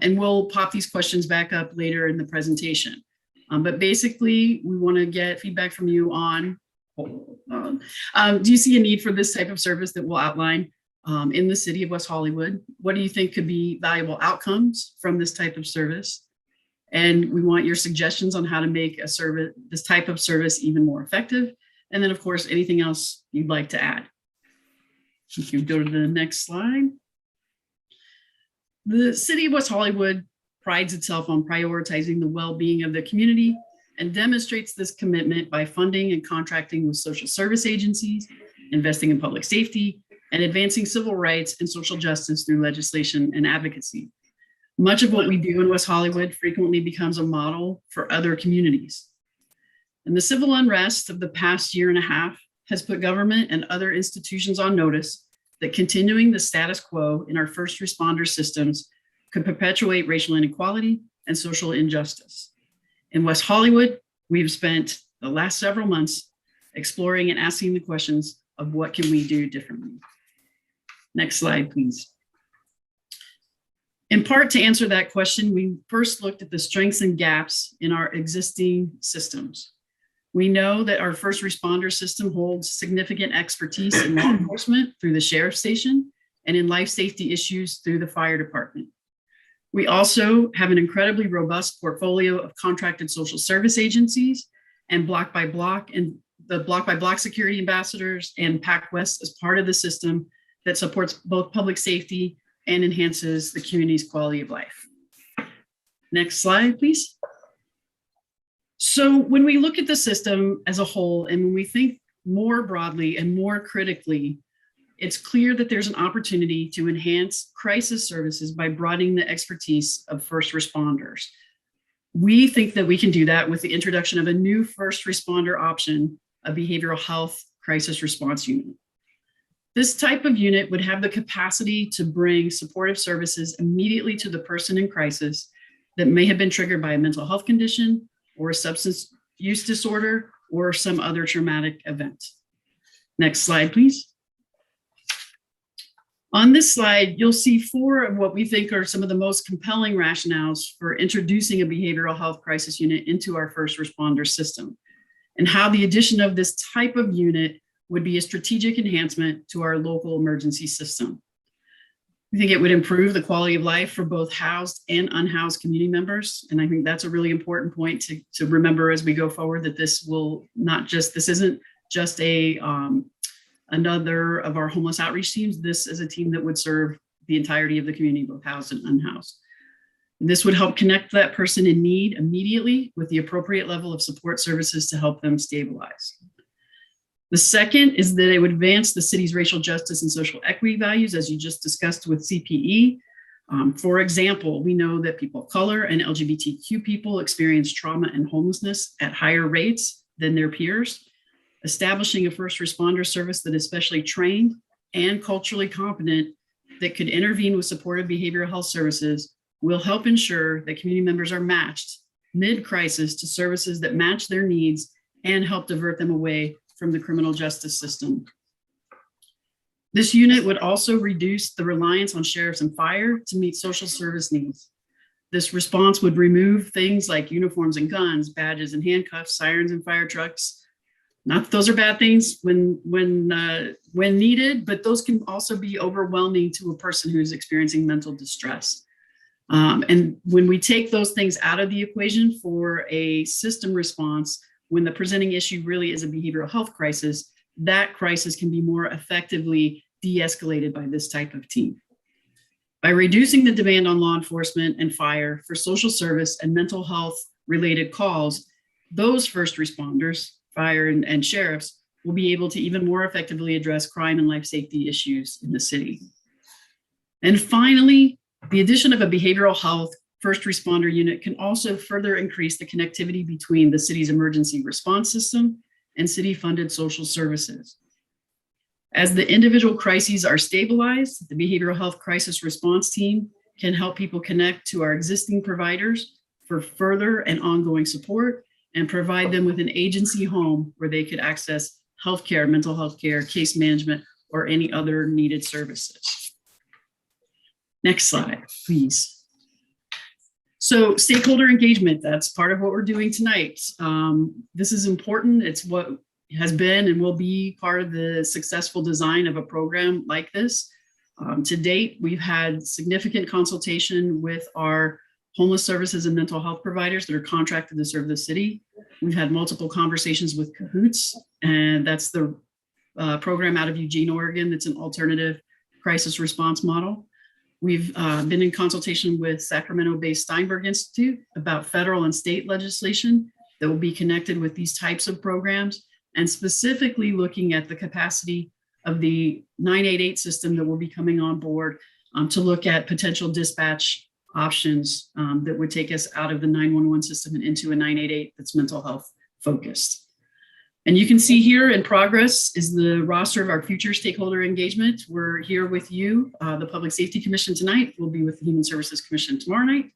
Speaker 16: And we'll pop these questions back up later in the presentation. But basically, we want to get feedback from you on, do you see a need for this type of service that we'll outline in the city of West Hollywood? What do you think could be valuable outcomes from this type of service? And we want your suggestions on how to make a service, this type of service, even more effective. And then, of course, anything else you'd like to add. If you go to the next slide. The city of West Hollywood prides itself on prioritizing the well-being of the community and demonstrates this commitment by funding and contracting with social service agencies, investing in public safety, and advancing civil rights and social justice through legislation and advocacy. Much of what we do in West Hollywood frequently becomes a model for other communities. And the civil unrest of the past year and a half has put government and other institutions on notice that continuing the status quo in our first responder systems could perpetuate racial inequality and social injustice. In West Hollywood, we've spent the last several months exploring and asking the questions of what can we do differently. Next slide, please. In part, to answer that question, we first looked at the strengths and gaps in our existing systems. We know that our first responder system holds significant expertise in law enforcement through the sheriff's station and in life safety issues through the fire department. We also have an incredibly robust portfolio of contracted social service agencies and block by block security ambassadors and PAC West as part of the system that supports both public safety and enhances the community's quality of life. Next slide, please. So when we look at the system as a whole, and when we think more broadly and more critically, it's clear that there's an opportunity to enhance crisis services by broadening the expertise of first responders. We think that we can do that with the introduction of a new first responder option, a behavioral health crisis response unit. This type of unit would have the capacity to bring supportive services immediately to the person in crisis that may have been triggered by a mental health condition or a substance use disorder or some other traumatic event. Next slide, please. On this slide, you'll see 4 of what we think are some of the most compelling rationales for introducing a behavioral health crisis unit into our first responder system, and how the addition of this type of unit would be a strategic enhancement to our local emergency system. We think it would improve the quality of life for both housed and unhoused community members. And I think that's a really important point to remember as we go forward, that this isn't just another of our homeless outreach teams. This is a team that would serve the entirety of the community, both housed and unhoused. And this would help connect that person in need immediately with the appropriate level of support services to help them stabilize. The second is that it would advance the city's racial justice and social equity values, as you just discussed with CPE. For example, we know that people of color and LGBTQ people experience trauma and homelessness at higher rates than their peers. Establishing a first responder service that is specially trained and culturally competent that could intervene with supportive behavioral health services will help ensure that community members are matched mid-crisis to services that match their needs and help divert them away from the criminal justice system. This unit would also reduce the reliance on sheriffs and fire to meet social service needs. This response would remove things like uniforms and guns, badges and handcuffs, sirens and fire trucks. Not that those are bad things when needed, but those can also be overwhelming to a person who's experiencing mental distress. And when we take those things out of the equation for a system response, when the presenting issue really is a behavioral health crisis, that crisis can be more effectively de-escalated by this type of team. By reducing the demand on law enforcement and fire for social service and mental health related calls, those first responders, fire and sheriffs, will be able to even more effectively address crime and life safety issues in the city. And finally, the addition of a behavioral health first responder unit can also further increase the connectivity between the city's emergency response system and city-funded social services. As the individual crises are stabilized, the behavioral health crisis response team can help people connect to our existing providers for further and ongoing support and provide them with an agency home where they could access healthcare, mental health care, case management, or any other needed services. Next slide, please. So stakeholder engagement, that's part of what we're doing tonight. This is important. It's what has been and will be part of the successful design of a program like this. To date, we've had significant consultation with our homeless services and mental health providers that are contracted to serve the city. We've had multiple conversations with CAHOOTS, and that's the program out of Eugene, Oregon, that's an alternative crisis response model. We've been in consultation with Sacramento-based Steinberg Institute about federal and state legislation that will be connected with these types of programs, and specifically looking at the capacity of the 988 system that will be coming on board to look at potential dispatch options that would take us out of the 911 system and into a 988 that's mental health focused. And you can see here in progress is the roster of our future stakeholder engagement. We're here with you, the Public Safety Commission tonight. We'll be with the Human Services Commission tomorrow night,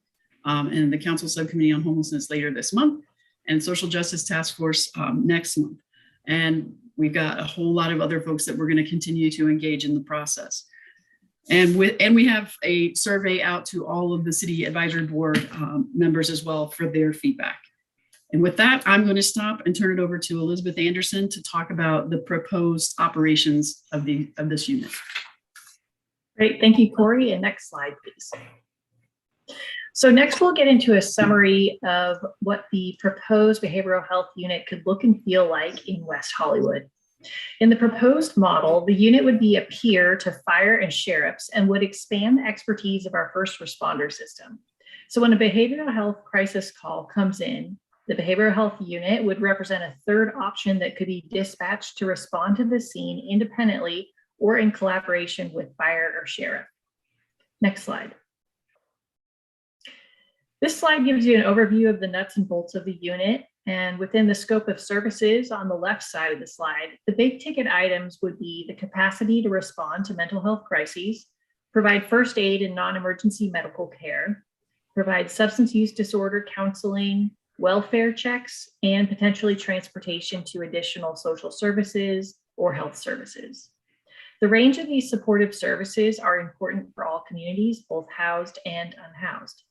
Speaker 16: and the Council Subcommittee on Homelessness later this month, and Social Justice Task Force next month. And we've got a whole lot of other folks that we're going to continue to engage in the process. And we have a survey out to all of the City Advisory Board members as well for their feedback. And with that, I'm going to stop and turn it over to Elizabeth Anderson to talk about the proposed operations of this unit.
Speaker 17: Great, thank you, Corey. And next slide, please. So next we'll get into a summary of what the proposed behavioral health unit could look and feel like in West Hollywood. In the proposed model, the unit would be a peer to fire and sheriffs and would expand the expertise of our first responder system. So when a behavioral health crisis call comes in, the behavioral health unit would represent a third option that could be dispatched to respond to the scene independently or in collaboration with fire or sheriff. Next slide. This slide gives you an overview of the nuts and bolts of the unit. And within the scope of services on the left side of the slide, the big ticket items would be the capacity to respond to mental health crises, provide first aid and non-emergency medical care, provide substance use disorder counseling, welfare checks, and potentially transportation to additional social services or health services. The range of these supportive services are important for all communities, both housed and unhoused.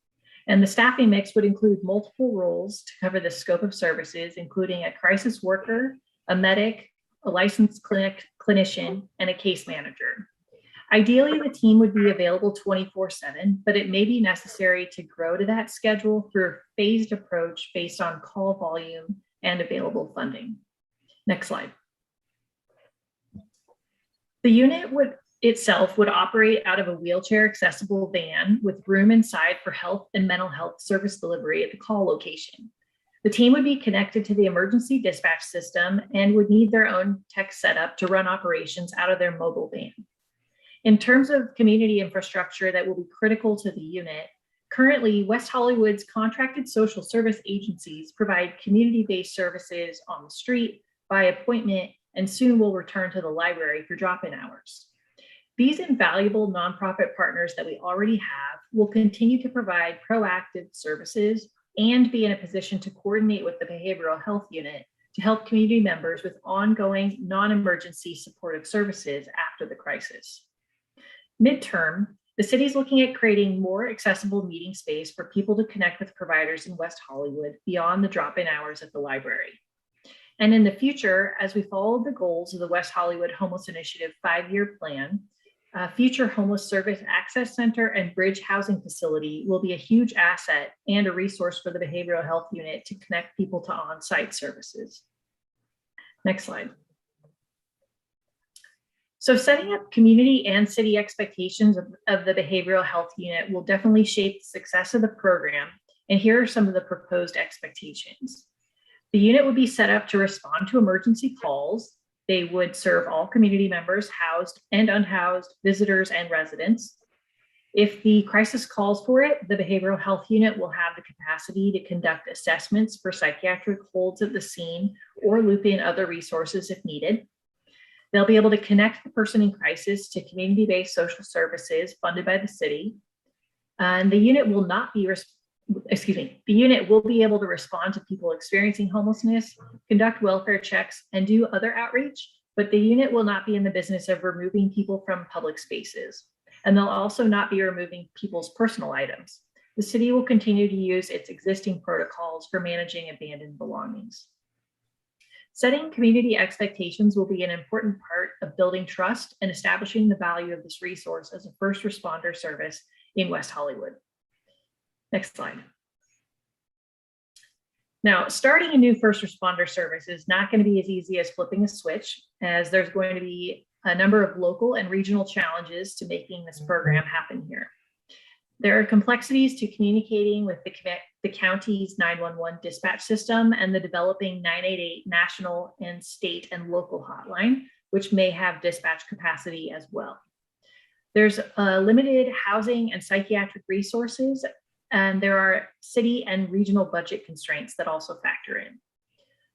Speaker 17: And the staffing mix would include multiple roles to cover the scope of services, including a crisis worker, a medic, a licensed clinician, and a case manager. Ideally, the team would be available 24/7, but it may be necessary to grow to that schedule through a phased approach based on call volume and available funding. Next slide. The unit itself would operate out of a wheelchair accessible van with room inside for health and mental health service delivery at the call location. The team would be connected to the emergency dispatch system and would need their own tech setup to run operations out of their mobile van. In terms of community infrastructure that will be critical to the unit, currently West Hollywood's contracted social service agencies provide community-based services on the street, by appointment, and soon will return to the library for drop-in hours. These invaluable nonprofit partners that we already have will continue to provide proactive services and be in a position to coordinate with the behavioral health unit to help community members with ongoing non-emergency supportive services after the crisis. Midterm, the city is looking at creating more accessible meeting space for people to connect with providers in West Hollywood beyond the drop-in hours at the library. And in the future, as we follow the goals of the West Hollywood Homeless Initiative 5-year plan, future homeless service access center and bridge housing facility will be a huge asset and a resource for the behavioral health unit to connect people to on-site services. Next slide. So setting up community and city expectations of the behavioral health unit will definitely shape the success of the program. And here are some of the proposed expectations. The unit would be set up to respond to emergency calls. They would serve all community members, housed and unhoused, visitors and residents. If the crisis calls for it, the behavioral health unit will have the capacity to conduct assessments for psychiatric holds at the scene or loop in other resources if needed. They'll be able to connect the person in crisis to community-based social services funded by the city. And the unit will not be, the unit will be able to respond to people experiencing homelessness, conduct welfare checks, and do other outreach, but the unit will not be in the business of removing people from public spaces. And they'll also not be removing people's personal items. The city will continue to use its existing protocols for managing abandoned belongings. Setting community expectations will be an important part of building trust and establishing the value of this resource as a first responder service in West Hollywood. Next slide. Now, starting a new first responder service is not going to be as easy as flipping a switch, as there's going to be a number of local and regional challenges to making this program happen here. There are complexities to communicating with the county's 911 dispatch system and the developing 988 national and state and local hotline, which may have dispatch capacity as well. There's limited housing and psychiatric resources, and there are city and regional budget constraints that also factor in.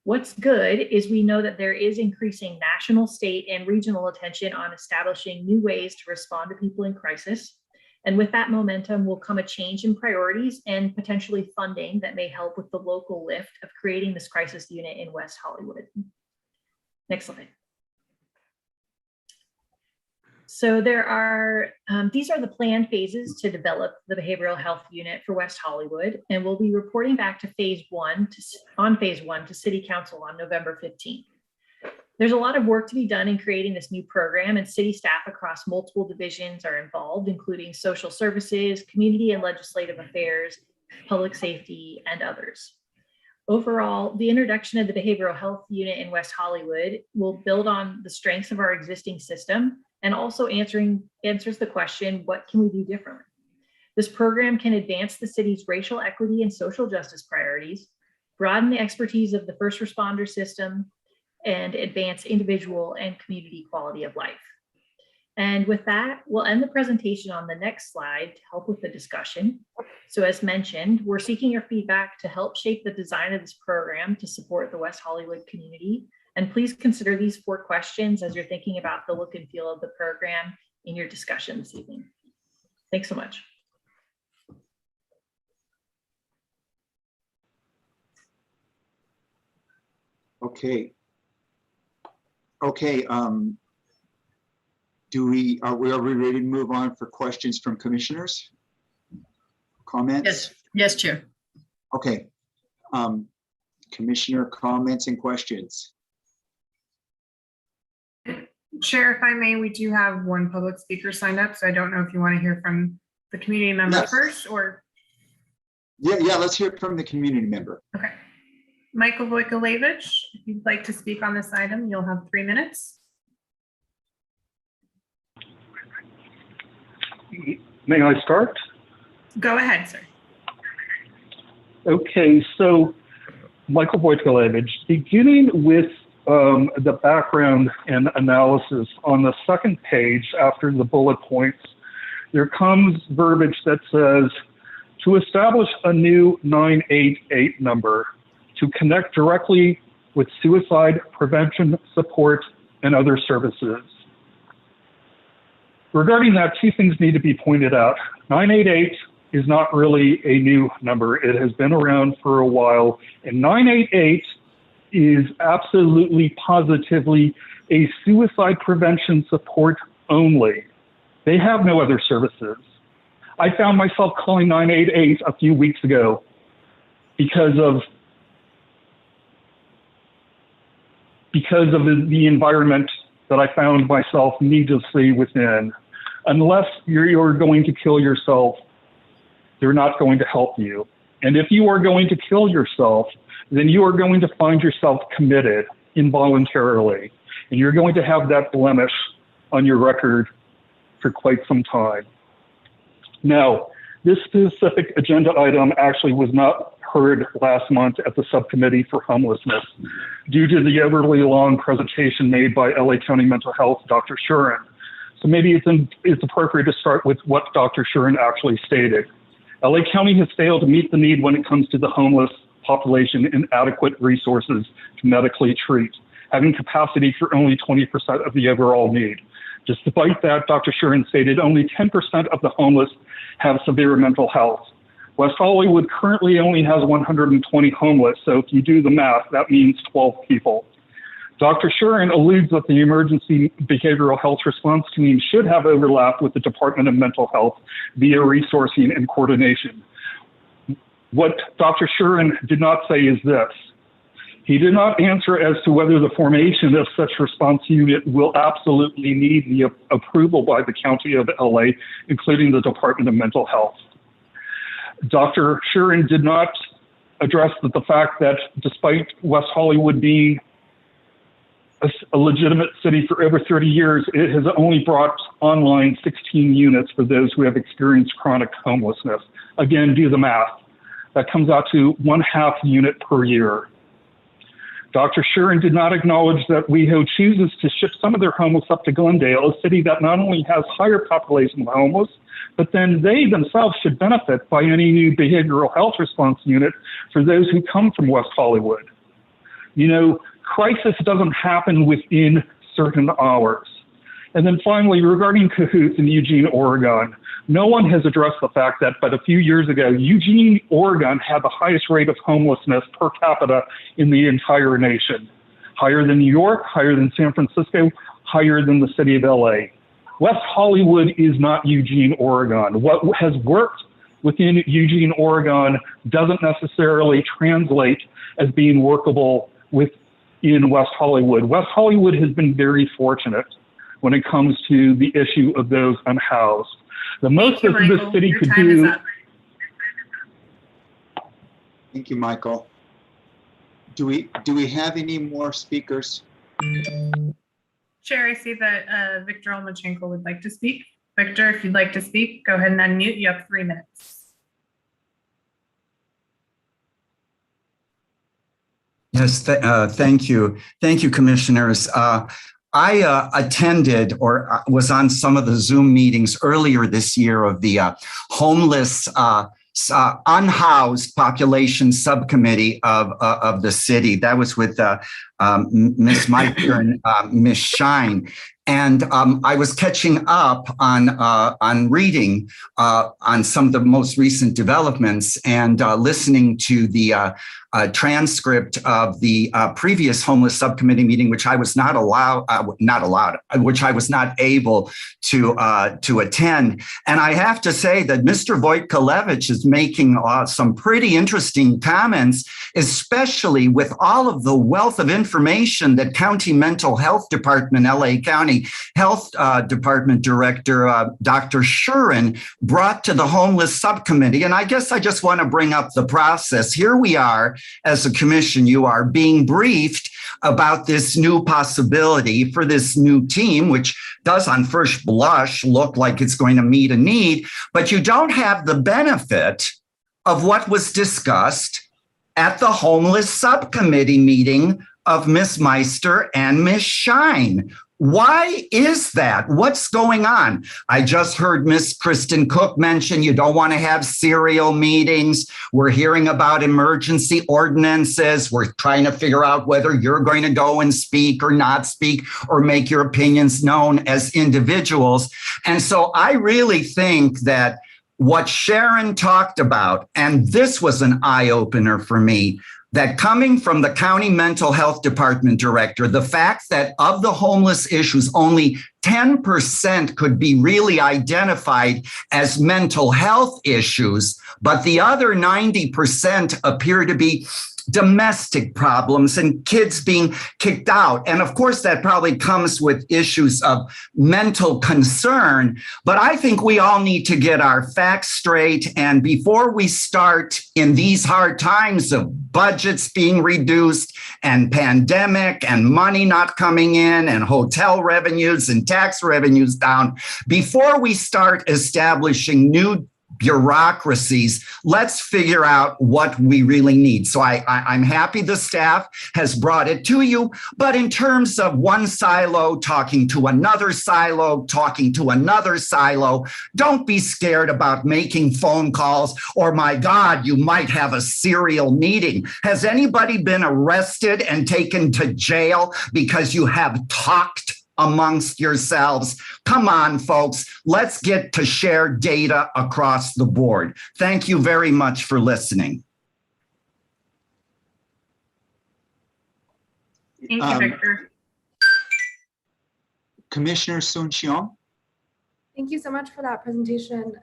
Speaker 17: What's good is we know that there is increasing national, state, and regional attention on establishing new ways to respond to people in crisis. And with that momentum will come a change in priorities and potentially funding that may help with the local lift of creating this crisis unit in West Hollywood. Next slide. So there are, these are the planned phases to develop the behavioral health unit for West Hollywood, and we'll be reporting back to phase one to City Council on November 15th. There's a lot of work to be done in creating this new program, and city staff across multiple divisions are involved, including social services, community and legislative affairs, public safety, and others. Overall, the introduction of the behavioral health unit in West Hollywood will build on the strengths of our existing system and also answers the question, what can we do differently? This program can advance the city's racial equity and social justice priorities, broaden the expertise of the first responder system, and advance individual and community quality of life. And with that, we'll end the presentation on the next slide to help with the discussion. So as mentioned, we're seeking your feedback to help shape the design of this program to support the West Hollywood community. And please consider these 4 questions as you're thinking about the look and feel of the program in your discussion this evening. Thanks so much.
Speaker 2: Okay. Okay. Are we ready to move on for questions from commissioners? Comments?
Speaker 16: Yes. Yes, Chair.
Speaker 2: Okay. Commissioner comments and questions.
Speaker 1: Chair, if I may, we do have one public speaker signed up, so I don't know if you want to hear from the community member
Speaker 2: Yes.
Speaker 1: first or.
Speaker 2: Yeah, let's hear from the community member.
Speaker 1: Okay. Michael Vojkovic, if you'd like to speak on this item, you'll have 3 minutes.
Speaker 10: May I start?
Speaker 1: Go ahead, sir.
Speaker 10: Okay, so Michael Vojkovic, beginning with the background and analysis on the second page after the bullet points, there comes verbiage that says to establish a new 988 number to connect directly with suicide prevention, support, and other services. Regarding that, 2 things need to be pointed out. 988 is not really a new number. It has been around for a while, and 988 is absolutely positively a suicide prevention support only. They have no other services. I found myself calling 988 a few weeks ago because of the environment that I found myself needlessly within. Unless you're going to kill yourself, they're not going to help you. And if you are going to kill yourself, then you are going to find yourself committed involuntarily. And you're going to have that blemish on your record for quite some time. Now, this specific agenda item actually was not heard last month at the Subcommittee for Homelessness due to the overly long presentation made by LA County Mental Health, Dr. Shuren. So maybe it's appropriate to start with what Dr. Shuren actually stated. LA County has failed to meet the need when it comes to the homeless population and adequate resources to medically treat, having capacity for only 20% of the overall need. Despite that, Dr. Shuren stated only 10% of the homeless have severe mental health. West Hollywood currently only has 120 homeless, so if you do the math, that means 12 people. Dr. Shuren alludes that the emergency behavioral health response team should have overlap with the Department of Mental Health via resourcing and coordination. What Dr. Shuren did not say is this. He did not answer as to whether the formation of such response unit will absolutely need the approval by the County of LA, including the Department of Mental Health. Dr. Shuren did not address the fact that despite West Hollywood being a legitimate city for over 30 years, it has only brought online 16 units for those who have experienced chronic homelessness. Again, do the math. That comes out to 1/2 unit per year. Dr. Shuren did not acknowledge that WeHo chooses to ship some of their homeless up to Glendale, a city that not only has higher population of homeless, but then they themselves should benefit by any new behavioral health response unit for those who come from West Hollywood. You know, crisis doesn't happen within certain hours. And then finally, regarding cahoots in Eugene, Oregon, no one has addressed the fact that but a few years ago, Eugene, Oregon had the highest rate of homelessness per capita in the entire nation. Higher than New York, higher than San Francisco, higher than the city of LA. West Hollywood is not Eugene, Oregon. What has worked within Eugene, Oregon doesn't necessarily translate as being workable within West Hollywood. West Hollywood has been very fortunate when it comes to the issue of those unhoused. The most that this city could do.
Speaker 2: Thank you, Michael. Do we have any more speakers?
Speaker 1: Chair, I see that Victor Olmachenko would like to speak. Victor, if you'd like to speak, go ahead and unmute. You have 3 minutes.
Speaker 11: Yes, thank you. Thank you, commissioners. I attended or was on some of the Zoom meetings earlier this year of the homeless unhoused population subcommittee of the city. That was with Ms. Meister and Ms. Shine. And I was catching up on reading on some of the most recent developments and listening to the transcript of the previous homeless subcommittee meeting, which I was which I was not able to attend. And I have to say that Mr. Vojkovic is making some pretty interesting comments, especially with all of the wealth of information that County Mental Health Department, LA County Health Department Director, Dr. Shuren brought to the homeless subcommittee. And I guess I just want to bring up the process. Here we are as a commission, you are being briefed about this new possibility for this new team, which does on first blush look like it's going to meet a need, but you don't have the benefit of what was discussed at the homeless subcommittee meeting of Ms. Meister and Ms. Shine. Why is that? What's going on? I just heard Ms. Kristen Cook mention you don't want to have serial meetings. We're hearing about emergency ordinances. We're trying to figure out whether you're going to go and speak or not speak or make your opinions known as individuals. And so I really think that what Sharon talked about, and this was an eye-opener for me, that coming from the County Mental Health Department Director, the fact that of the homeless issues, only 10% could be really identified as mental health issues, but the other 90% appear to be domestic problems and kids being kicked out. And of course, that probably comes with issues of mental concern. But I think we all need to get our facts straight. And before we start in these hard times of budgets being reduced and pandemic and money not coming in and hotel revenues and tax revenues down, before we start establishing new bureaucracies. Let's figure out what we really need. So I'm happy the staff has brought it to you, but in terms of one silo talking to another silo, talking to another silo, don't be scared about making phone calls, or my God, you might have a serial meeting. Has anybody been arrested and taken to jail because you have talked amongst yourselves? Come on, folks, let's get to share data across the board. Thank you very much for listening.
Speaker 1: Thank you, Victor.
Speaker 2: Commissioner Sun-Cheong?
Speaker 5: Thank you so much for that presentation.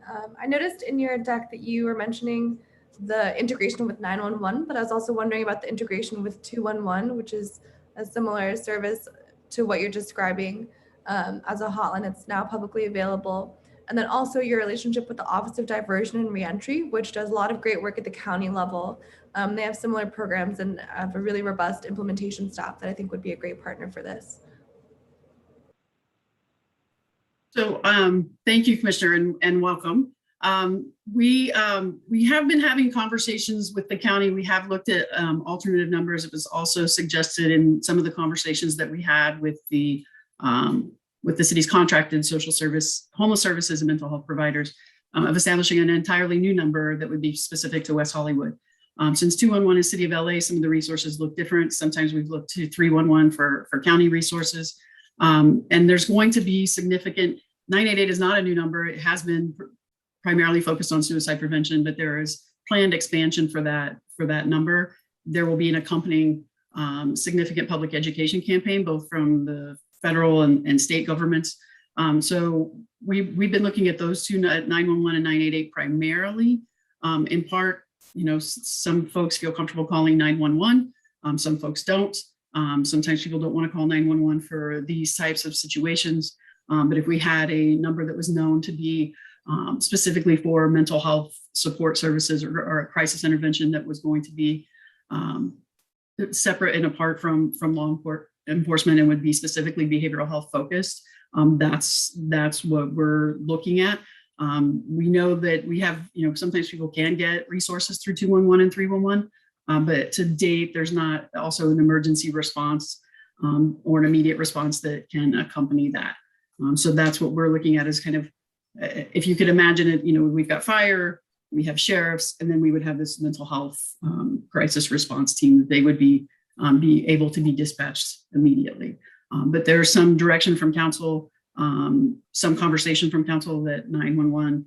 Speaker 5: I noticed in your deck that you were mentioning the integration with 911, but I was also wondering about the integration with 211, which is a similar service to what you're describing as a hotline that's now publicly available. And then also your relationship with the Office of Diversion and Reentry, which does a lot of great work at the county level. They have similar programs and have a really robust implementation staff that I think would be a great partner for this.
Speaker 16: So thank you, Commissioner, and welcome. We have been having conversations with the county. We have looked at alternative numbers. It was also suggested in some of the conversations that we had with the city's contracted social service, homeless services and mental health providers of establishing an entirely new number that would be specific to West Hollywood. Since 211 is City of LA, some of the resources look different. Sometimes we've looked to 311 for county resources. And there's going to be significant, 988 is not a new number. It has been primarily focused on suicide prevention, but there is planned expansion for that number. There will be an accompanying significant public education campaign, both from the federal and state governments. So we've been looking at those two, 911 and 988 primarily. In part, some folks feel comfortable calling 911. Some folks don't. Sometimes people don't want to call 911 for these types of situations. But if we had a number that was known to be specifically for mental health support services or a crisis intervention that was going to be separate and apart from law enforcement and would be specifically behavioral health focused, that's what we're looking at. We know that we have, sometimes people can get resources through 211 and 311. But to date, there's not also an emergency response or an immediate response that can accompany that. So that's what we're looking at is kind of, if you could imagine it, we've got fire, we have sheriffs, and then we would have this mental health crisis response team. They would be able to be dispatched immediately. But there's some direction from council, some conversation from council that 911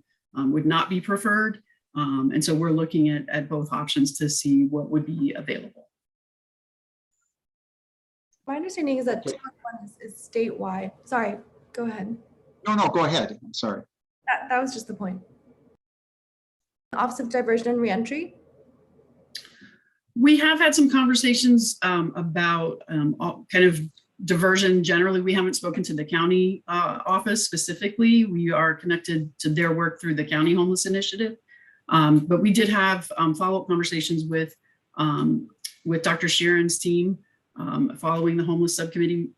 Speaker 16: would not be preferred. And so we're looking at both options to see what would be available.
Speaker 5: My understanding is that 211 is statewide. Sorry, go ahead.
Speaker 2: No, go ahead. I'm sorry.
Speaker 5: That was just the point. Office of Diversion and Reentry.
Speaker 16: We have had some conversations about kind of diversion generally. We haven't spoken to the county office specifically. We are connected to their work through the County Homeless Initiative. But we did have follow-up conversations with Dr. Sheeran's team following the homeless subcommittee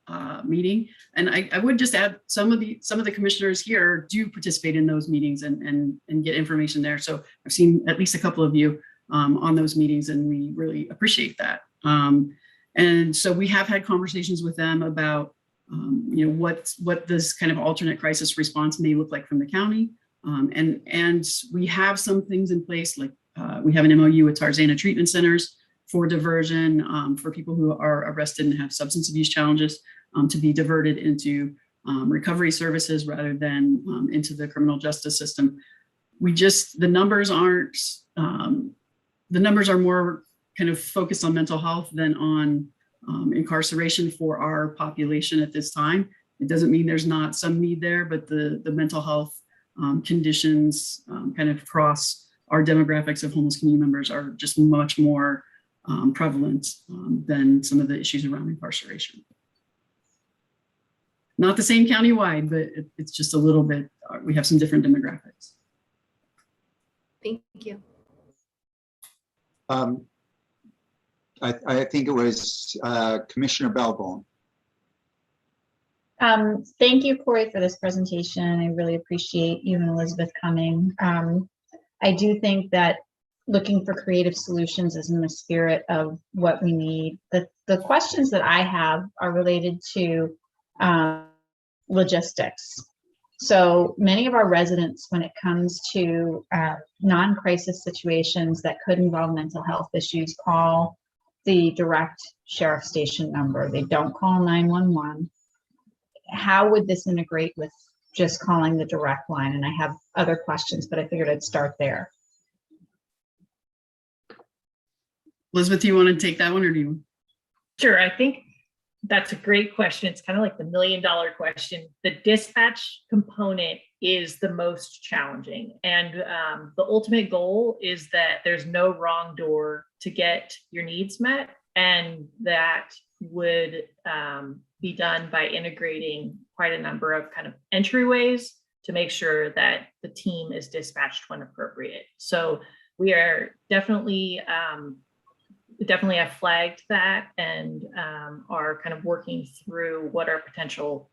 Speaker 16: meeting. And I would just add some of the commissioners here do participate in those meetings and get information there. So I've seen at least a couple of you on those meetings, and we really appreciate that. And so we have had conversations with them about what this kind of alternate crisis response may look like from the county. And we have some things in place, like we have an MOU with Tarzana Treatment Centers for diversion for people who are arrested and have substance abuse challenges to be diverted into recovery services rather than into the criminal justice system. The numbers are more kind of focused on mental health than on incarceration for our population at this time. It doesn't mean there's not some need there, but the mental health conditions kind of across our demographics of homeless community members are just much more prevalent than some of the issues around incarceration. Not the same countywide, but it's just a little bit, we have some different demographics.
Speaker 5: Thank you.
Speaker 2: I think it was Commissioner Belbone.
Speaker 8: Thank you, Corey, for this presentation. I really appreciate you and Elizabeth coming. I do think that looking for creative solutions is in the spirit of what we need. The questions that I have are related to logistics. So many of our residents, when it comes to non-crisis situations that could involve mental health issues, call the direct sheriff station number. They don't call 911. How would this integrate with just calling the direct line? And I have other questions, but I figured I'd start there.
Speaker 16: Elizabeth, do you want to take that one, or do you?
Speaker 17: Sure, I think that's a great question. It's kind of like the $1 million question. The dispatch component is the most challenging. And the ultimate goal is that there's no wrong door to get your needs met. And that would be done by integrating quite a number of kind of entryways to make sure that the team is dispatched when appropriate. So we are definitely have flagged that and are kind of working through what are potential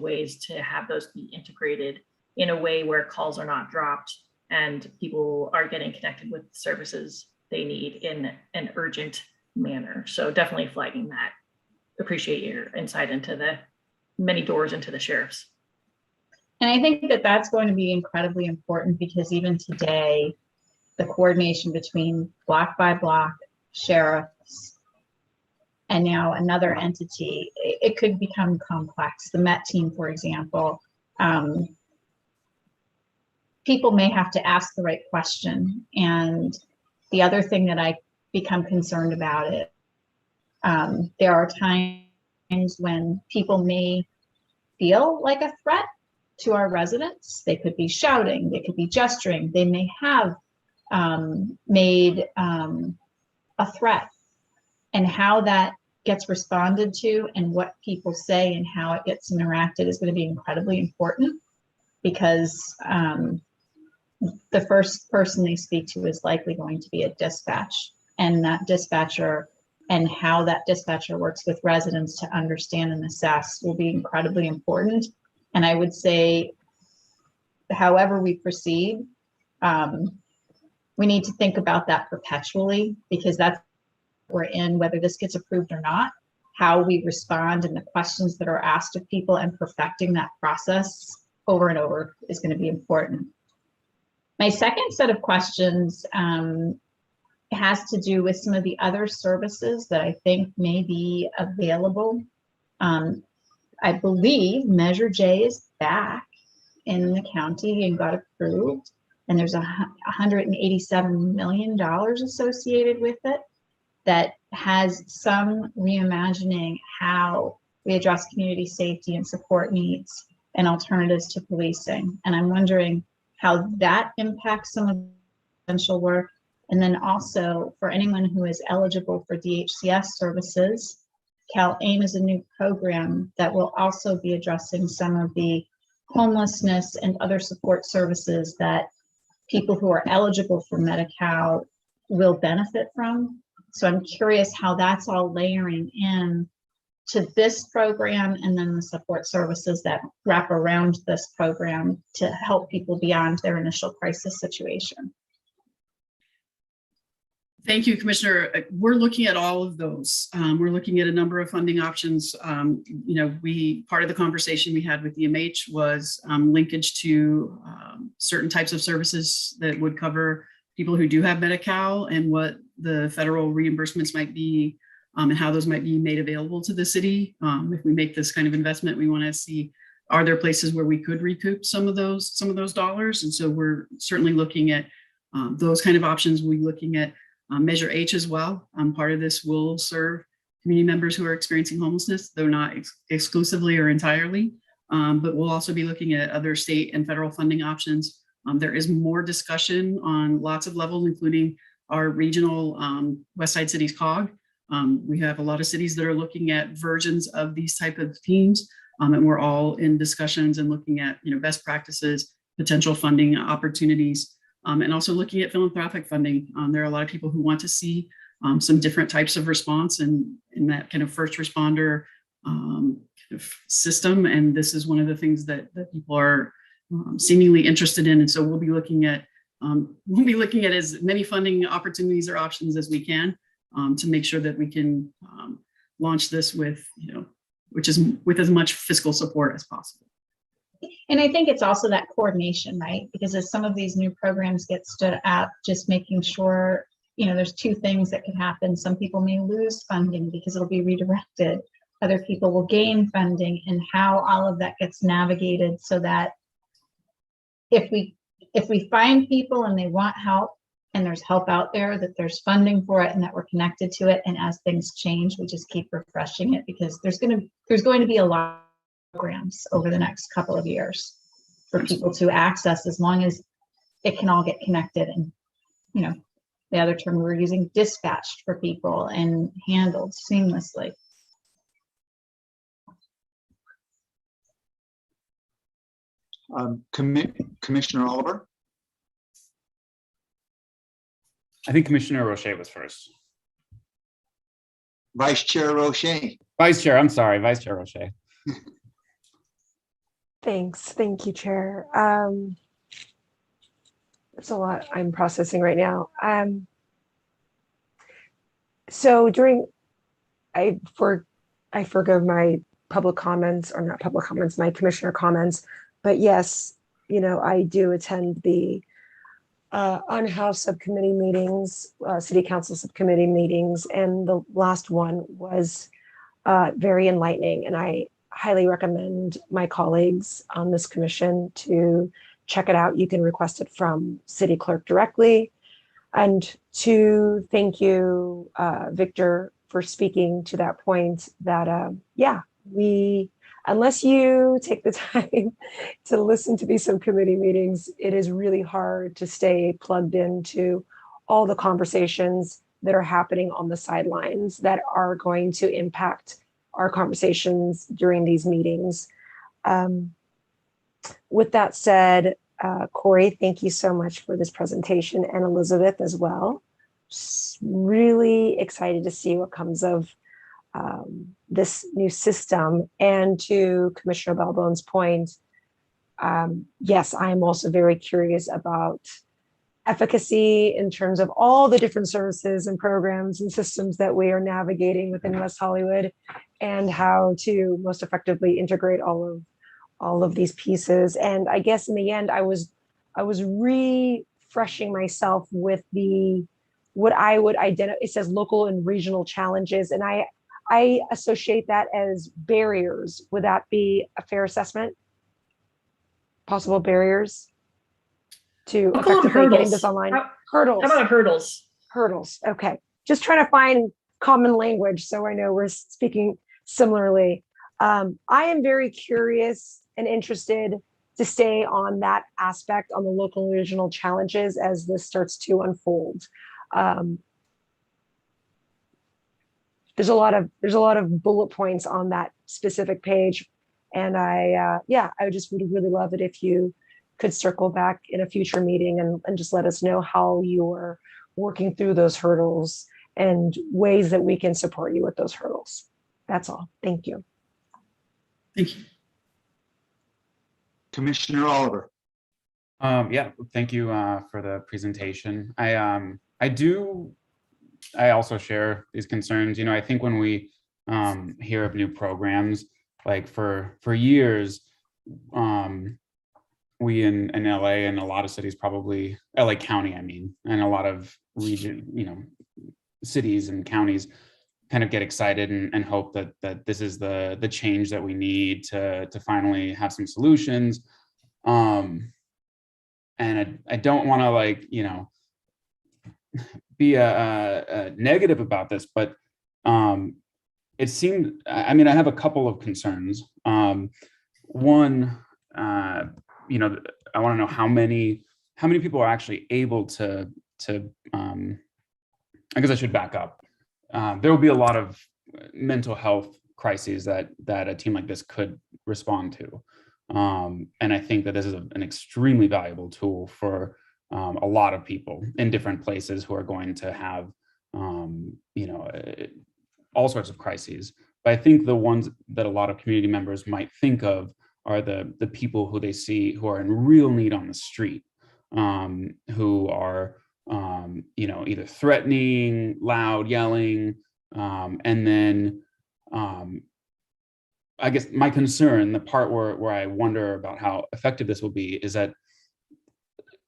Speaker 17: ways to have those be integrated in a way where calls are not dropped and people are getting connected with services they need in an urgent manner. So definitely flagging that. Appreciate your insight into the many doors into the sheriffs.
Speaker 8: And I think that that's going to be incredibly important, because even today, the coordination between block by block sheriffs and now another entity, it could become complex. The Met team, for example, people may have to ask the right question. And the other thing that I become concerned about it, there are times when people may feel like a threat to our residents. They could be shouting, they could be gesturing, they may have made a threat, and how that gets responded to and what people say and how it gets interacted is going to be incredibly important, because the first person they speak to is likely going to be a dispatch, and that dispatcher and how that dispatcher works with residents to understand and assess will be incredibly important. And I would say, however we proceed, we need to think about that perpetually, because that's what we're in, whether this gets approved or not. How we respond and the questions that are asked of people and perfecting that process over and over is going to be important. My second set of questions has to do with some of the other services that I think may be available. I believe Measure J is back in the county and got approved, and there's $187 million associated with it that has some reimagining how we address community safety and support needs and alternatives to policing. And I'm wondering how that impacts some of the potential work. And then also, for anyone who is eligible for DHCS services, CalAIM is a new program that will also be addressing some of the homelessness and other support services that people who are eligible for Medi-Cal will benefit from. So I'm curious how that's all layering in to this program, and then the support services that wrap around this program to help people beyond their initial crisis situation.
Speaker 16: Thank you, Commissioner. We're looking at all of those. We're looking at a number of funding options. Part of the conversation we had with EMH was linkage to certain types of services that would cover people who do have Medi-Cal, and what the federal reimbursements might be, and how those might be made available to the city. If we make this kind of investment, we want to see, are there places where we could recoup some of those dollars? And so we're certainly looking at those kind of options. We're looking at Measure H as well. Part of this will serve community members who are experiencing homelessness, though not exclusively or entirely, but we'll also be looking at other state and federal funding options. There is more discussion on lots of levels, including our regional West Side Cities COG. We have a lot of cities that are looking at versions of these type of teams, and we're all in discussions and looking at best practices, potential funding opportunities, and also looking at philanthropic funding. There are a lot of people who want to see some different types of response in that kind of first responder kind of system, and this is one of the things that people are seemingly interested in. And so we'll be looking at as many funding opportunities or options as we can to make sure that we can launch this with, with as much fiscal support as possible.
Speaker 8: And I think it's also that coordination, right? Because as some of these new programs get stood up, just making sure, there's two things that could happen. Some people may lose funding because it'll be redirected. Other people will gain funding, and how all of that gets navigated so that if we find people and they want help and there's help out there, that there's funding for it and that we're connected to it. And as things change, we just keep refreshing it, because there's going to be a lot of programs over the next couple of years for people to access, as long as it can all get connected. And, the other term we were using, dispatched for people and handled seamlessly.
Speaker 2: Commissioner Oliver?
Speaker 12: I think Commissioner Roche was first.
Speaker 2: Vice Chair Roche.
Speaker 12: Vice Chair, I'm sorry, Vice Chair Roche.
Speaker 7: Thanks. Thank you, Chair. There's a lot I'm processing right now. So I forgo my public comments, or not public comments, my commissioner comments, but yes, I do attend the on-house subcommittee meetings, city council subcommittee meetings, and the last one was very enlightening, and I highly recommend my colleagues on this commission to check it out. You can request it from city clerk directly. And to thank you, Victor, for speaking to that point that, unless you take the time to listen to these subcommittee meetings, it is really hard to stay plugged into all the conversations that are happening on the sidelines that are going to impact our conversations during these meetings. With that said, Corey, thank you so much for this presentation, and Elizabeth as well. Just really excited to see what comes of this new system. And to Commissioner Balbone's point, yes, I am also very curious about efficacy in terms of all the different services and programs and systems that we are navigating within West Hollywood, and how to most effectively integrate all of these pieces. And I guess in the end, I was refreshing myself with what I would identify. It says local and regional challenges, and I associate that as barriers. Would that be a fair assessment? Possible barriers to effectively getting this online? Hurdles.
Speaker 17: How about hurdles?
Speaker 7: Hurdles. Okay. Just trying to find common language so I know we're speaking similarly. I am very curious and interested to stay on that aspect, on the local and regional challenges, as this starts to unfold. There's a lot of bullet points on that specific page, and I would just really love it if you could circle back in a future meeting and just let us know how you're working through those hurdles and ways that we can support you with those hurdles. That's all. Thank you.
Speaker 16: Thank you.
Speaker 2: Commissioner Oliver.
Speaker 12: Thank you for the presentation. I also share these concerns. I think when we hear of new programs, like for years, we in LA and a lot of cities, probably LA County, and a lot of region, cities and counties kind of get excited and hope that this is the change that we need to finally have some solutions. And I don't want to be a negative about this, but it seemed, I have a couple of concerns. One, I want to know how many people are actually able to I guess I should back up. There will be a lot of mental health crises that a team like this could respond to. And I think that this is an extremely valuable tool for a lot of people in different places who are going to have, all sorts of crises. But I think the ones that a lot of community members might think of are the people who they see who are in real need on the street, who are either threatening, loud, yelling, and then I guess my concern, the part where I wonder about how effective this will be, is that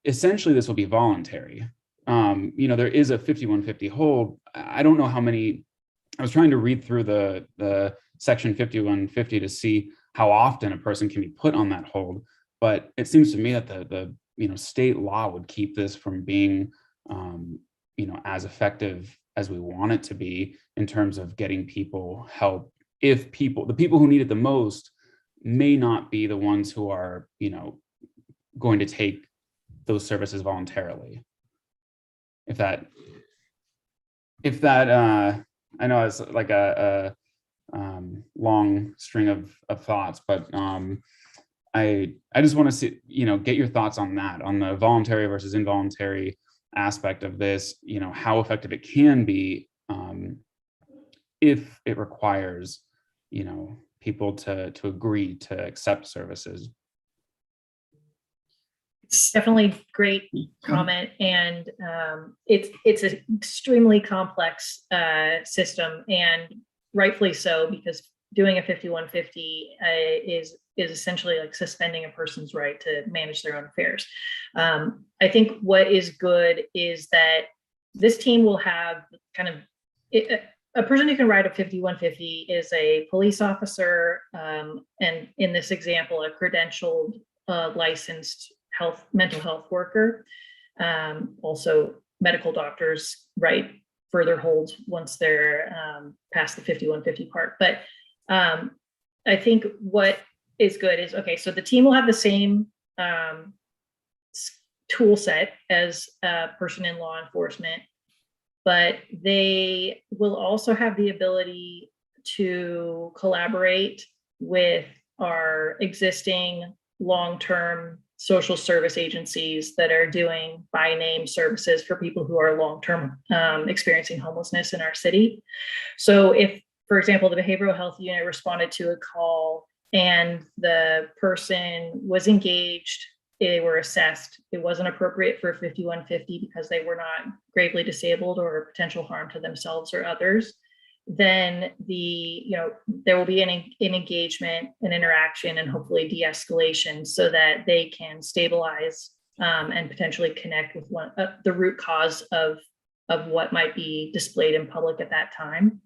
Speaker 12: essentially this will be voluntary. There is a 5150 hold. I don't know how many. I was trying to read through the section 5150 to see how often a person can be put on that hold, but it seems to me that the state law would keep this from being as effective as we want it to be in terms of getting people help. If the people who need it the most may not be the ones who are going to take those services voluntarily. If that I know it's like a long string of thoughts, but I just want to see, get your thoughts on that, on the voluntary versus involuntary aspect of this, how effective it can be if it requires, people to agree to accept services.
Speaker 17: It's definitely great comment, and it's an extremely complex system, and rightfully so, because doing a 5150 is essentially like suspending a person's right to manage their own affairs. I think what is good is that this team will have kind of a person who can ride a 5150 is a police officer, and in this example, a credentialed, licensed mental health worker. Also, medical doctors write further holds once they're past the 5150 part. But I think what is good is, okay, so the team will have the same tool set as a person in law enforcement, but they will also have the ability to collaborate with our existing long-term social service agencies that are doing by name services for people who are long-term experiencing homelessness in our city. So if, for example, the behavioral health unit responded to a call and the person was engaged, they were assessed, it wasn't appropriate for 5150 because they were not gravely disabled or a potential harm to themselves or others, then there will be an engagement, an interaction, and hopefully de-escalation so that they can stabilize and potentially connect with the root cause of what might be displayed in public at that time.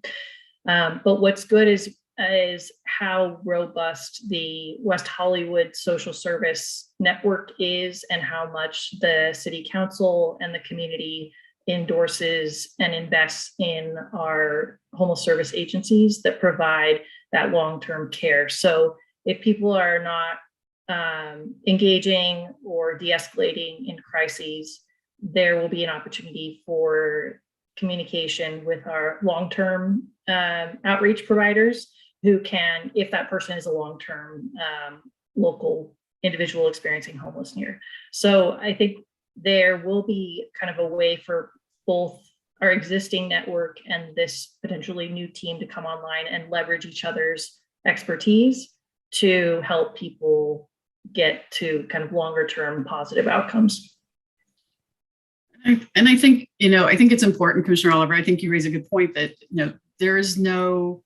Speaker 17: But what's good is how robust the West Hollywood social service network is, and how much the city council and the community endorses and invests in our homeless service agencies that provide that long-term care. So if people are not engaging or de-escalating in crises, there will be an opportunity for communication with our long-term outreach providers who can, if that person is a long-term local individual experiencing homelessness here. So I think there will be kind of a way for both our existing network and this potentially new team to come online and leverage each other's expertise to help people get to kind of longer term positive outcomes.
Speaker 16: And I think, I think it's important, Commissioner Oliver, I think you raise a good point that, there is no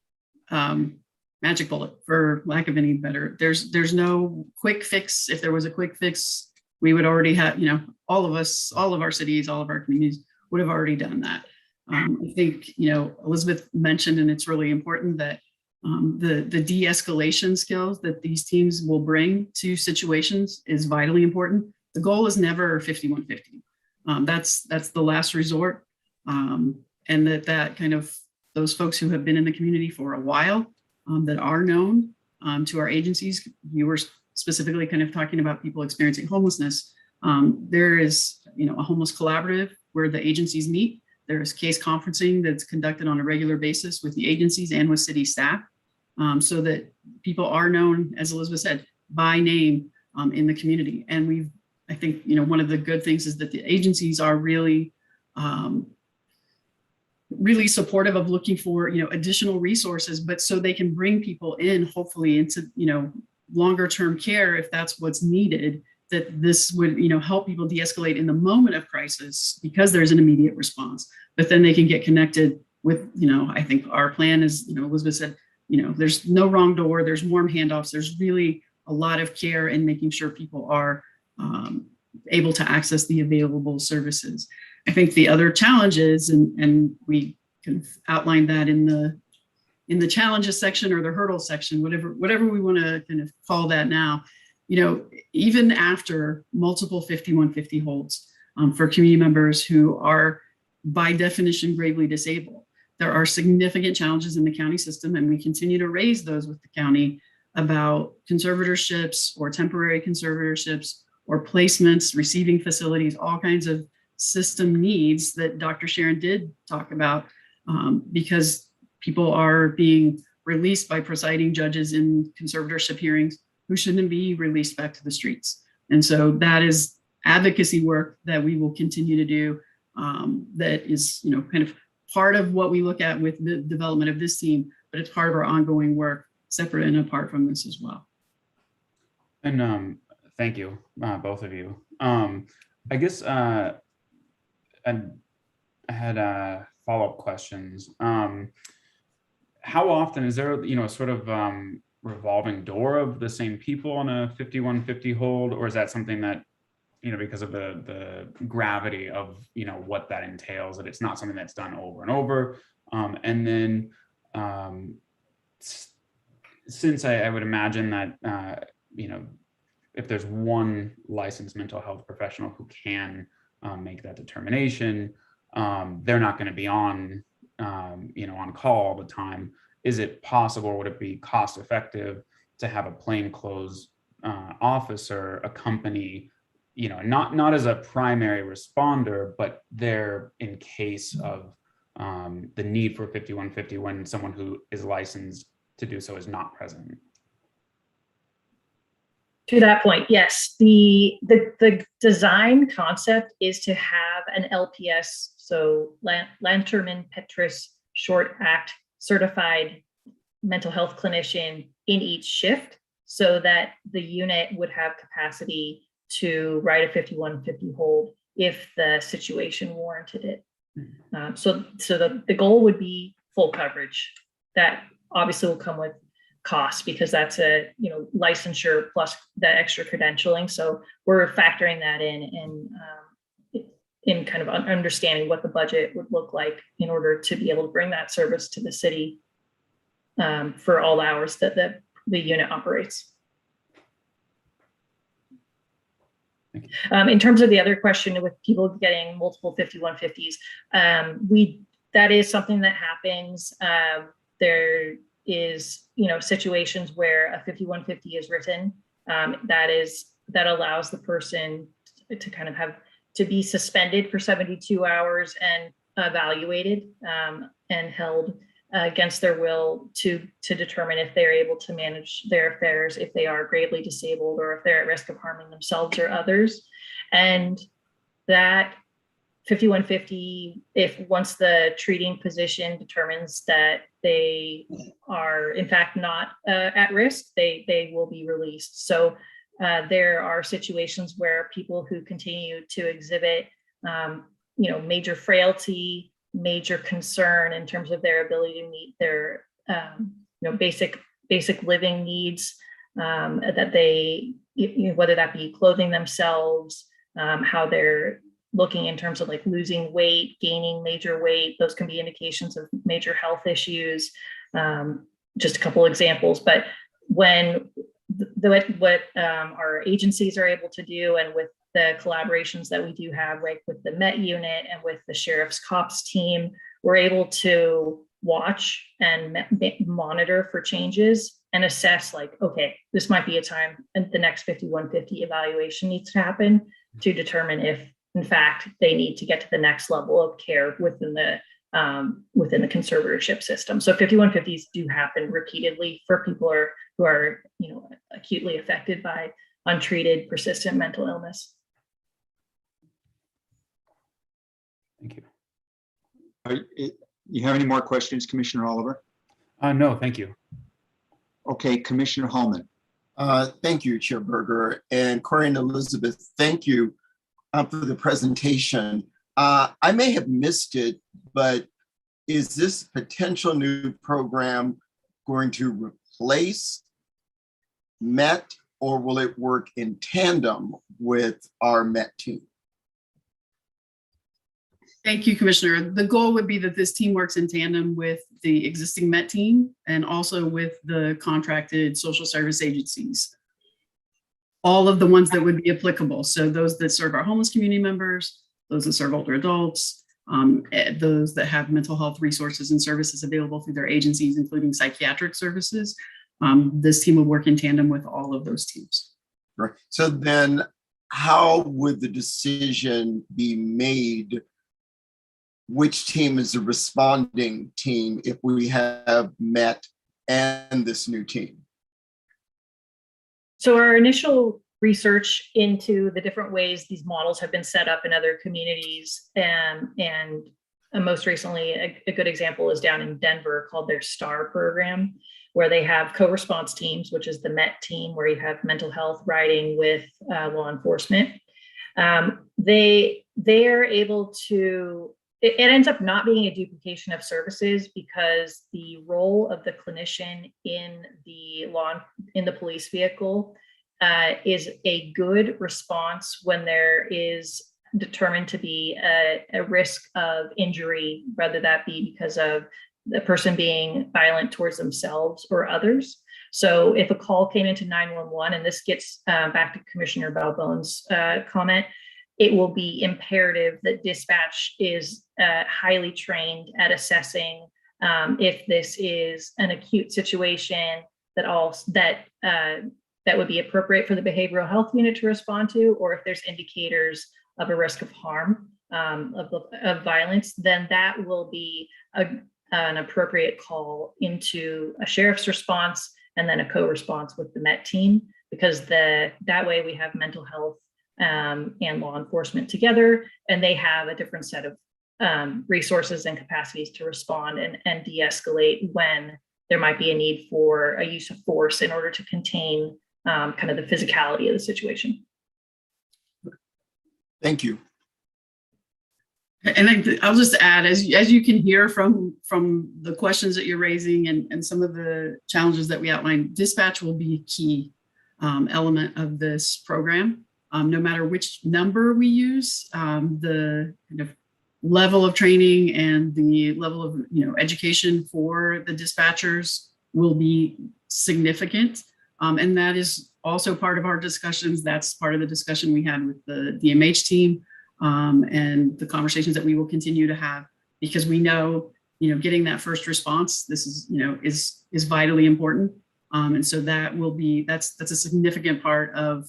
Speaker 16: magic bullet, for lack of any better. There's no quick fix. If there was a quick fix, we would already have, all of us, all of our cities, all of our communities would have already done that. I think, Elizabeth mentioned, and it's really important that the de-escalation skills that these teams will bring to situations is vitally important. The goal is never 5150. That's the last resort. And that kind of those folks who have been in the community for a while, that are known to our agencies. You were specifically kind of talking about people experiencing homelessness. There is, a homeless collaborative where the agencies meet. There's case conferencing that's conducted on a regular basis with the agencies and with city staff, so that people are known, as Elizabeth said, by name in the community. And I think, one of the good things is that the agencies are really, really supportive of looking for, additional resources, but so they can bring people in, hopefully into, longer term care if that's what's needed, that this would, help people de-escalate in the moment of crisis because there's an immediate response, but then they can get connected with, I think our plan is, Elizabeth said, there's no wrong door, there's warm handoffs, there's really a lot of care in making sure people are able to access the available services. I think the other challenges, and we kind of outlined that in the challenges section or the hurdles section, whatever we want to kind of call that now, even after multiple 5150 holds for community members who are by definition gravely disabled, there are significant challenges in the county system, and we continue to raise those with the county about conservatorships or temporary conservatorships or placements, receiving facilities, all kinds of system needs that Dr. Sharon did talk about, because people are being released by presiding judges in conservatorship hearings who shouldn't be released back to the streets. And so that is advocacy work that we will continue to do, that is, kind of part of what we look at with the development of this team, but it's part of our ongoing work, separate and apart from this as well.
Speaker 12: And thank you, both of you. I guess and I had follow-up questions. How often is there, a sort of revolving door of the same people on a 5150 hold, or is that something that, because of the gravity of, what that entails, that it's not something that's done over and over? And then since I would imagine that, if there's one licensed mental health professional who can make that determination, they're not going to be on, on call all the time. Is it possible, or would it be cost effective to have a plainclothes officer accompany, not as a primary responder, but there in case of the need for 5150 when someone who is licensed to do so is not present?
Speaker 17: To that point, yes, the design concept is to have an LPS, so Lanterman Petrus Short Act certified mental health clinician in each shift, so that the unit would have capacity to write a 5150 hold if the situation warranted it. So the goal would be full coverage. That obviously will come with cost, because that's a licensure plus that extra credentialing. So we're factoring that in kind of understanding what the budget would look like in order to be able to bring that service to the city for all hours that the unit operates. In terms of the other question with people getting multiple 5150s, that is something that happens. There is, situations where a 5150 is written, that allows the person to kind of have to be suspended for 72 hours and evaluated and held against their will to determine if they're able to manage their affairs, if they are gravely disabled, or if they're at risk of harming themselves or others. And that 5150, if once the treating physician determines that they are in fact not at risk, they will be released. So there are situations where people who continue to exhibit major frailty, major concern in terms of their ability to meet their basic living needs, that they, whether that be clothing themselves, how they're looking in terms of like losing weight, gaining major weight, those can be indications of major health issues. Just a couple examples, but when what our agencies are able to do, and with the collaborations that we do have, like with the Met unit and with the sheriff's cops team, we're able to watch and monitor for changes and assess, like, okay, this might be a time and the next 5150 evaluation needs to happen to determine if in fact they need to get to the next level of care within the conservatorship system. So 5150s do happen repeatedly for people who are acutely affected by untreated persistent mental illness.
Speaker 12: Thank you.
Speaker 2: You have any more questions, Commissioner Oliver?
Speaker 12: No, thank you.
Speaker 2: Okay, Commissioner Hallman.
Speaker 6: Thank you, Chair Berger, and Corey and Elizabeth. Thank you for the presentation. I may have missed it, but is this potential new program going to replace MET, or will it work in tandem with our MET team?
Speaker 16: Thank you, Commissioner. The goal would be that this team works in tandem with the existing MET team and also with the contracted social service agencies. All of the ones that would be applicable. So those that serve our homeless community members, those that serve older adults, those that have mental health resources and services available through their agencies, including psychiatric services. This team will work in tandem with all of those teams.
Speaker 6: Right. So then how would the decision be made which team is the responding team if we have MET and this new team?
Speaker 17: So our initial research into the different ways these models have been set up in other communities, and most recently, a good example is down in Denver called their STAR program, where they have co-response teams, which is the MET team, where you have mental health riding with law enforcement. They are able to, it ends up not being a duplication of services because the role of the clinician in the police vehicle is a good response when there is determined to be a risk of injury, whether that be because of the person being violent towards themselves or others. So if a call came into 911, and this gets back to Commissioner Balbone's comment, it will be imperative that dispatch is highly trained at assessing if this is an acute situation that would be appropriate for the behavioral health unit to respond to, or if there's indicators of a risk of harm, of violence, then that will be an appropriate call into a sheriff's response and then a co-response with the MET team, because that way we have mental health and law enforcement together, and they have a different set of resources and capacities to respond and de-escalate when there might be a need for a use of force in order to contain kind of the physicality of the situation.
Speaker 6: Thank you.
Speaker 16: And I'll just add, as you can hear from the questions that you're raising and some of the challenges that we outlined, dispatch will be a key element of this program. No matter which number we use, the kind of level of training and the level of education for the dispatchers will be significant. And that is also part of our discussions. That's part of the discussion we had with the DMH team and the conversations that we will continue to have, because we know, getting that first response, this is, is vitally important. And so that's a significant part of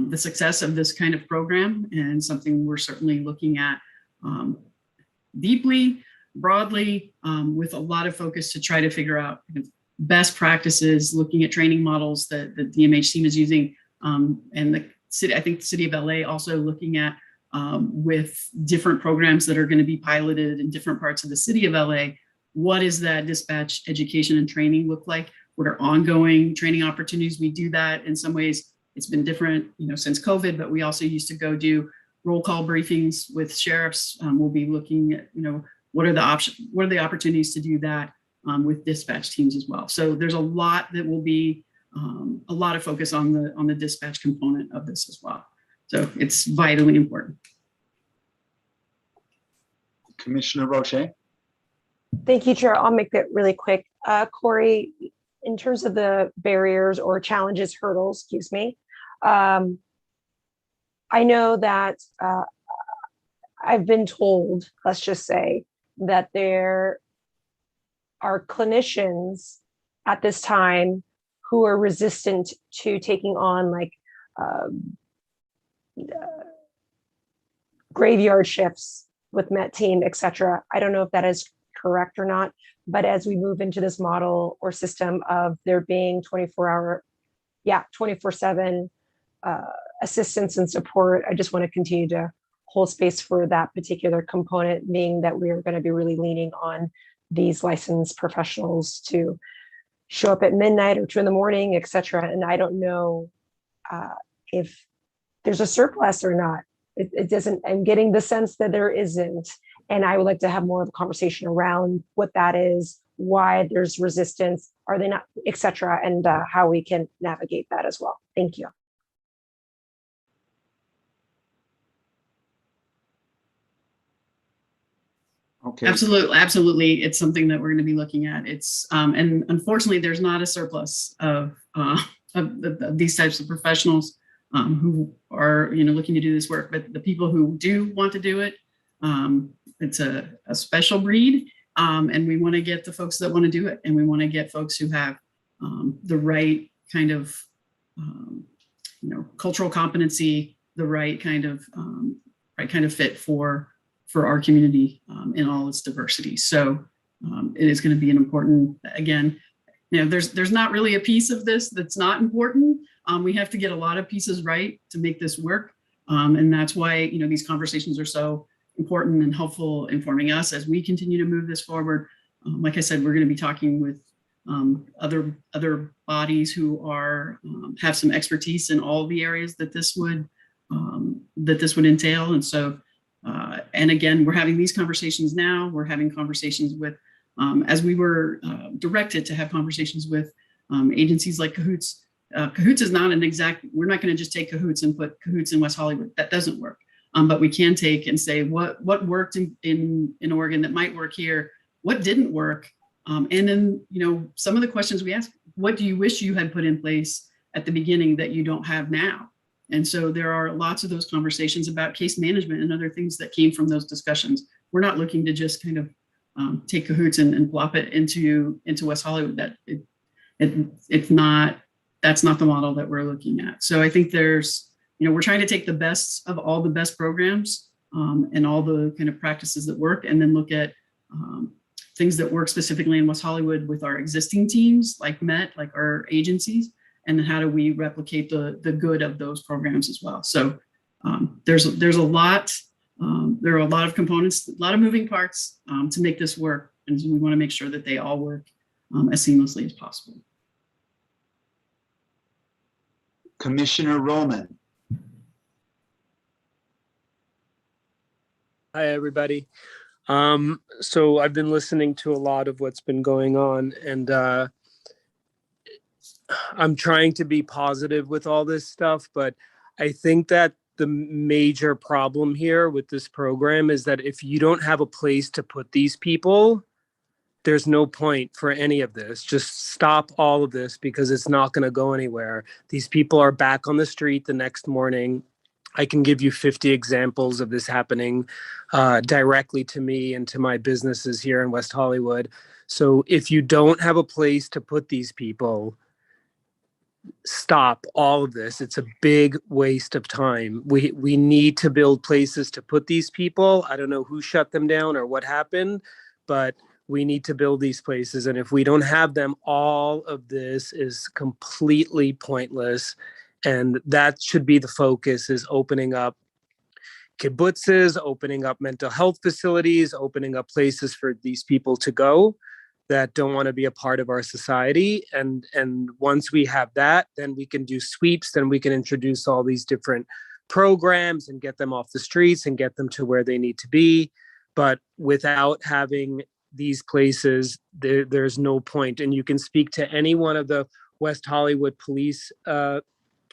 Speaker 16: the success of this kind of program, and something we're certainly looking at deeply, broadly, with a lot of focus to try to figure out best practices, looking at training models that the DMH team is using, and the city, I think the city of LA also looking at with different programs that are going to be piloted in different parts of the city of LA. What is that dispatch education and training look like? What are ongoing training opportunities? We do that in some ways. It's been different, since COVID, but we also used to go do roll call briefings with sheriffs. We'll be looking at, what are the opportunities to do that with dispatch teams as well. So there's a lot that will be a lot of focus on the dispatch component of this as well. So it's vitally important.
Speaker 2: Commissioner Roche.
Speaker 7: Thank you, Chair. I'll make that really quick. Corey, in terms of the barriers or challenges, hurdles, excuse me, I know that I've been told, let's just say, that there are clinicians at this time who are resistant to taking on graveyard shifts with MET team, et cetera. I don't know if that is correct or not, but as we move into this model or system of there being 24/7 assistance and support, I just want to continue to hold space for that particular component, being that we are going to be really leaning on these licensed professionals to show up at midnight or 2 a.m, etc. And I don't know if there's a surplus or not. It doesn't, I'm getting the sense that there isn't. And I would like to have more of a conversation around what that is, why there's resistance, are they not, etc., and how we can navigate that as well. Thank you.
Speaker 2: Okay.
Speaker 16: Absolutely. It's something that we're going to be looking at. It's and unfortunately, there's not a surplus of these types of professionals who are looking to do this work. But the people who do want to do it, it's a special breed, and we want to get the folks that want to do it, and we want to get folks who have the right kind of cultural competency, the right kind of fit for our community in all its diversity. So it is going to be an important, again, there's not really a piece of this that's not important. We have to get a lot of pieces right to make this work. And that's why, these conversations are so important and helpful, informing us as we continue to move this forward. Like I said, we're going to be talking with other bodies who are have some expertise in all the areas that this would entail. And so, and again, we're having these conversations now. We're having conversations with, as we were directed to have conversations with agencies like Cahoots. Cahoots is not an exact, we're not going to just take Cahoots and put Cahoots in West Hollywood. That doesn't work. But we can take and say what worked in Oregon that might work here, what didn't work. And then, some of the questions we ask, what do you wish you had put in place at the beginning that you don't have now? And so there are lots of those conversations about case management and other things that came from those discussions. We're not looking to just kind of take Cahoots and plop it into West Hollywood. It's not, that's not the model that we're looking at. So I think there's, we're trying to take the best of all the best programs and all the kind of practices that work, and then look at things that work specifically in West Hollywood with our existing teams, like MET, like our agencies, and then how do we replicate the good of those programs as well. So there's a lot, there are a lot of components, a lot of moving parts to make this work. And we want to make sure that they all work as seamlessly as possible.
Speaker 2: Commissioner Roman.
Speaker 18: Hi, everybody. So I've been listening to a lot of what's been going on, and I'm trying to be positive with all this stuff, but I think that the major problem here with this program is that if you don't have a place to put these people, there's no point for any of this. Just stop all of this because it's not going to go anywhere. These people are back on the street the next morning. I can give you 50 examples of this happening directly to me and to my businesses here in West Hollywood. So if you don't have a place to put these people, stop all of this. It's a big waste of time. We need to build places to put these people. I don't know who shut them down or what happened, but we need to build these places. And if we don't have them, all of this is completely pointless. And that should be the focus, is opening up kibbutzes, opening up mental health facilities, opening up places for these people to go that don't want to be a part of our society. And once we have that, then we can do sweeps, then we can introduce all these different programs and get them off the streets and get them to where they need to be. But without having these places, there's no point. And you can speak to any one of the West Hollywood police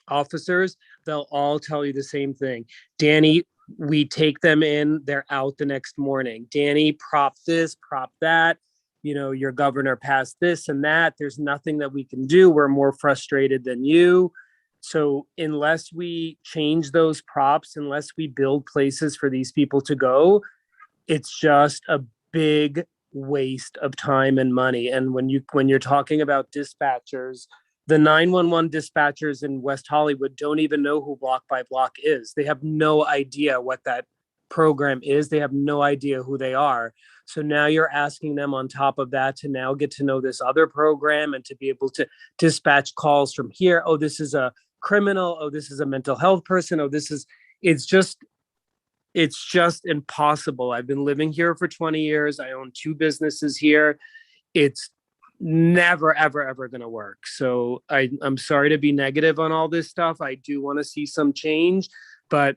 Speaker 18: officers, they'll all tell you the same thing. Danny, we take them in, they're out the next morning. Danny, prop this, prop that. Your governor passed this and that. There's nothing that we can do. We're more frustrated than you. So unless we change those props, unless we build places for these people to go, it's just a big waste of time and money. And when you're talking about dispatchers, the 911 dispatchers in West Hollywood don't even know who Block by Block is. They have no idea what that program is. They have no idea who they are. So now you're asking them on top of that to now get to know this other program and to be able to dispatch calls from here. Oh, this is a criminal. Oh, this is a mental health person. Oh, it's just impossible. I've been living here for 20 years. I own 2 businesses here. It's
Speaker 15: never, ever, ever going to work. So I'm sorry to be negative on all this stuff. I do want to see some change, but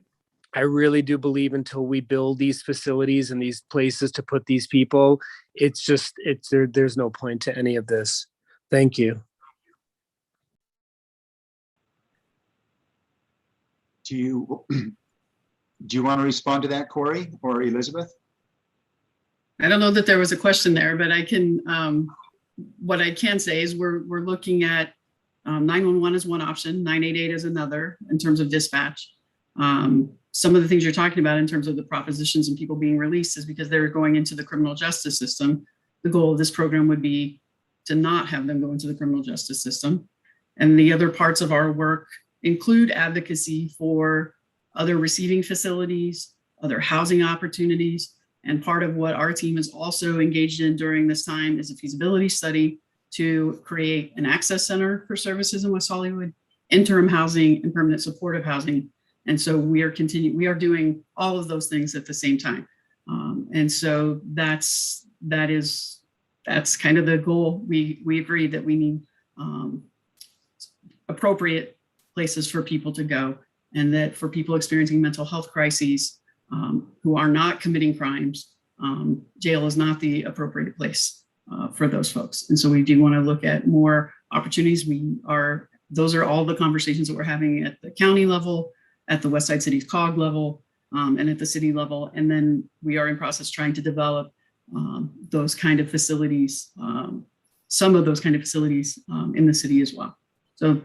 Speaker 15: I really do believe until we build these facilities and these places to put these people, there's no point to any of this. Thank you.
Speaker 2: Do you want to respond to that, Corey or Elizabeth?
Speaker 16: I don't know that there was a question there, but I can, what I can say is we're looking at 911 as one option, 988 as another in terms of dispatch. Some of the things you're talking about in terms of the propositions and people being released is because they're going into the criminal justice system. The goal of this program would be to not have them go into the criminal justice system. And the other parts of our work include advocacy for other receiving facilities, other housing opportunities. And part of what our team is also engaged in during this time is a feasibility study to create an access center for services in West Hollywood, interim housing and permanent supportive housing. And so we are doing all of those things at the same time. And so that's kind of the goal. We agree that we need appropriate places for people to go, and that for people experiencing mental health crises who are not committing crimes, jail is not the appropriate place for those folks. And so we do want to look at more opportunities. Those are all the conversations that we're having at the county level, at the Westside City's COG level, and at the city level. And then we are in process trying to develop those kind of facilities, some of those kind of facilities in the city as well. So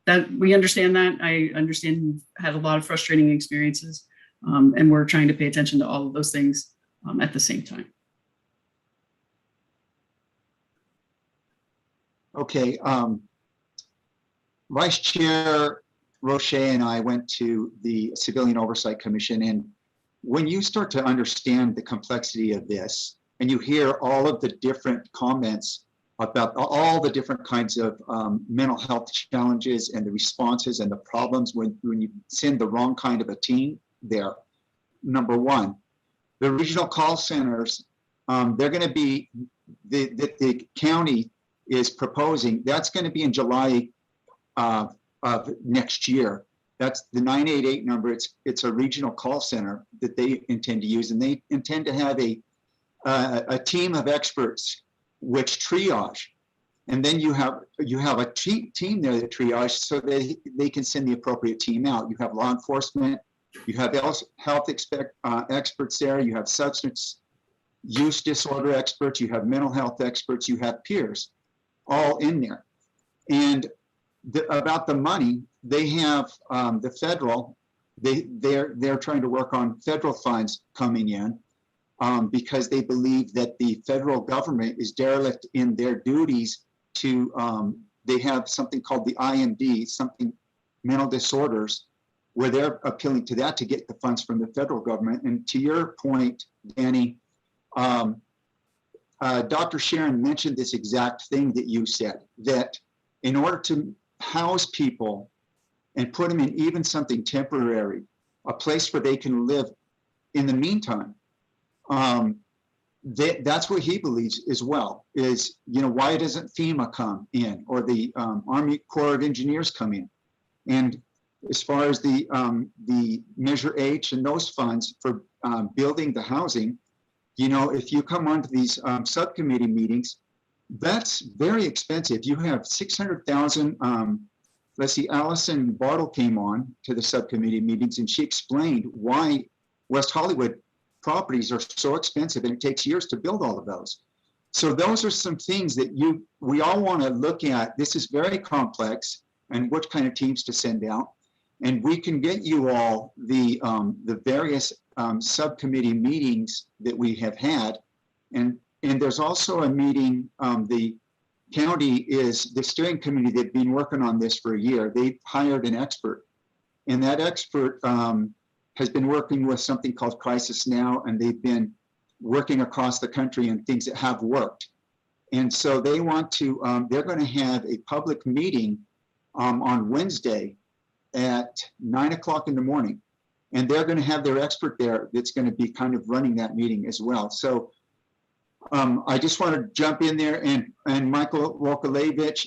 Speaker 16: that we understand that. I understand you've had a lot of frustrating experiences, and we're trying to pay attention to all of those things at the same time.
Speaker 2: Okay. Vice Chair Roche and I went to the Civilian Oversight Commission, and when you start to understand the complexity of this, and you hear all of the different comments about all the different kinds of mental health challenges and the responses and the problems when you send the wrong kind of a team there. Number one, the regional call centers, they're going to be, the county is proposing, that's going to be in July of next year. That's the 988 number. It's a regional call center that they intend to use, and they intend to have a team of experts which triage, and then you have a team there that triage so that they can send the appropriate team out. You have law enforcement, you have health experts there, you have substance use disorder experts, you have mental health experts, you have peers, all in there. And about the money, they have the federal. They're trying to work on federal funds coming in. Because they believe that the federal government is derelict in their duties to, they have something called the IMD, something mental disorders, where they're appealing to that to get the funds from the federal government. And to your point, Danny, Dr. Sharon mentioned this exact thing that you said, that in order to house people and put them in even something temporary, a place where they can live in the meantime, that's what he believes as well, is, why doesn't FEMA come in, or the Army Corps of Engineers come in? And as far as the Measure H and those funds for building the housing, if you come onto these subcommittee meetings, that's very expensive. You have 600,000, let's see, Allison Bartle came on to the subcommittee meetings, and she explained why West Hollywood properties are so expensive, and it takes years to build all of those. So those are some things that we all want to look at. This is very complex, and what kind of teams to send out. And we can get you all the various subcommittee meetings that we have had. And there's also a meeting, the county is the steering committee. They've been working on this for a year. They hired an expert, and that expert has been working with something called Crisis Now, and they've been working across the country on things that have worked. And so they want to, they're going to have a public meeting on Wednesday at 9 o'clock in the morning. And they're going to have their expert there that's going to be kind of running that meeting as well. So I just want to jump in there and Michael Vojkovic,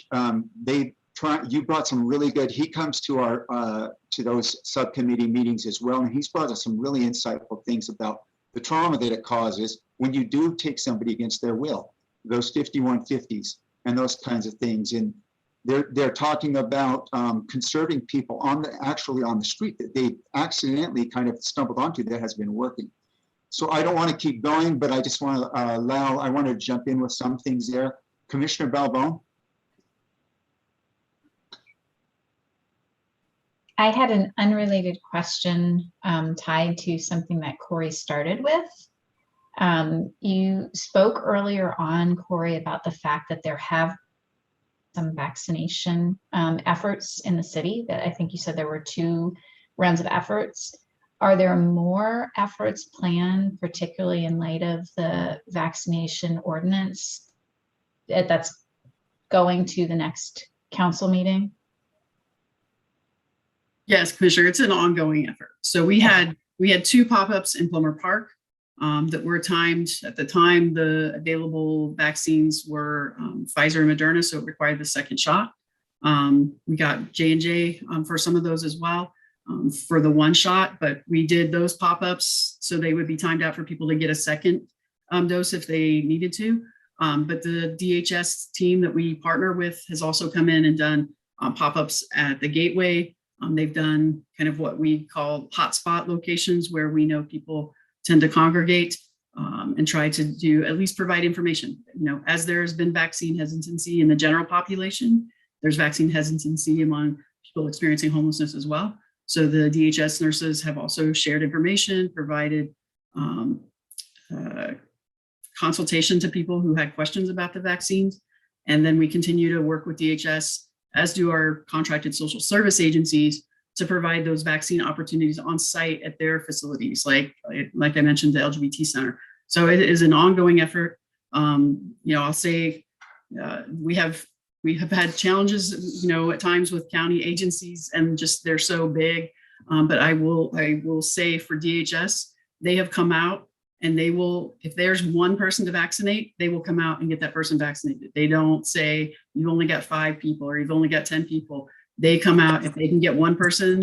Speaker 2: you brought some really good, he comes to our, to those subcommittee meetings as well. And he's brought us some really insightful things about the trauma that it causes when you do take somebody against their will, those 5150s and those kinds of things. And they're talking about conserving people actually on the street that they accidentally kind of stumbled onto that has been working. So I don't want to keep going, but I just want to I want to jump in with some things there. Commissioner Balbon.
Speaker 8: I had an unrelated question tied to something that Corey started with. You spoke earlier on, Corey, about the fact that there have some vaccination efforts in the city. That I think you said there were 2 rounds of efforts. Are there more efforts planned, particularly in light of the vaccination ordinance that's going to the next council meeting?
Speaker 16: Yes, Commissioner, it's an ongoing effort. So we had 2 pop-ups in Plummer Park that were timed. At the time, the available vaccines were Pfizer and Moderna, so it required the second shot. We got J&J for some of those as well for the 1 shot, but we did those pop-ups so they would be timed out for people to get a second dose if they needed to. But the DHS team that we partner with has also come in and done pop-ups at the Gateway. They've done kind of what we call hotspot locations where we know people tend to congregate and try to do at least provide information. You know, as there has been vaccine hesitancy in the general population, there's vaccine hesitancy among people experiencing homelessness as well. So the DHS nurses have also shared information, provided consultation to people who had questions about the vaccines. And then we continue to work with DHS, as do our contracted social service agencies, to provide those vaccine opportunities on site at their facilities, like I mentioned, the LGBT Center. So it is an ongoing effort. You know, I'll say we have had challenges, you know, at times with county agencies, and just they're so big. But I will say for DHS, they have come out and they will, if there's 1 person to vaccinate, they will come out and get that person vaccinated. They don't say you've only got 5 people or you've only got 10 people. They come out, if they can get 1 person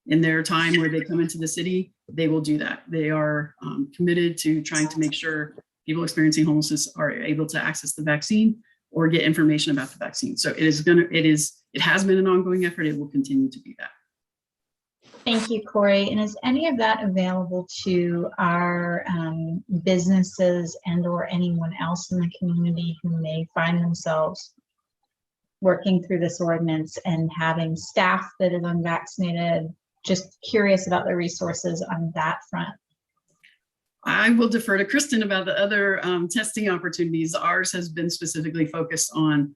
Speaker 16: in their time where they come into the city, they will do that. They are committed to trying to make sure people experiencing homelessness are able to access the vaccine or get information about the vaccine. So it has been an ongoing effort. It will continue to be that.
Speaker 8: Thank you, Corey. And is any of that available to our businesses and or anyone else in the community who may find themselves working through this ordinance and having staff that is unvaccinated? Just curious about the resources on that front.
Speaker 16: I will defer to Kristen about the other testing opportunities. Ours has been specifically focused on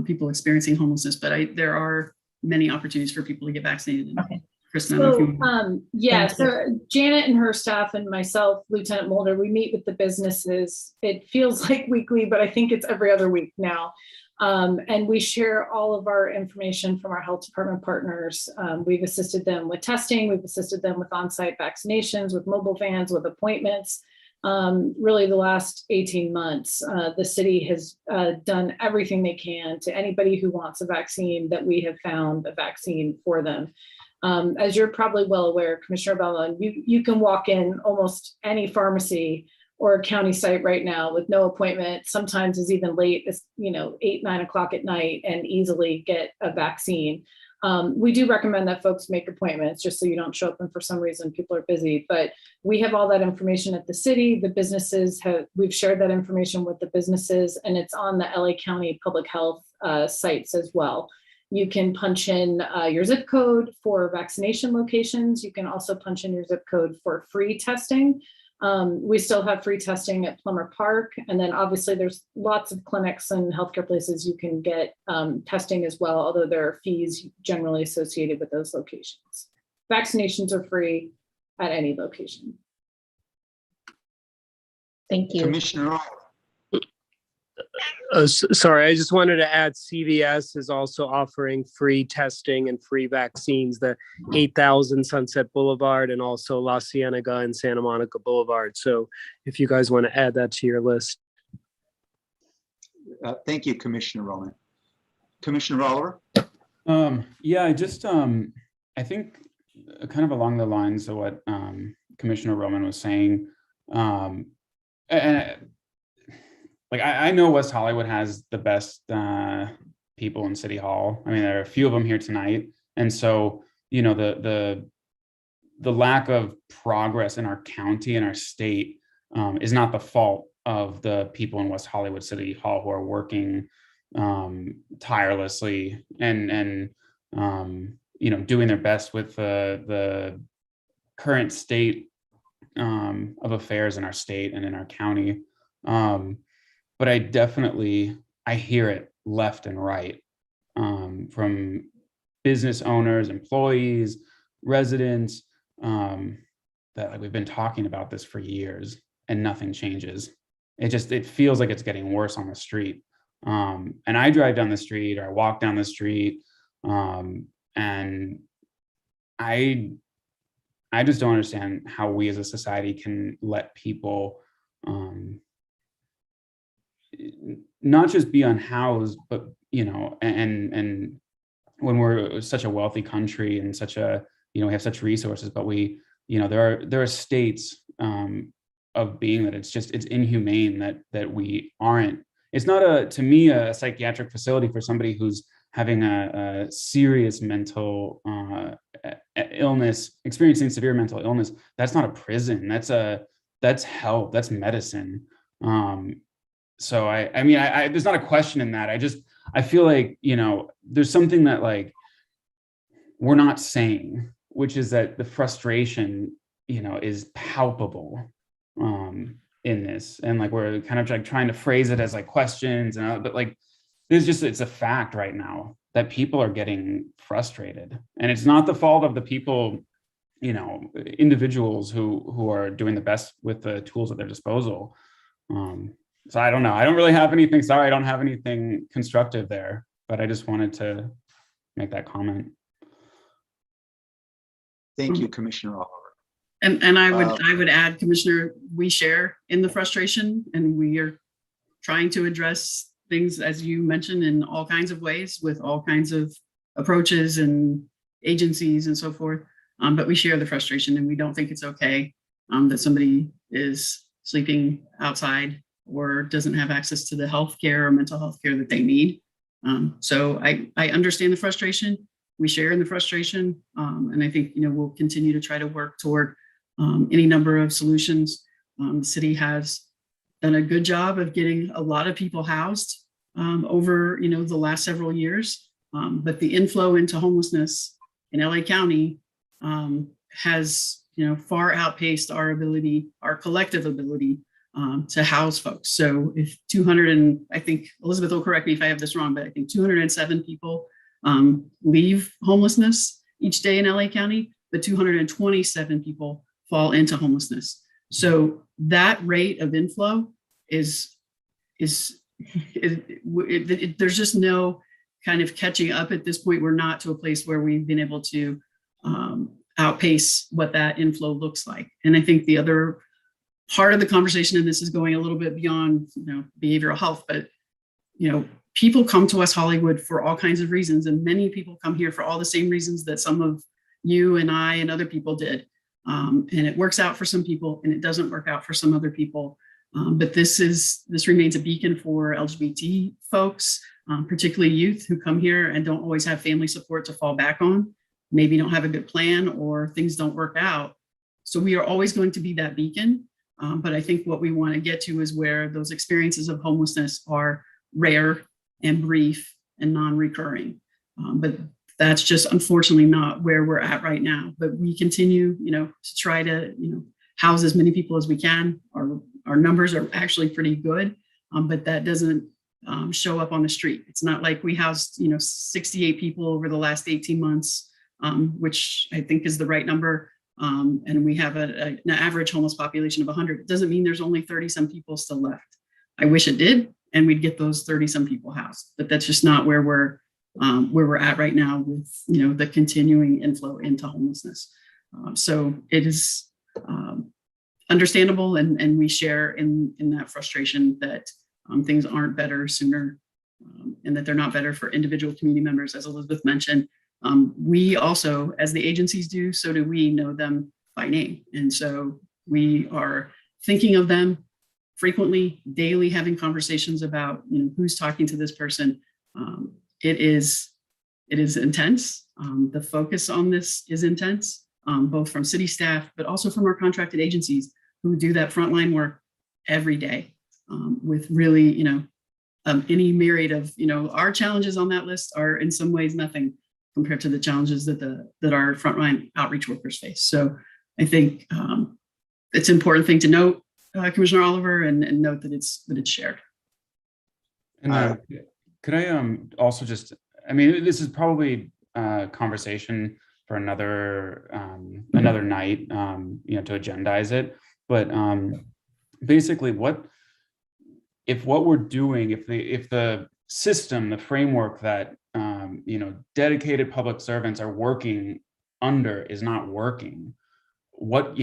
Speaker 16: people experiencing homelessness, but there are many opportunities for people to get vaccinated.
Speaker 8: Okay.
Speaker 16: Kristen,
Speaker 3: so Janet and her staff and myself, Lieutenant Mulder, we meet with the businesses. It feels like weekly, but I think it's every other week now. And we share all of our information from our health department partners. We've assisted them with testing. We've assisted them with on-site vaccinations, with mobile vans, with appointments. Really the last 18 months, the city has done everything they can to anybody who wants a vaccine that we have found a vaccine for them. As you're probably well aware, Commissioner Bellon, you can walk in almost any pharmacy or county site right now with no appointment, sometimes as even late as 8, 9 o'clock at night, and easily get a vaccine. We do recommend that folks make appointments just so you don't show up and for some reason people are busy, but we have all that information at the city. The businesses we've shared that information with the businesses, and it's on the LA County Public Health sites as well. You can punch in your zip code for vaccination locations. You can also punch in your zip code for free testing. We still have free testing at Plummer Park. And then obviously there's lots of clinics and healthcare places you can get testing as well, although there are fees generally associated with those locations. Vaccinations are free at any location.
Speaker 8: Thank you.
Speaker 2: Commissioner.
Speaker 18: Sorry, I just wanted to add CVS is also offering free testing and free vaccines, the 8000 Sunset Boulevard and also La Cienega and Santa Monica Boulevard. So if you guys want to add that to your list.
Speaker 2: Thank you, Commissioner Roman. Commissioner Oliver?
Speaker 12: Yeah, I just, I think kind of along the lines of what Commissioner Roman was saying, and like I know West Hollywood has the best people in City Hall. I mean, there are a few of them here tonight, and so you know the lack of progress in our county and our state is not the fault of the people in West Hollywood City Hall who are working tirelessly and you know, doing their best with the current state of affairs in our state and in our county. But I definitely, I hear it left and right from business owners, employees, residents, that like we've been talking about this for years and nothing changes. It feels like it's getting worse on the street. And I drive down the street or I walk down the street, and I just don't understand how we as a society can let people not just be unhoused, but you know, and when we're such a wealthy country and such a, you know, we have such resources, but we, you know, there are states of being that it's inhumane that we aren't. It's not to me a psychiatric facility for somebody who's having a serious mental illness, experiencing severe mental illness. That's not a prison. That's help. That's medicine. So I mean, there's not a question in that. I feel like, you know, there's something that like we're not saying, which is that the frustration, you know, is palpable in this, and like we're kind of like trying to phrase it as like questions, and but like it's a fact right now that people are getting frustrated, and it's not the fault of the people, you know, individuals who are doing the best with the tools at their disposal. So I don't know. I don't really have anything. Sorry, I don't have anything constructive there, but I just wanted to make that comment.
Speaker 2: Thank you, Commissioner Oliver.
Speaker 16: And I would add, Commissioner, we share in the frustration, and we are trying to address things, as you mentioned, in all kinds of ways with all kinds of approaches and agencies and so forth. But we share the frustration, and we don't think it's okay that somebody is sleeping outside or doesn't have access to the health care or mental health care that they need. So I understand the frustration. We share in the frustration. And I think, you know, we'll continue to try to work toward any number of solutions. The city has done a good job of getting a lot of people housed over, you know, the last several years. But the inflow into homelessness in LA County has, you know, far outpaced our ability, our collective ability to house folks. So if 200, and I think Elizabeth will correct me if I have this wrong, but I think 207 people leave homelessness each day in LA County, but 227 people fall into homelessness. So that rate of inflow is there's just no kind of catching up at this point. We're not to a place where we've been able to outpace what that inflow looks like. And I think the other part of the conversation, and this is going a little bit beyond, you know, behavioral health, but, you know, people come to West Hollywood for all kinds of reasons, and many people come here for all the same reasons that some of you and I and other people did. And it works out for some people, and it doesn't work out for some other people. But this remains a beacon for LGBT folks, particularly youth who come here and don't always have family support to fall back on, maybe don't have a good plan, or things don't work out. So we are always going to be that beacon. But I think what we want to get to is where those experiences of homelessness are rare and brief and non-recurring. But that's just unfortunately not where we're at right now. But we continue, you know, to try to, you know, house as many people as we can. Our numbers are actually pretty good, but that doesn't show up on the street. It's not like we housed, you know, 68 people over the last 18 months, which I think is the right number. And we have an average homeless population of 100. It doesn't mean there's only 30 some people still left. I wish it did, and we'd get those 30 some people housed, but that's just not where we're at right now with, you know, the continuing inflow into homelessness. So it is understandable, and we share in that frustration that things aren't better sooner, and that they're not better for individual community members, as Elizabeth mentioned. We also, as the agencies do, so do we know them by name. And so we are thinking of them frequently, daily, having conversations about, who's talking to this person. It is intense. The focus on this is intense, both from city staff, but also from our contracted agencies who do that frontline work every day, with really, any myriad of, our challenges on that list are in some ways nothing compared to the challenges that our frontline outreach workers face. So I think it's an important thing to note, Commissioner Oliver, and note that it's shared.
Speaker 12: And could I also just, this is probably a conversation for another night, to agendize it. But basically, if what we're doing, if the system, the framework that dedicated public servants are working under is not working, whether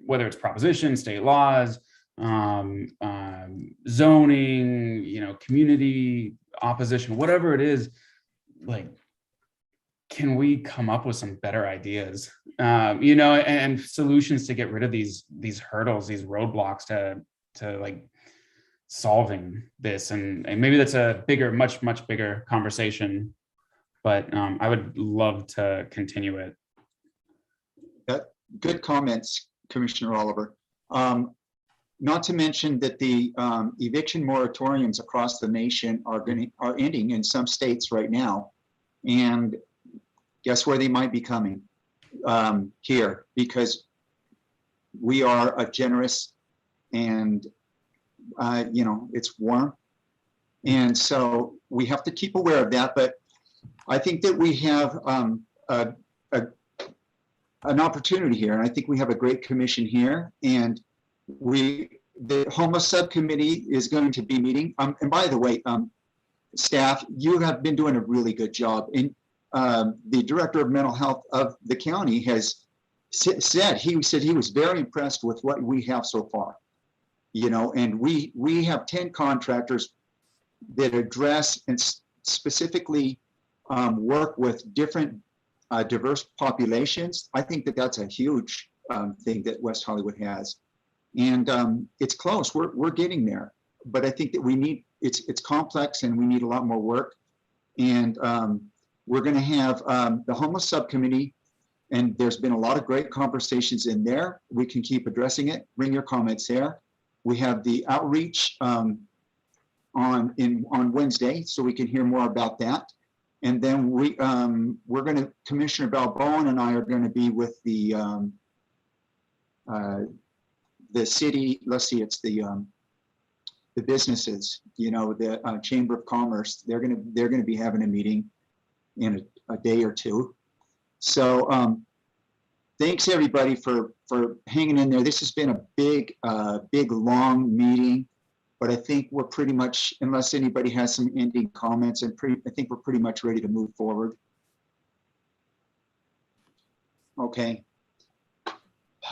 Speaker 12: it's proposition, state laws, zoning, community opposition, whatever it is, like, can we come up with some better ideas, and solutions to get rid of these hurdles, these roadblocks to like solving this? And maybe that's a bigger, much bigger conversation, but I would love to continue it.
Speaker 2: Good comments, Commissioner Oliver. Not to mention that the eviction moratoriums across the nation are ending in some states right now, and guess where they might be coming? Here, because we are a generous and it's warm, and so we have to keep aware of that. But I think that we have an opportunity here, and I think we have a great commission here, and the homeless subcommittee is going to be meeting. And by the way, staff, you have been doing a really good job. And the director of mental health of the county has said he was very impressed with what we have so far. And we have 10 contractors that address and specifically work with different diverse populations. I think that that's a huge thing that West Hollywood has, and it's close. We're getting there, but I think that it's complex, and we need a lot more work. And we're going to have the homeless subcommittee, and there's been a lot of great conversations in there. We can keep addressing it. Bring your comments there. We have the outreach on Wednesday, so we can hear more about that. And then we're going to, Commissioner Balboa and I are going to be with the city. Let's see, it's the businesses. The Chamber of Commerce. They're going to be having a meeting in a day or two. So thanks everybody for hanging in there. This has been a big, long meeting. But I think we're pretty much, unless anybody has some ending comments, I think we're pretty much ready to move forward. Okay.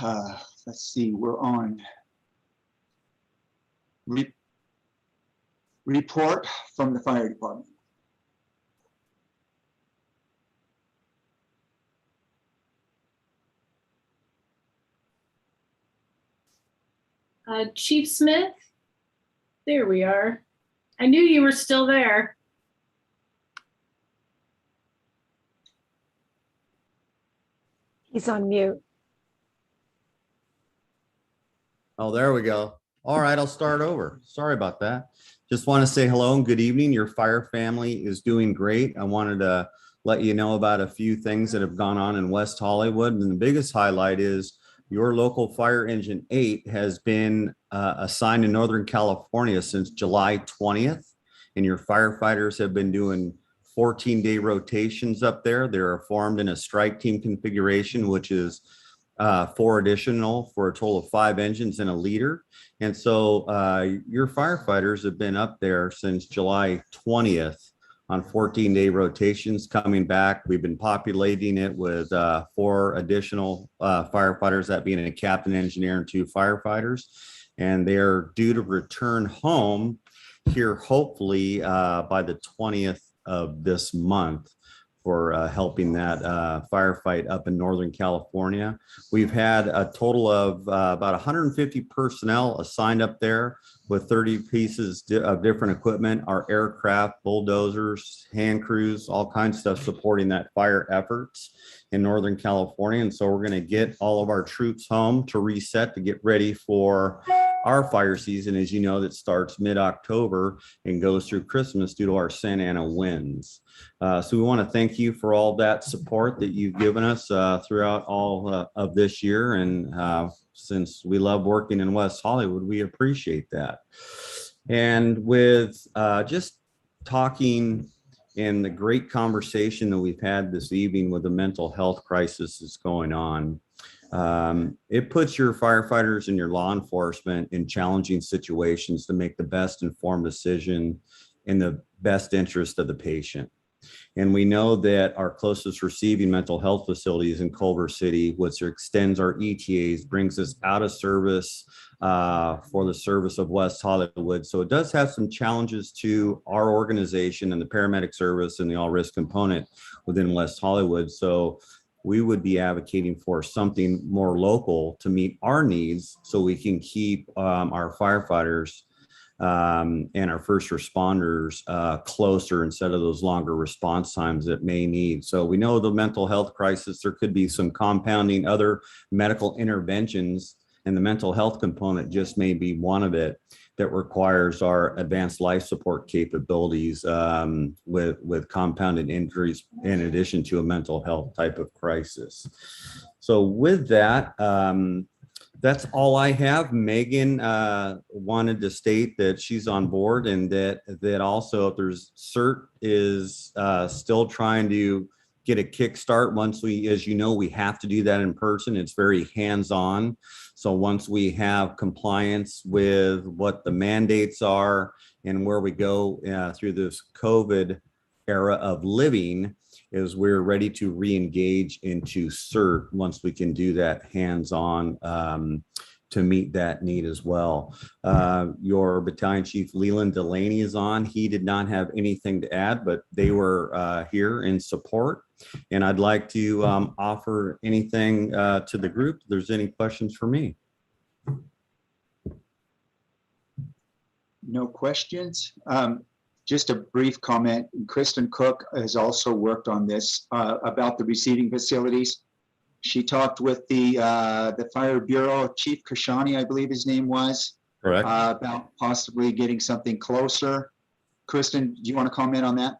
Speaker 2: Let's see, we're on. Report from the fire department.
Speaker 3: Chief Smith? There we are. I knew you were still there.
Speaker 7: He's on mute.
Speaker 19: Oh, there we go. All right, I'll start over. Sorry about that. Just want to say hello and good evening. Your fire family is doing great. I wanted to let you know about a few things that have gone on in West Hollywood. And the biggest highlight is your local fire engine 8 has been assigned in Northern California since July 20th. And your firefighters have been doing 14-day rotations up there. They're formed in a strike team configuration, which is 4 additional for a total of 5 engines and a leader. And so your firefighters have been up there since July 20th on 14-day rotations coming back. We've been populating it with 4 additional firefighters, that being a captain, engineer, and 2 firefighters. and they're due to return home here hopefully by the 20th of this month for helping that firefight up in Northern California. We've had a total of about 150 personnel assigned up there with 30 pieces of different equipment, our aircraft, bulldozers, hand crews, all kinds of stuff supporting that fire efforts in Northern California. And so we're going to get all of our troops home to reset to get ready for our fire season, as you know, that starts mid-October and goes through Christmas due to our Santa Ana winds. So we want to thank you for all that support that you've given us throughout all of this year. And since we love working in West Hollywood, we appreciate that. And with just talking in the great conversation that we've had this evening with the mental health crisis that's going on, it puts your firefighters and your law enforcement in challenging situations to make the best informed decision in the best interest of the patient. And we know that our closest receiving mental health facility is in Culver City, which extends our ETAs, brings us out of service for the service of West Hollywood. So it does have some challenges to our organization and the paramedic service and the all risk component within West Hollywood. So we would be advocating for something more local to meet our needs so we can keep our firefighters and our first responders closer instead of those longer response times that may need. So we know the mental health crisis, there could be some compounding other medical interventions, and the mental health component just may be one of it that requires our advanced life support capabilities with compounded injuries in addition to a mental health type of crisis. So with that, that's all I have. Megan wanted to state that she's on board, and that also if there's CERT is still trying to get a kickstart. Once we, as you know, we have to do that in person. It's very hands-on. So once we have compliance with what the mandates are and where we go through this COVID era of living, is we're ready to re-engage into CERT once we can do that hands-on to meet that need as well. Your Battalion Chief Leland Delaney is on. He did not have anything to add, but they were here in support. And I'd like to offer anything to the group. If there's any questions for me.
Speaker 2: No questions. Just a brief comment. Kristen Cook has also worked on this about the receiving facilities. She talked with the Fire Bureau, Chief Kashani, I believe his name was,
Speaker 19: correct,
Speaker 2: about possibly getting something closer. Kristen, do you want to comment on that?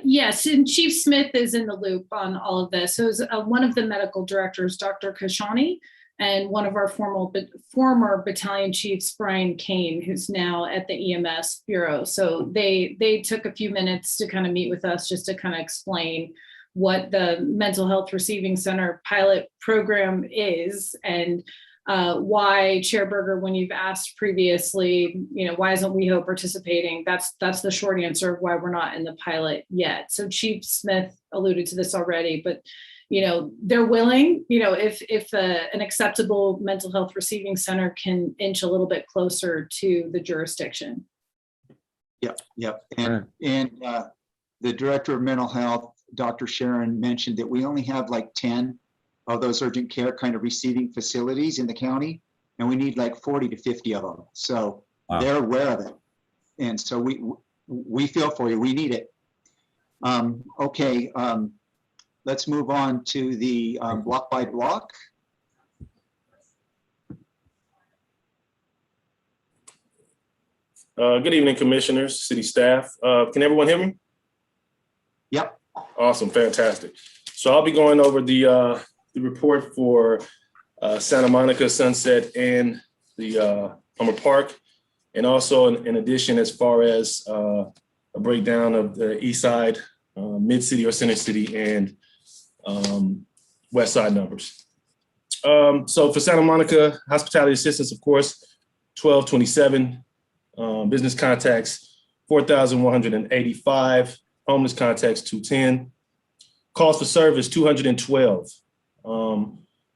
Speaker 3: Yes, and Chief Smith is in the loop on all of this. So it was one of the medical directors, Dr. Kashani, and one of our former battalion chiefs, Brian Kane, who's now at the EMS Bureau. So they took a few minutes to kind of meet with us just to kind of explain what the Mental Health Receiving Center pilot program is, and why, Chair Berger, when you've asked previously, why isn't WeHo participating? That's the short answer of why we're not in the pilot yet. So Chief Smith alluded to this already, but they're willing, if an acceptable mental health receiving center can inch a little bit closer to the jurisdiction.
Speaker 2: Yep. And the Director of Mental Health, Dr. Sharon, mentioned that we only have like 10 of those urgent care kind of receiving facilities in the county, and we need like 40 to 50 of them. So They're aware of it. And so we feel for you, we need it. Okay. Let's move on to the block by block.
Speaker 20: Good evening, commissioners, city staff. Can everyone hear me?
Speaker 2: Yep.
Speaker 20: Awesome, fantastic. So I'll be going over the report for Santa Monica, Sunset, and the Hummer Park, and also in addition, as far as a breakdown of the East Side, Mid City or Center City, and West Side numbers. So for Santa Monica, hospitality assistance, of course, 1227, business contacts, 4,185, homeless contacts, 210, calls for service, 212,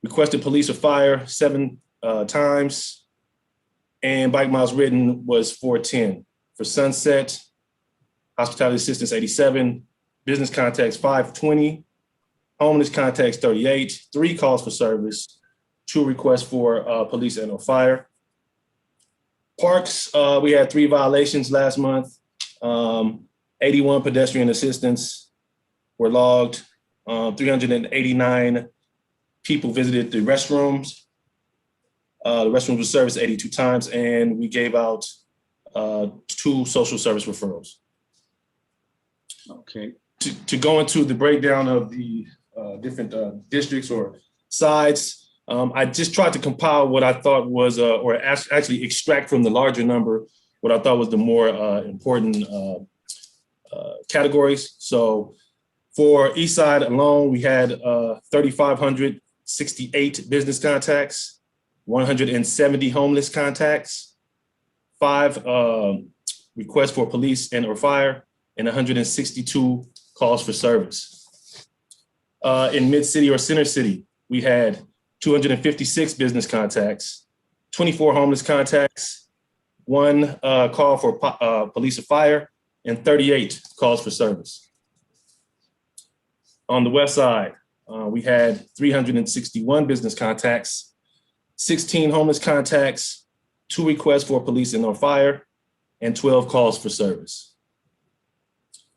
Speaker 20: requested police or fire 7 times, and bike miles ridden was 410. For Sunset, hospitality assistance 87, business contacts 520, homeless contacts 38, 3 calls for service, 2 requests for police and or fire. Parks, we had 3 violations last month. 81 pedestrian assistance were logged. 389 people visited the restrooms. The restrooms were serviced 82 times, and we gave out 2 social service referrals.
Speaker 2: Okay.
Speaker 20: To go into the breakdown of the different districts or sides, I just tried to compile what I thought was, or actually extract from the larger number, what I thought was the more important categories. So for East Side alone, we had 3,568 business contacts, 170 homeless contacts, 5 requests for police and or fire, and 162 calls for service. In Mid-City or Center City, we had 256 business contacts, 24 homeless contacts, 1 call for police or fire, and 38 calls for service. On the West Side, we had 361 business contacts, 16 homeless contacts, 2 requests for police and or fire, and 12 calls for service.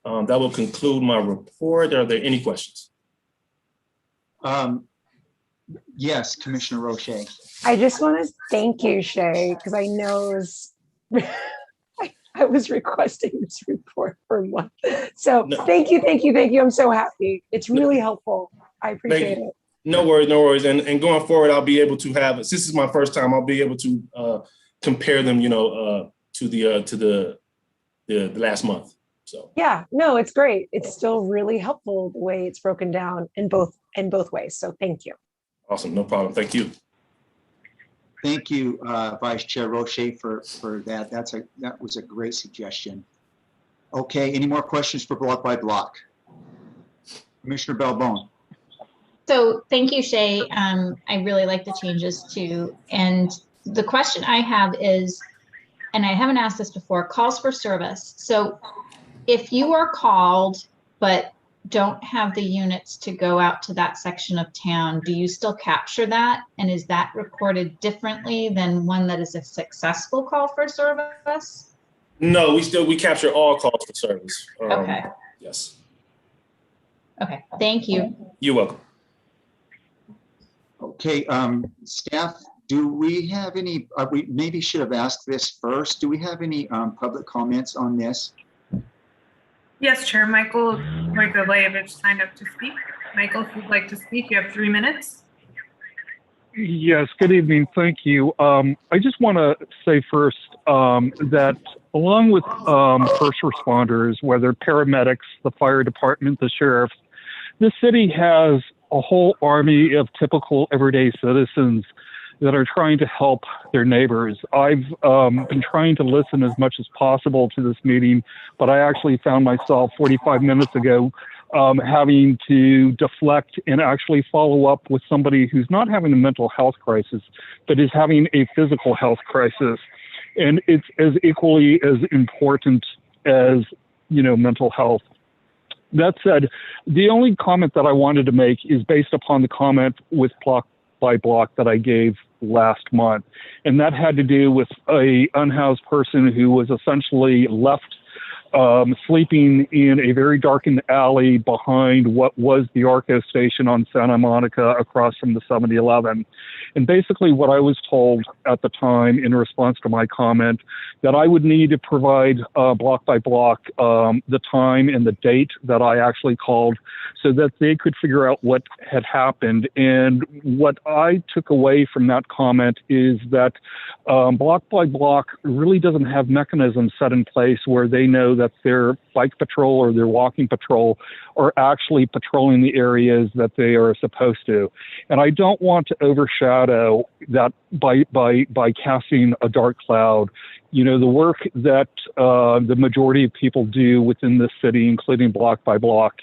Speaker 20: That will conclude my report. Are there any questions?
Speaker 2: Yes, Commissioner Roche.
Speaker 7: I just want to thank you, Shay, because I know I was requesting this report for a month. So thank you. I'm so happy. It's really helpful. I appreciate it.
Speaker 20: No worries. And going forward, I'll be able to have, since this is my first time, I'll be able to compare them, to the last month. So
Speaker 7: yeah, no, it's great. It's still really helpful the way it's broken down in both ways. So thank you.
Speaker 20: Awesome, no problem. Thank you.
Speaker 2: Thank you, Vice Chair Roche, for that. That was a great suggestion. Okay, any more questions for block by block? Commissioner Balbone.
Speaker 8: So thank you, Shay. I really like the changes too. And the question I have is, and I haven't asked this before, calls for service. So if you are called, but don't have the units to go out to that section of town, do you still capture that? And is that recorded differently than one that is a successful call for service?
Speaker 20: No, we capture all calls for service.
Speaker 8: Okay.
Speaker 20: Yes.
Speaker 8: Okay, thank you.
Speaker 20: You're welcome.
Speaker 2: Okay, staff, do we have any, we maybe should have asked this first. Do we have any public comments on this?
Speaker 1: Yes, Chair. Michael Vojkovic signed up to speak. Michael, if you'd like to speak, you have 3 minutes.
Speaker 10: Yes, good evening. Thank you. I just want to say first that along with first responders, whether paramedics, the fire department, the sheriff, this city has a whole army of typical everyday citizens that are trying to help their neighbors. I've been trying to listen as much as possible to this meeting, but I actually found myself 45 minutes ago having to deflect and actually follow up with somebody who's not having a mental health crisis, but is having a physical health crisis. And it's as equally as important as, mental health. That said, the only comment that I wanted to make is based upon the comment with block by block that I gave last month. And that had to do with a unhoused person who was essentially left sleeping in a very darkened alley behind what was the Arco station on Santa Monica across from the 7-Eleven. And basically what I was told at the time in response to my comment that I would need to provide block by block the time and the date that I actually called so that they could figure out what had happened. And what I took away from that comment is that block by block really doesn't have mechanisms set in place where they know that their bike patrol or their walking patrol are actually patrolling the areas that they are supposed to. And I don't want to overshadow that by casting a dark cloud. The work that the majority of people do within this city, including block by block,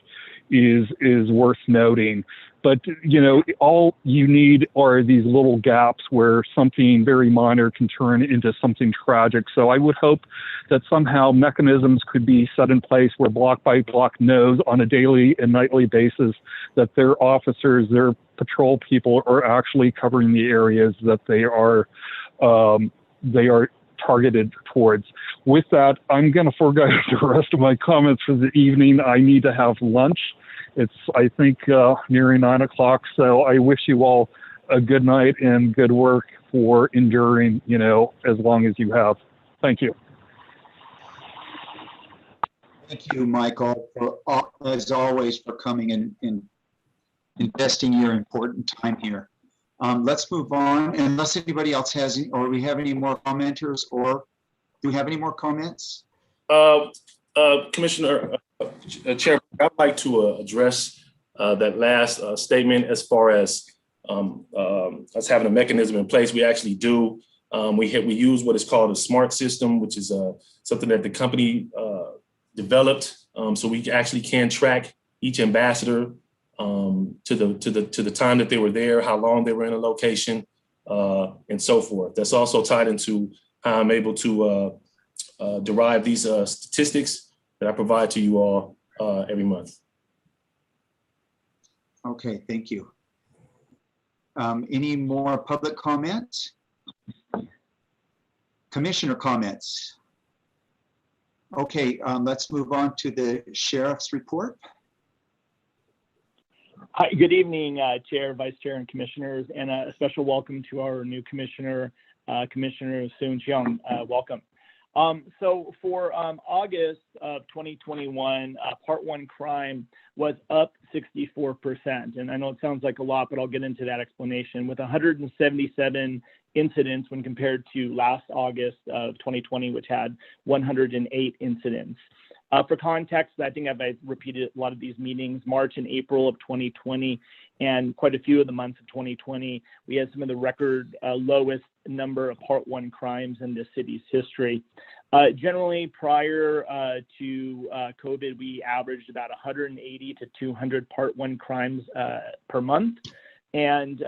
Speaker 10: is worth noting. But, you know, all you need are these little gaps where something very minor can turn into something tragic. So I would hope that somehow mechanisms could be set in place where Block by Block knows on a daily and nightly basis that their officers, their patrol people are actually covering the areas that they are targeted towards. With that, I'm going to forego the rest of my comments for the evening. I need to have lunch. It's, I think, nearing 9 o'clock. So I wish you all a good night and good work for enduring, you know, as long as you have. Thank you.
Speaker 2: Thank you, Michael, for, as always, for coming and investing your important time here. Let's move on, unless anybody else has, or we have any more commenters, or do we have any more comments?
Speaker 20: Commissioner, Chair, I'd like to address that last statement as far as us having a mechanism in place. We actually do. We use what is called a SMART system, which is something that the company developed, so we actually can track each ambassador to the time that they were there, how long they were in a location, and so forth. That's also tied into how I'm able to derive these statistics that I provide to you all every month.
Speaker 2: Okay, thank you. Any more public comments? Commissioner comments? Okay, let's move on to the sheriff's report.
Speaker 15: Hi, good evening, Chair, Vice Chair, and Commissioners, and a special welcome to our new Commissioner, Commissioner Soon Cheong. Welcome. So for August of 2021, Part 1 crime was up 64%. And I know it sounds like a lot, but I'll get into that explanation, with 177 incidents when compared to last August of 2020, which had 108 incidents. For context, I think I've repeated a lot of these meetings, March and April of 2020, and quite a few of the months of 2020, we had some of the record lowest number of Part 1 crimes in the city's history. Generally, prior to COVID, we averaged about 180 to 200 Part 1 crimes per month. And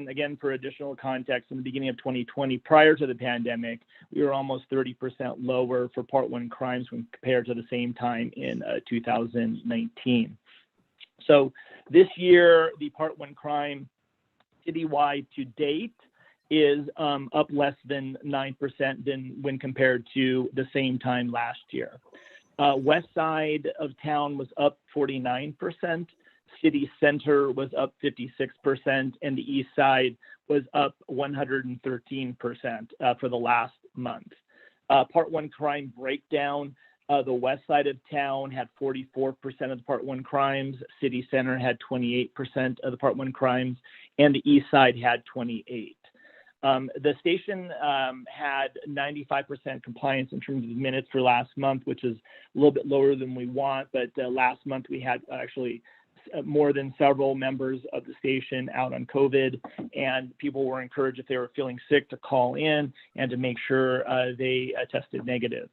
Speaker 15: again, for additional context, in the beginning of 2020, prior to the pandemic, we were almost 30% lower for Part 1 crimes when compared to the same time in 2019. So this year, the Part 1 crime citywide to date is up less than 9% than when compared to the same time last year. West side of town was up 49%. City center was up 56%, and the east side was up 113% for the last month. Part 1 crime breakdown, the west side of town had 44% of the Part 1 crimes, city center had 28% of the Part 1 crimes, and the east side had 28%. The station had 95% compliance in terms of minutes for last month, which is a little bit lower than we want, but last month we had actually more than several members of the station out on COVID, and people were encouraged, if they were feeling sick, to call in and to make sure they tested negative.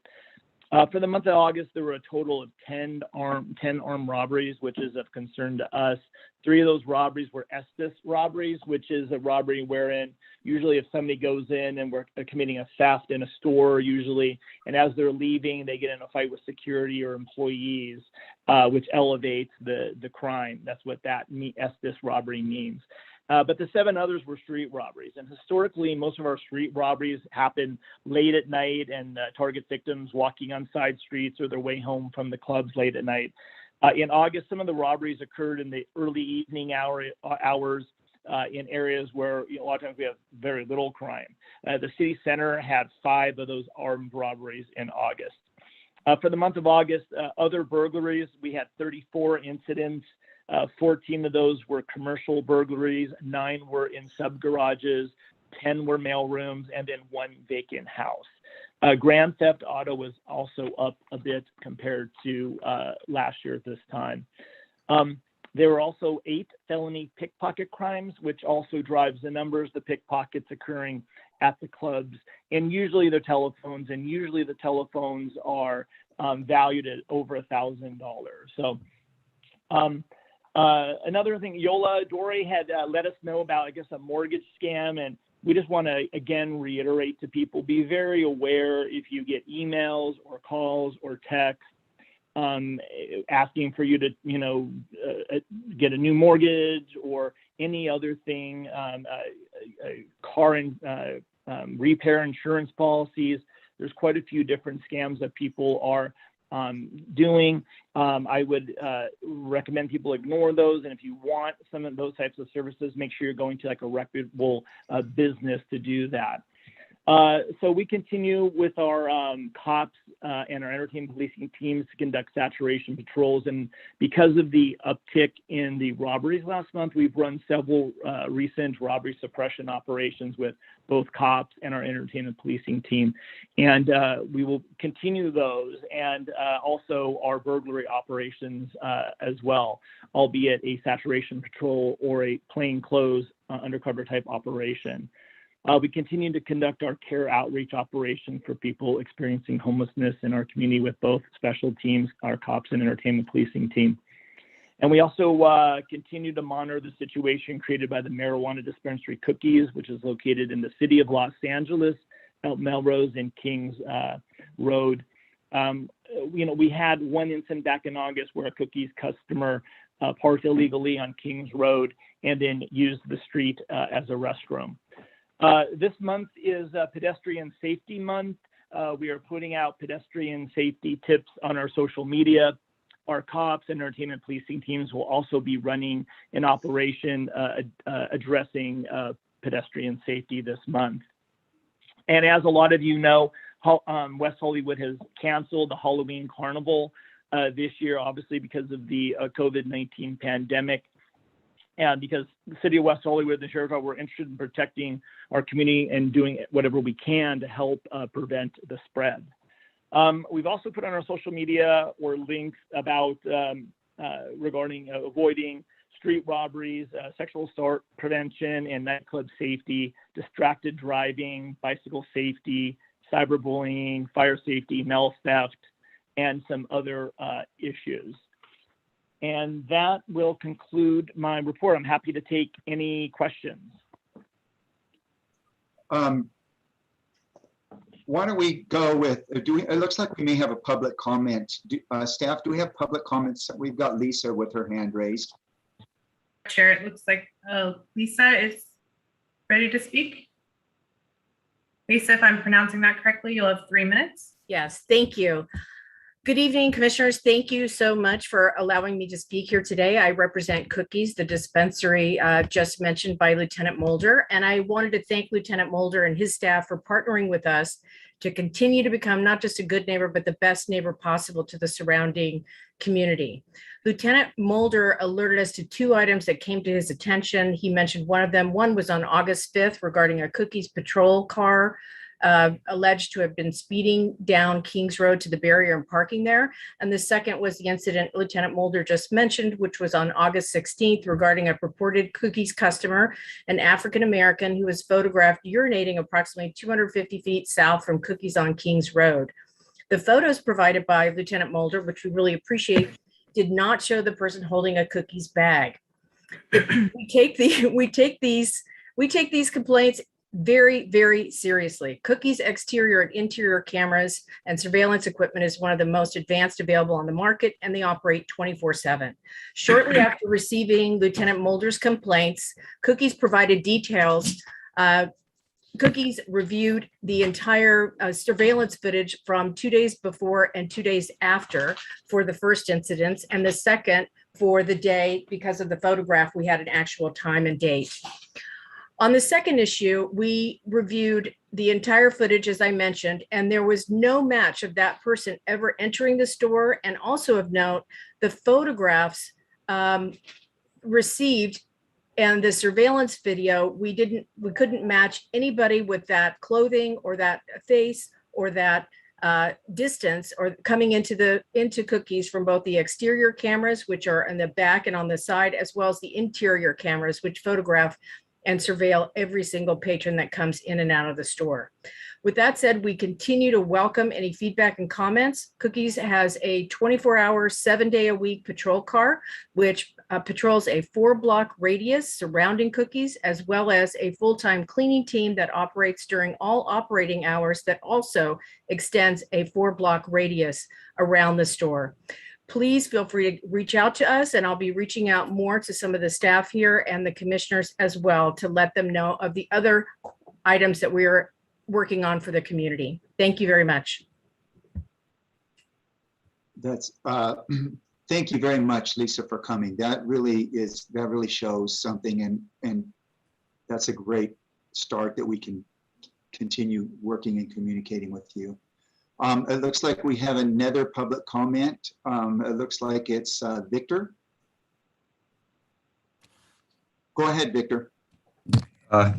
Speaker 15: For the month of August, there were a total of 10 armed robberies, which is of concern to us. 3 of those robberies were Estes robberies, which is a robbery wherein usually if somebody goes in and we're committing a theft in a store usually, and as they're leaving, they get in a fight with security or employees, which elevates the crime. That's what that Estes robbery means. But the 7 others were street robberies. And historically, most of our street robberies happen late at night and target victims walking on side streets or their way home from the clubs late at night. In August, some of the robberies occurred in the early evening hours in areas where a lot of times we have very little crime. The city center had 5 of those armed robberies in August. For the month of August, other burglaries, we had 34 incidents. 14 of those were commercial burglaries, 9 were in sub-garages, 10 were mail rooms, and then 1 vacant house. Grand theft auto was also up a bit compared to last year at this time. There were also 8 felony pickpocket crimes, which also drives the numbers, the pickpockets occurring at the clubs, and usually they're telephones, and usually the telephones are valued at over $1,000. So Another thing, Yola Dore had let us know about, I guess, a mortgage scam. And we just want to, again, reiterate to people, be very aware if you get emails or calls or texts asking for you to, get a new mortgage or any other thing, car and repair insurance policies. There's quite a few different scams that people are doing. I would recommend people ignore those. And if you want some of those types of services, make sure you're going to like a reputable business to do that. So we continue with our cops and our entertainment policing teams to conduct saturation patrols. And because of the uptick in the robberies last month, we've run several recent robbery suppression operations with both cops and our entertainment policing team. And we will continue those and also our burglary operations as well, albeit a saturation patrol or a plainclothes undercover type operation. We continue to conduct our care outreach operation for people experiencing homelessness in our community with both special teams, our cops and entertainment policing team. And we also continue to monitor the situation created by the marijuana dispensary Cookies, which is located in the city of Los Angeles, Melrose and Kings Road. We had one incident back in August where a Cookies customer parked illegally on Kings Road and then used the street as a restroom. This month is Pedestrian Safety Month. We are putting out pedestrian safety tips on our social media. Our cops and entertainment policing teams will also be running an operation addressing pedestrian safety this month. And as a lot of you know, West Hollywood has canceled the Halloween Carnival this year, obviously because of the COVID-19 pandemic. And because the city of West Hollywood and the sheriff's office were interested in protecting our community and doing whatever we can to help prevent the spread. We've also put on our social media or links about regarding avoiding street robberies, sexual assault prevention and nightclub safety, distracted driving, bicycle safety, cyberbullying, fire safety, mail theft, and some other issues. And that will conclude my report. I'm happy to take any questions.
Speaker 2: Why don't we go with, it looks like we may have a public comment. Staff, do we have public comments? We've got Lisa with her hand raised.
Speaker 1: Chair, it looks like Lisa is ready to speak. Lisa, if I'm pronouncing that correctly, you'll have 3 minutes.
Speaker 21: Yes, thank you. Good evening, commissioners. Thank you so much for allowing me to speak here today. I represent Cookies, the dispensary just mentioned by Lieutenant Mulder, and I wanted to thank Lieutenant Mulder and his staff for partnering with us to continue to become not just a good neighbor, but the best neighbor possible to the surrounding community. Lieutenant Mulder alerted us to 2 items that came to his attention. He mentioned one of them. One was on August 5th regarding a Cookies patrol car alleged to have been speeding down Kings Road to the barrier and parking there. And the second was the incident Lieutenant Mulder just mentioned, which was on August 16th regarding a purported Cookies customer, an African-American who was photographed urinating approximately 250 feet south from Cookies on Kings Road. The photos provided by Lieutenant Mulder, which we really appreciate, did not show the person holding a Cookies bag. We take these complaints very, very seriously. Cookies exterior and interior cameras and surveillance equipment is one of the most advanced available on the market, and they operate 24/7. Shortly after receiving Lieutenant Mulder's complaints, Cookies provided details. Cookies reviewed the entire surveillance footage from 2 days before and 2 days after for the first incidents, and the second for the day, because of the photograph, we had an actual time and date. On the second issue, we reviewed the entire footage, as I mentioned, and there was no match of that person ever entering the store. And also of note, the photographs received and the surveillance video, we couldn't match anybody with that clothing or that face or that distance or coming into Cookies from both the exterior cameras, which are in the back and on the side, as well as the interior cameras, which photograph and surveil every single patron that comes in and out of the store. With that said, we continue to welcome any feedback and comments. Cookies has a 24-hour, 7-day-a-week patrol car, which patrols a 4-block radius surrounding Cookies, as well as a full-time cleaning team that operates during all operating hours that also extends a 4-block radius around the store. Please feel free to reach out to us, and I'll be reaching out more to some of the staff here and the commissioners as well to let them know of the other items that we're working on for the community. Thank you very much.
Speaker 2: That's thank you very much, Lisa, for coming. That really shows something, and that's a great start that we can continue working and communicating with you. It looks like we have another public comment. It looks like it's Victor. Go ahead, Victor.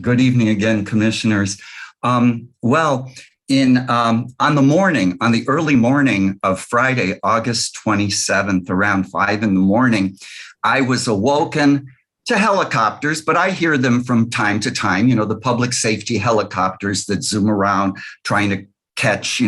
Speaker 11: Good evening again, commissioners. Well, on the early morning of Friday, August 27th, around 5 in the morning, I was awoken to helicopters, but I hear them from time to time, the public safety helicopters that zoom around trying to catch,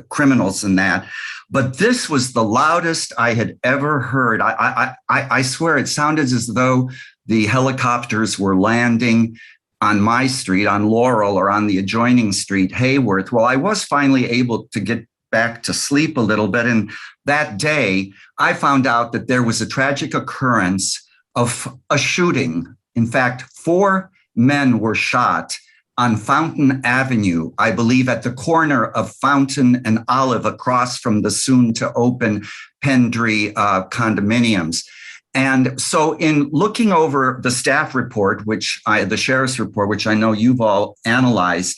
Speaker 11: criminals and that. But this was the loudest I had ever heard. I swear it sounded as though the helicopters were landing on my street, on Laurel, or on the adjoining street, Hayworth. Well, I was finally able to get back to sleep a little bit. And that day, I found out that there was a tragic occurrence of a shooting. In fact, 4 men were shot on Fountain Avenue, I believe at the corner of Fountain and Olive, across from the soon-to-open Pendry condominiums. And so in looking over the staff report, the sheriff's report, which I know you've all analyzed,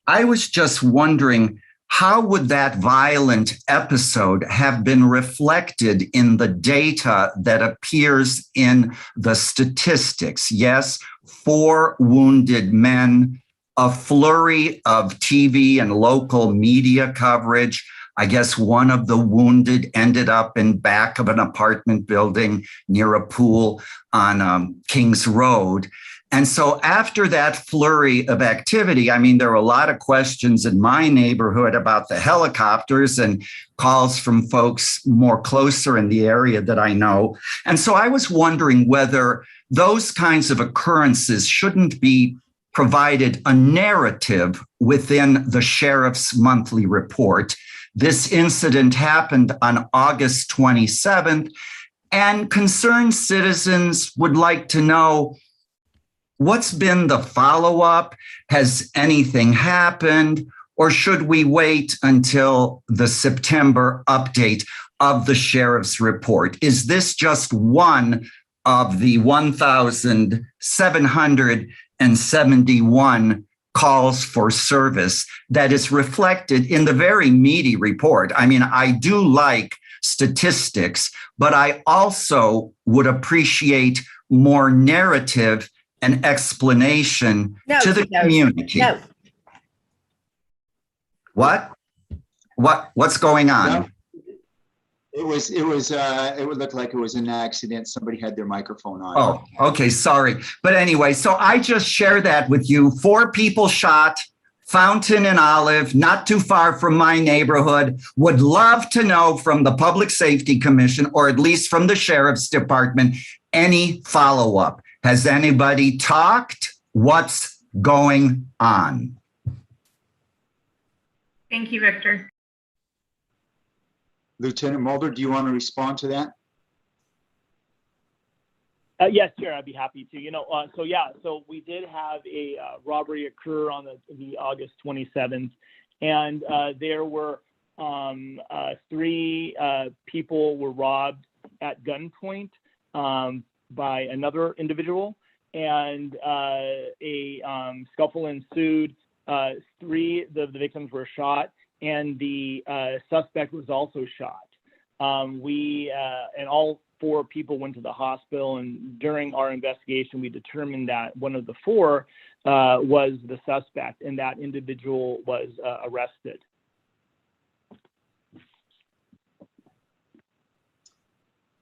Speaker 11: I was just wondering, how would that violent episode have been reflected in the data that appears in the statistics? Yes, 4 wounded men, a flurry of TV and local media coverage. I guess one of the wounded ended up in back of an apartment building near a pool on Kings Road. And so after that flurry of activity, there were a lot of questions in my neighborhood about the helicopters and calls from folks more closer in the area that I know. And so I was wondering whether those kinds of occurrences shouldn't be provided a narrative within the sheriff's monthly report. This incident happened on August 27th, and concerned citizens would like to know, what's been the follow-up? Has anything happened? Or should we wait until the September update of the sheriff's report? Is this just one of the 1,771 calls for service that is reflected in the very meaty report? I do like statistics, but I also would appreciate more narrative and explanation to the community.
Speaker 21: No.
Speaker 11: What's going on?
Speaker 2: No. It would look like it was an accident. Somebody had their microphone on.
Speaker 11: Oh, okay, sorry. But anyway, so I just share that with you. 4 people shot, Fountain and Olive, not too far from my neighborhood. Would love to know from the Public Safety Commission, or at least from the Sheriff's Department, any follow-up. Has anybody talked? What's going on?
Speaker 1: Thank you, Victor.
Speaker 2: Lieutenant Mulder, do you want to respond to that?
Speaker 15: Yes, sure, I'd be happy to. So we did have a robbery occur on the August 27th, and there were 3 people were robbed at gunpoint by another individual, and a scuffle ensued. 3 of the victims were shot, and the suspect was also shot. And all 4 people went to the hospital, and during our investigation, we determined that one of the 4 was the suspect, and that individual was arrested.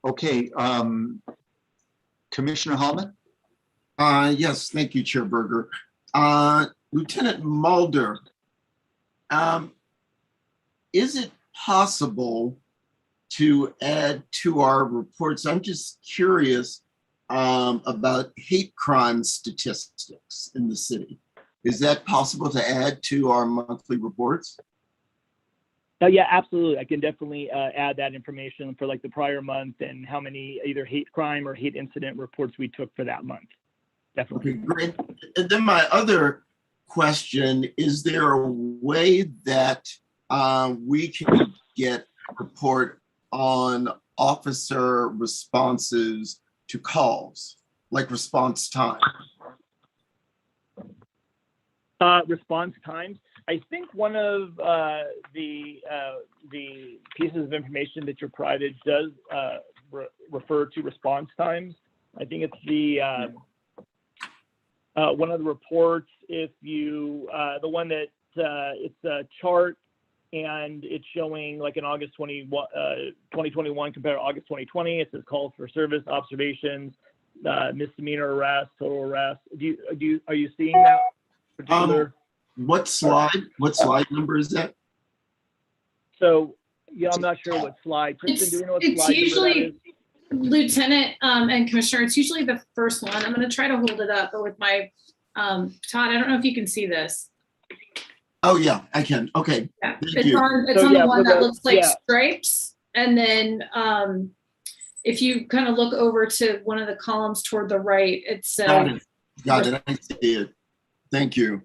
Speaker 2: Okay, Commissioner Hallman?
Speaker 6: Yes, thank you, Chair Berger. Lieutenant Mulder, is it possible to add to our reports? I'm just curious about hate crime statistics in the city. Is that possible to add to our monthly reports?
Speaker 15: Yeah, absolutely. I can definitely add that information for like the prior month and how many either hate crime or hate incident reports we took for that month. Definitely.
Speaker 6: Okay, great. And then my other question, is there a way that we can get a report on officer responses to calls, like response time?
Speaker 15: Response times. I think one of the pieces of information that you're provided does refer to response times. I think it's the one of the reports. If you the one that it's a chart and it's showing like in August 2021 compared to August 2020. It says calls for service, observations, misdemeanor arrest, total arrest. Are you seeing that particular?
Speaker 6: What slide number is that?
Speaker 15: So yeah, I'm not sure what slide. Kristen, do you know what
Speaker 3: It's
Speaker 15: slide
Speaker 3: usually,
Speaker 15: number that is?
Speaker 3: Lieutenant and Commissioner, it's usually the first one. I'm going to try to hold it up, but with my Todd, I don't know if you can see this.
Speaker 6: Oh yeah, I can. Okay.
Speaker 3: Yeah.
Speaker 6: Thank
Speaker 3: It's
Speaker 6: you.
Speaker 3: on the one that looks like stripes, and then if you kind of look over to one of the columns toward the right, it says.
Speaker 6: Got it. I see it. Thank you.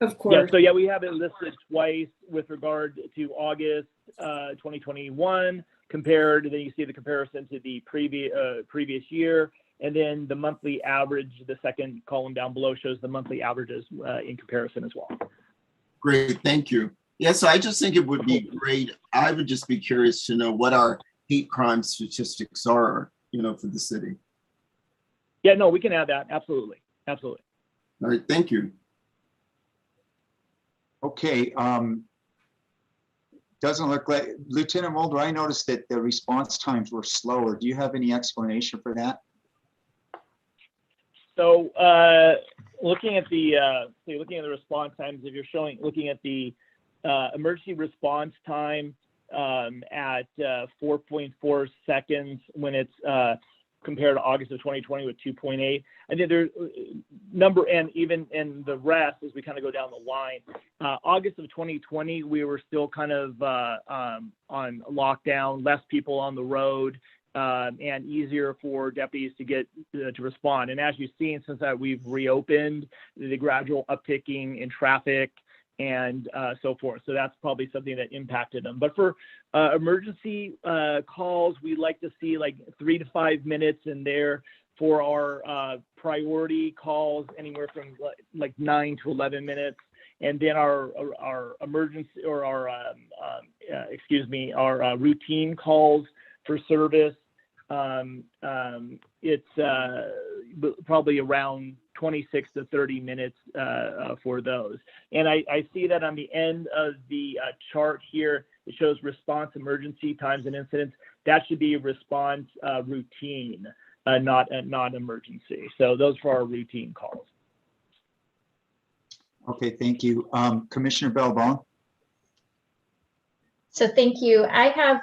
Speaker 3: Of course.
Speaker 15: Yeah, so yeah, we have it listed twice with regard to August 2021 compared, and then you see the comparison to the previous year, and then the monthly average, the second column down below shows the monthly averages in comparison as well.
Speaker 6: Great, thank you. Yes, I just think it would be great. I would just be curious to know what our hate crime statistics are, for the city.
Speaker 15: Yeah, no, we can add that. Absolutely. Absolutely.
Speaker 6: All right, thank you.
Speaker 2: Okay, doesn't look like, Lieutenant Mulder, I noticed that the response times were slower. Do you have any explanation for that?
Speaker 15: So looking at the response times, if you're looking at the emergency response time at 4.4 seconds when it's compared to August of 2020 with 2.8. And then there's and even in the rest as we kind of go down the line. August of 2020, we were still kind of on lockdown, less people on the road, and easier for deputies to get to respond. And as you've seen, since that we've reopened, the gradual upticking in traffic and so forth. So that's probably something that impacted them. But for emergency calls, we like to see like 3 to 5 minutes in there. For our priority calls, anywhere from like 9 to 11 minutes. And then our emergency or our routine calls for service, it's probably around 26 to 30 minutes for those. And I see that on the end of the chart here, it shows response emergency times and incidents. That should be response routine, not emergency. So those for our routine calls.
Speaker 2: Okay, thank you. Commissioner Belbon.
Speaker 8: So thank you. I have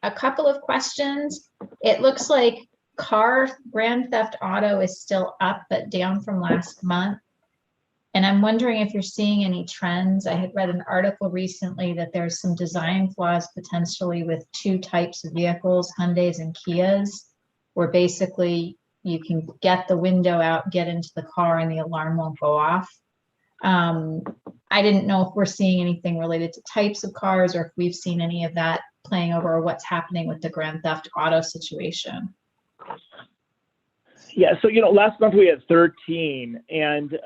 Speaker 8: a couple of questions. It looks like grand theft auto is still up, but down from last month. And I'm wondering if you're seeing any trends. I had read an article recently that there's some design flaws potentially with 2 types of vehicles, Hyundais and Kias, where basically you can get the window out, get into the car, and the alarm won't go off. I didn't know if we're seeing anything related to types of cars or if we've seen any of that playing over or what's happening with the grand theft auto situation.
Speaker 15: Yeah, so last month we had 13, and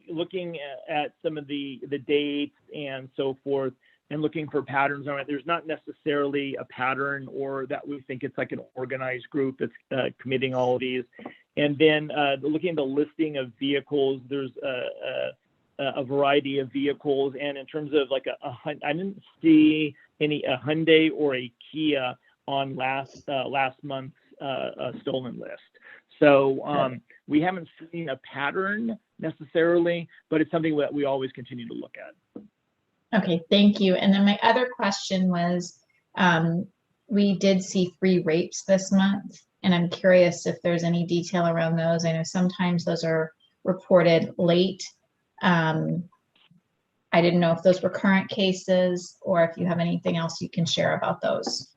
Speaker 15: looking at some of the dates and so forth, and looking for patterns on it. There's not necessarily a pattern or that we think it's like an organized group that's committing all of these. And then looking at the listing of vehicles, there's a variety of vehicles. And in terms of like I didn't see a Hyundai or a Kia on last month's stolen list. So we haven't seen a pattern necessarily, but it's something that we always continue to look at.
Speaker 8: Okay, thank you. And then my other question was, we did see 3 rapes this month, And I'm curious if there's any detail around those. I know sometimes those are reported late. I didn't know if those were current cases or if you have anything else you can share about those.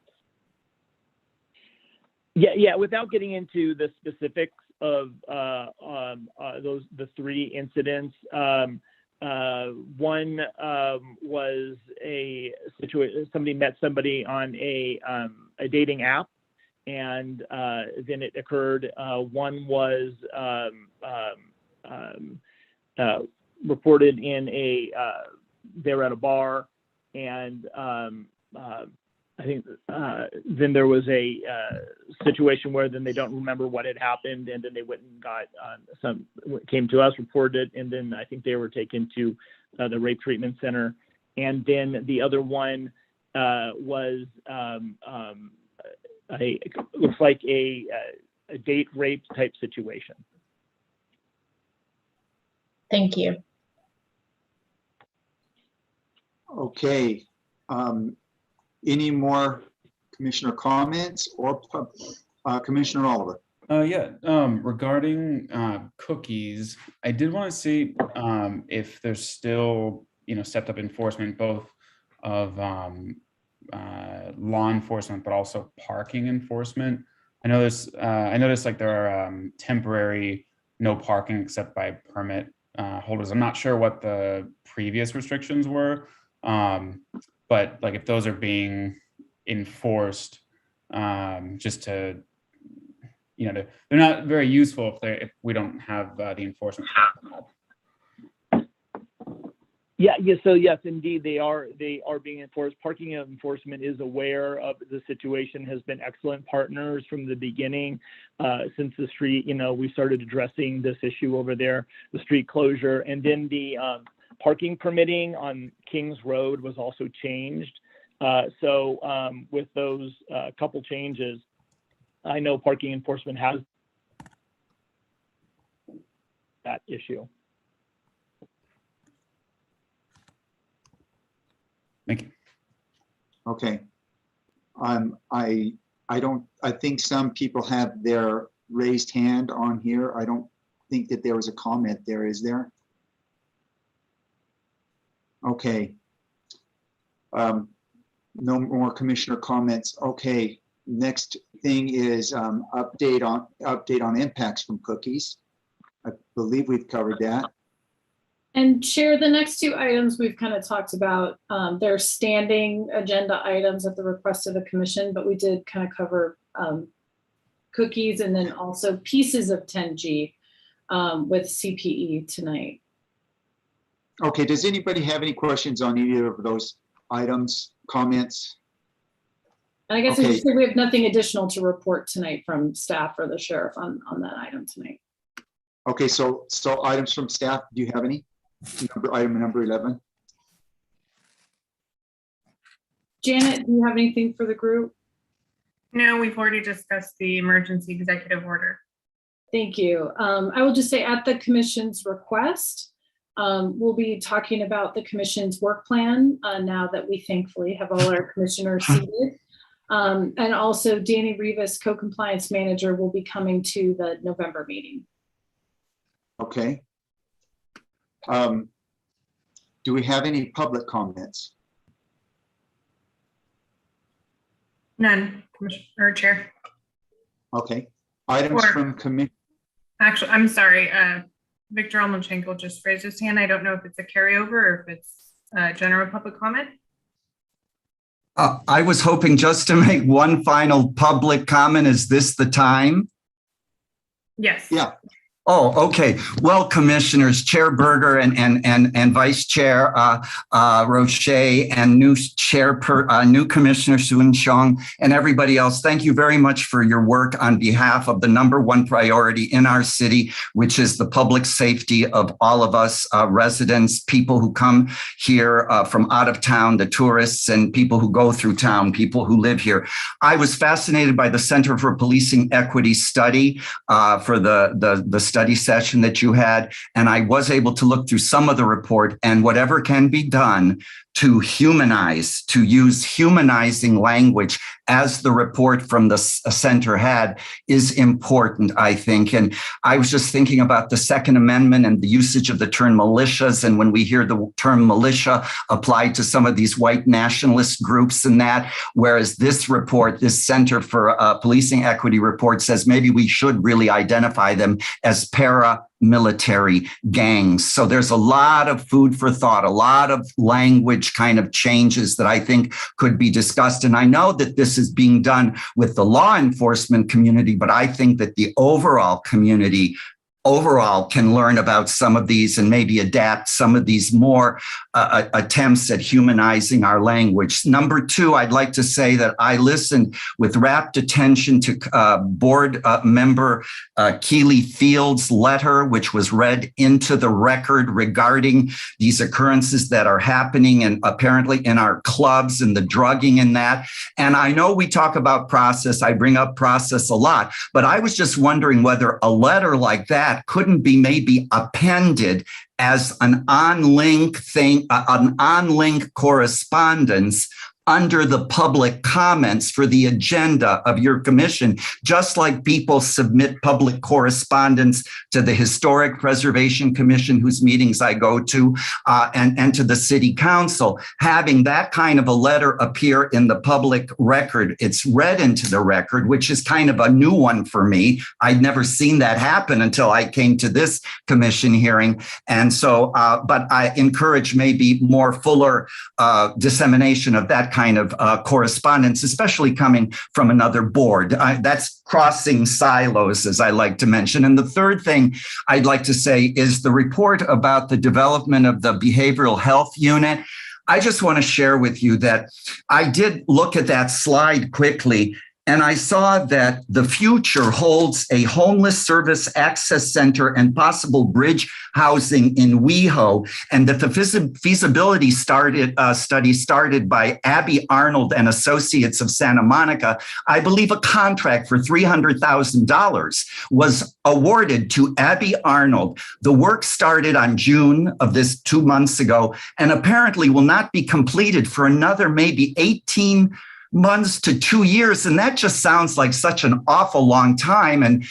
Speaker 15: Yeah. Without getting into the specifics of the 3 incidents, one was a situation. Somebody met somebody on a dating app, and then it occurred. One was reported in they were at a bar, and I think then there was a situation where then they don't remember what had happened, and then they went and got came to us, reported it, and then I think they were taken to the rape treatment center. And then the other one was looks like a date rape type situation.
Speaker 8: Thank you.
Speaker 2: Okay. Any more commissioner comments or Commissioner Oliver?
Speaker 12: Yeah, regarding cookies, I did want to see if there's still, stepped up enforcement, both of law enforcement, but also parking enforcement. I noticed like there are temporary no parking except by permit holders. I'm not sure what the previous restrictions were, but like if those are being enforced, just to, they're not very useful if we don't have the enforcement.
Speaker 15: Yeah. So yes, indeed, they are being enforced. Parking enforcement is aware of the situation, has been excellent partners from the beginning. Since the street, we started addressing this issue over there, the street closure, and then the parking permitting on Kings Road was also changed. So with those couple changes, I know parking enforcement has that issue.
Speaker 12: Thank you.
Speaker 2: Okay. I think some people have their raised hand on here. I don't think that there was a comment there, is there? Okay. No more commissioner comments. Okay. Next thing is update on impacts from cookies. I believe we've covered that.
Speaker 3: And Chair, the next 2 items we've kind of talked about, they're standing agenda items at the request of the commission, but we did kind of cover cookies and then also pieces of 10G with CPE tonight.
Speaker 2: Okay, does anybody have any questions on either of those items, comments?
Speaker 3: And I guess
Speaker 2: Okay.
Speaker 3: I just said we have nothing additional to report tonight from staff or the sheriff on that item tonight.
Speaker 2: Okay, so items from staff, do you have any? Item number 11.
Speaker 3: Janet, do you have anything for the group?
Speaker 1: No, we've already discussed the emergency executive order.
Speaker 3: Thank you. I will just say at the commission's request, we'll be talking about the commission's work plan now that we thankfully have all our commissioners seated. And also Danny Rivas, co-compliance manager, will be coming to the November meeting.
Speaker 2: Okay. Do we have any public comments?
Speaker 1: None, Commissioner Chair.
Speaker 2: Okay. Items from committee.
Speaker 1: Actually, I'm sorry. Victor Almonchenko just raised his hand. I don't know if it's a carryover or if it's general public comment.
Speaker 11: I was hoping just to make one final public comment. Is this the time?
Speaker 1: Yes.
Speaker 2: Yeah.
Speaker 11: Oh, okay. Well, commissioners, Chair Berger and Vice Chair Roche and new Commissioner Soon Chong and everybody else, thank you very much for your work on behalf of the #1 priority in our city, which is the public safety of all of us residents, people who come here from out of town, the tourists, and people who go through town, people who live here. I was fascinated by the Center for Policing Equity study for the study session that you had, and I was able to look through some of the report, and whatever can be done to humanize, to use humanizing language as the report from the center had, is important, I think. And I was just thinking about the Second Amendment and the usage of the term militias. And when we hear the term militia applied to some of these white nationalist groups and that, whereas this report, this Center for Policing Equity report says maybe we should really identify them as paramilitary gangs. So there's a lot of food for thought, a lot of language kind of changes that I think could be discussed. And I know that this is being done with the law enforcement community, but I think that the overall community overall can learn about some of these and maybe adapt some of these more attempts at humanizing our language. Number two, I'd like to say that I listened with rapt attention to board member Keely Field's letter, which was read into the record regarding these occurrences that are happening and apparently in our clubs and the drugging and that. And I know we talk about process. I bring up process a lot, but I was just wondering whether a letter like that couldn't be maybe appended as an on-link thing, an on-link correspondence under the public comments for the agenda of your commission, just like people submit public correspondence to the Historic Preservation Commission, whose meetings I go to, and to the City Council. Having that kind of a letter appear in the public record, it's read into the record, which is kind of a new one for me. I'd never seen that happen until I came to this commission hearing. And so, but I encourage maybe more fuller dissemination of that kind of correspondence, especially coming from another board. That's crossing silos, as I like to mention. And the third thing I'd like to say is the report about the development of the behavioral health unit. I just want to share with you that I did look at that slide quickly, and I saw that the future holds a homeless service access center and possible bridge housing in WeHo, and that the feasibility study started by Abby Arnold and Associates of Santa Monica. I believe a contract for $300,000 was awarded to Abby Arnold. The work started on June of this 2 months ago, and apparently will not be completed for another maybe 18 months to 2 years. And that just sounds like such an awful long time. And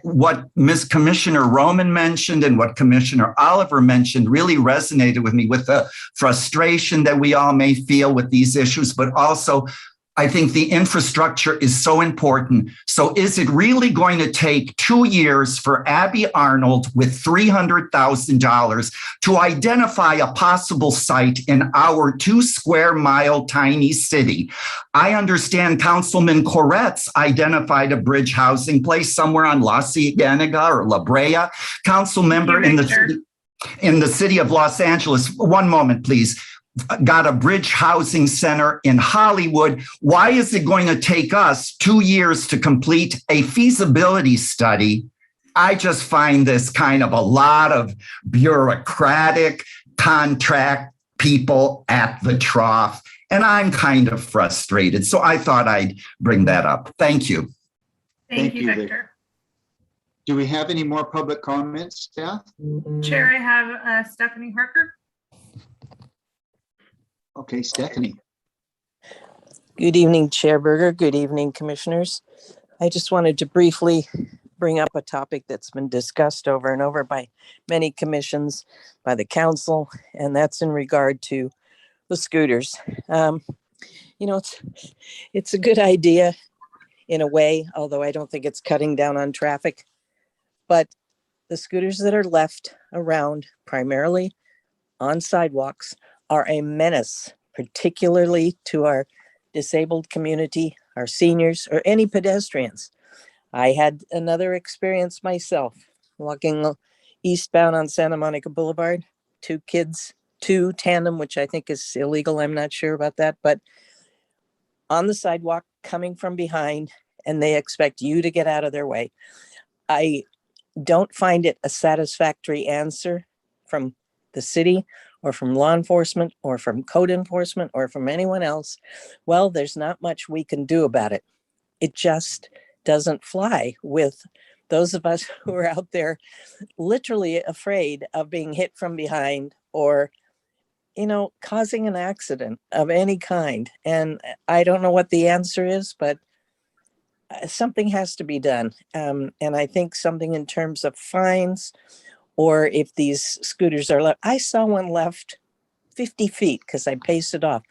Speaker 11: what Ms. Commissioner Roman mentioned and what Commissioner Oliver mentioned really resonated with me, with the frustration that we all may feel with these issues, but also I think the infrastructure is so important. So is it really going to take 2 years for Abby Arnold with $300,000 to identify a possible site in our 2 square mile tiny city? I understand Councilman Koretz identified a bridge housing place somewhere on La Cienega or La Brea. Council member in the city of Los Angeles. One moment, please. Got a bridge housing center in Hollywood. Why is it going to take us 2 years to complete a feasibility study? I just find this kind of a lot of bureaucratic contract people at the trough, and I'm kind of frustrated. So I thought I'd bring that up. Thank you.
Speaker 1: Thank you, Victor.
Speaker 2: Do we have any more public comments, staff?
Speaker 1: Chair, I have Stephanie Harker.
Speaker 2: Okay, Stephanie.
Speaker 4: Good evening, Chair Berger. Good evening, Commissioners. I just wanted to briefly bring up a topic that's been discussed over and over by many commissions, by the council, and that's in regard to the scooters. You know, it's a good idea in a way, although I don't think it's cutting down on traffic. But the scooters that are left around primarily on sidewalks are a menace, particularly to our disabled community, our seniors, or any pedestrians. I had another experience myself walking eastbound on Santa Monica Boulevard, 2 kids, 2 tandem, which I think is illegal. I'm not sure about that, but on the sidewalk coming from behind, and they expect you to get out of their way. I don't find it a satisfactory answer from the city or from law enforcement or from code enforcement or from anyone else. Well, there's not much we can do about it. It just doesn't fly with those of us who are out there literally afraid of being hit from behind or causing an accident of any kind. And I don't know what the answer is, but something has to be done. And I think something in terms of fines, or if these scooters are left. I saw one left 50 feet because I pasted off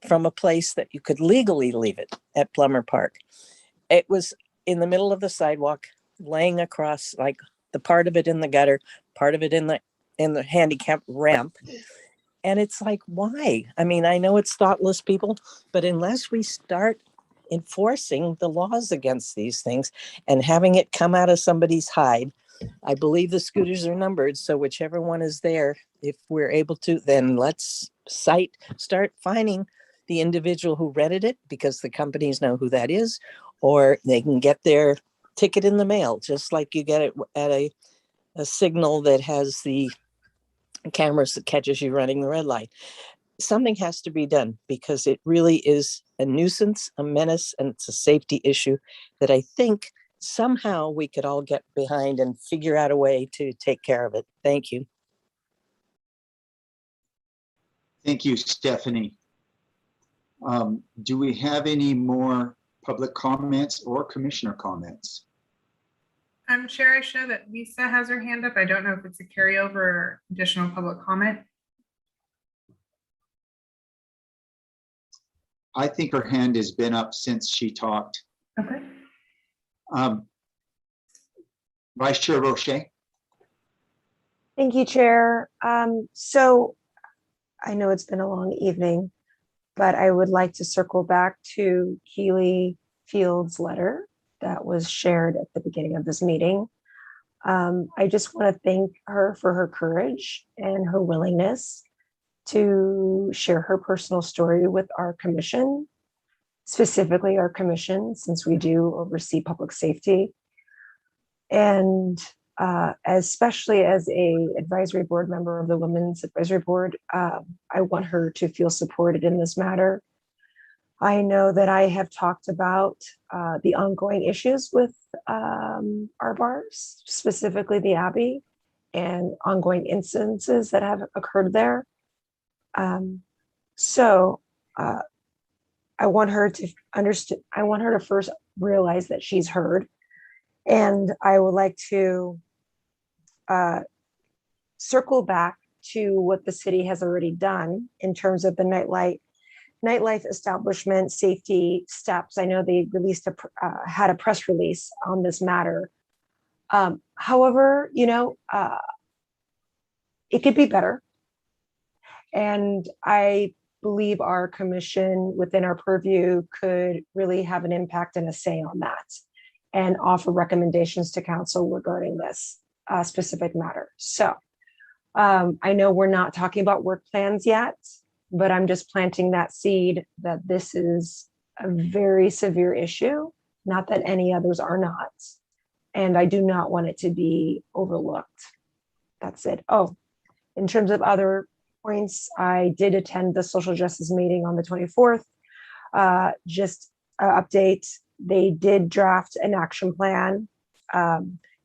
Speaker 4: from a place that you could legally leave it at Plummer Park. It was in the middle of the sidewalk, laying across, like the part of it in the gutter, part of it in the handicap ramp. And it's like, why? I mean, I know it's thoughtless people, but unless we start enforcing the laws against these things and having it come out of somebody's hide, I believe the scooters are numbered. So whichever one is there, if we're able to, then let's start fining the individual who rented it, because the companies know who that is, or they can get their ticket in the mail, just like you get it at a signal that has the cameras that catches you running the red light. Something has to be done, because it really is a nuisance, a menace, and it's a safety issue that I think somehow we could all get behind and figure out a way to take care of it. Thank you.
Speaker 2: Thank you, Stephanie. Do we have any more public comments or commissioner comments?
Speaker 1: Chair, I show that Lisa has her hand up. I don't know if it's a carryover or additional public comment.
Speaker 2: I think her hand has been up since she talked.
Speaker 1: Okay.
Speaker 2: Vice Chair Roche.
Speaker 7: Thank you, Chair. So I know it's been a long evening, but I would like to circle back to Keely Field's letter that was shared at the beginning of this meeting. I just want to thank her for her courage and her willingness to share her personal story with our commission, specifically our commission, since we do oversee public safety. And especially as a advisory board member of the Women's Advisory Board, I want her to feel supported in this matter. I know that I have talked about the ongoing issues with our bars, specifically the Abbey, and ongoing incidences that have occurred there. So I want her to understand, I want her to first realize that she's heard. And I would like to circle back to what the city has already done in terms of the nightlife establishment safety steps. I know they released had a press release on this matter. However, it could be better. And I believe our commission within our purview could really have an impact and a say on that, and offer recommendations to council regarding this specific matter. So I know we're not talking about work plans yet, but I'm just planting that seed that this is a very severe issue, not that any others are not. And I do not want it to be overlooked. That's it. Oh, in terms of other points, I did attend the social justice meeting on the 24th. Just update, they did draft an action plan.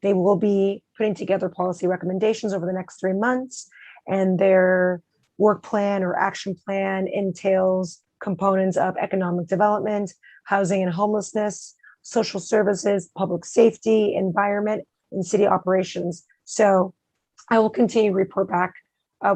Speaker 7: They will be putting together policy recommendations over the next 3 months, and their work plan or action plan entails components of economic development, housing and homelessness, social services, public safety, environment, and city operations. So I will continue to report back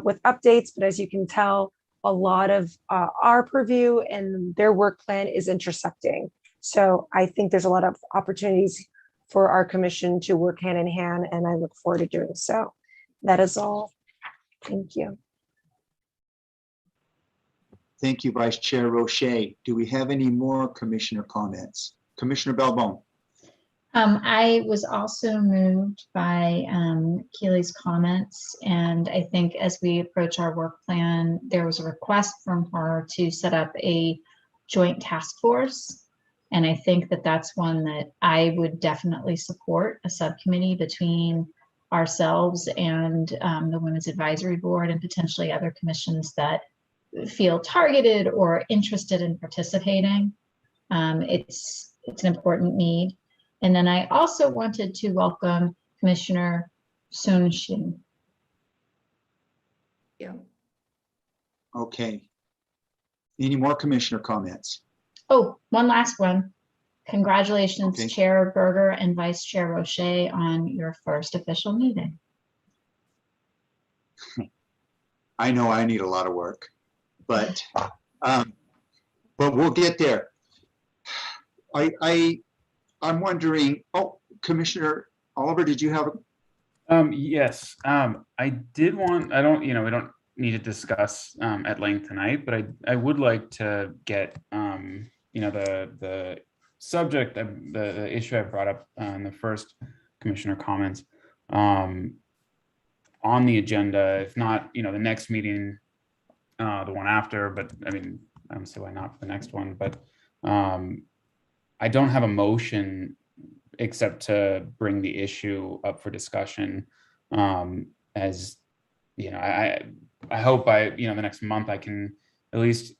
Speaker 7: with updates, but as you can tell, a lot of our purview and their work plan is intersecting. So I think there's a lot of opportunities for our commission to work hand in hand, and I look forward to doing so. That is all. Thank you.
Speaker 2: Thank you, Vice Chair Roche. Do we have any more commissioner comments? Commissioner Belbon.
Speaker 8: I was also moved by Keely's comments, and I think as we approach our work plan, there was a request from her to set up a joint task force. And I think that that's one that I would definitely support, a subcommittee between ourselves and the Women's Advisory Board, and potentially other commissions that feel targeted or interested in participating. It's an important need. And then I also wanted to welcome Commissioner Sunshin.
Speaker 5: Yeah.
Speaker 2: Okay. Any more commissioner comments?
Speaker 8: Oh, one last one. Congratulations,
Speaker 2: Okay.
Speaker 8: Chair Berger and Vice Chair Roche, on your first official meeting.
Speaker 2: I know I need a lot of work, but we'll get there. I'm wondering, oh, Commissioner Oliver, did you have
Speaker 12: Yes, I did want, I don't, we don't need to discuss at length tonight, but I would like to get, the subject, the issue I brought up in the first commissioner comments on the agenda, if not, the next meeting, the one after, but I mean, I don't see why not for the next one, but I don't have a motion except to bring the issue up for discussion. As I hope the next month I can at least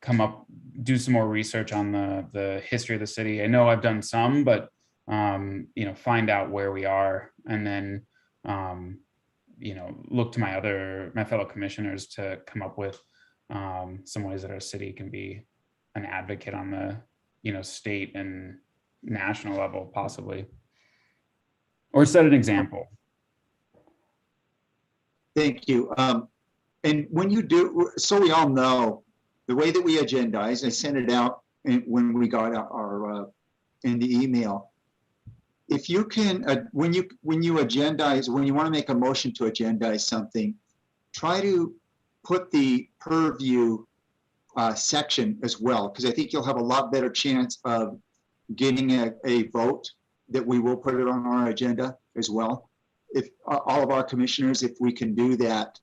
Speaker 12: do some more research on the history of the city. I know I've done some, but find out where we are, and then look to my fellow commissioners to come up with some ways that our city can be an advocate on the state and national level, possibly, or set an example.
Speaker 2: Thank you. And when you do, so we all know, the way that we agendize, I sent it out when we got our in the email. If you can, when you agendize, when you want to make a motion to agendize something, try to put the purview section as well, because I think you'll have a lot better chance of getting a vote that we will put it on our agenda as well. If all of our commissioners, if we can do that,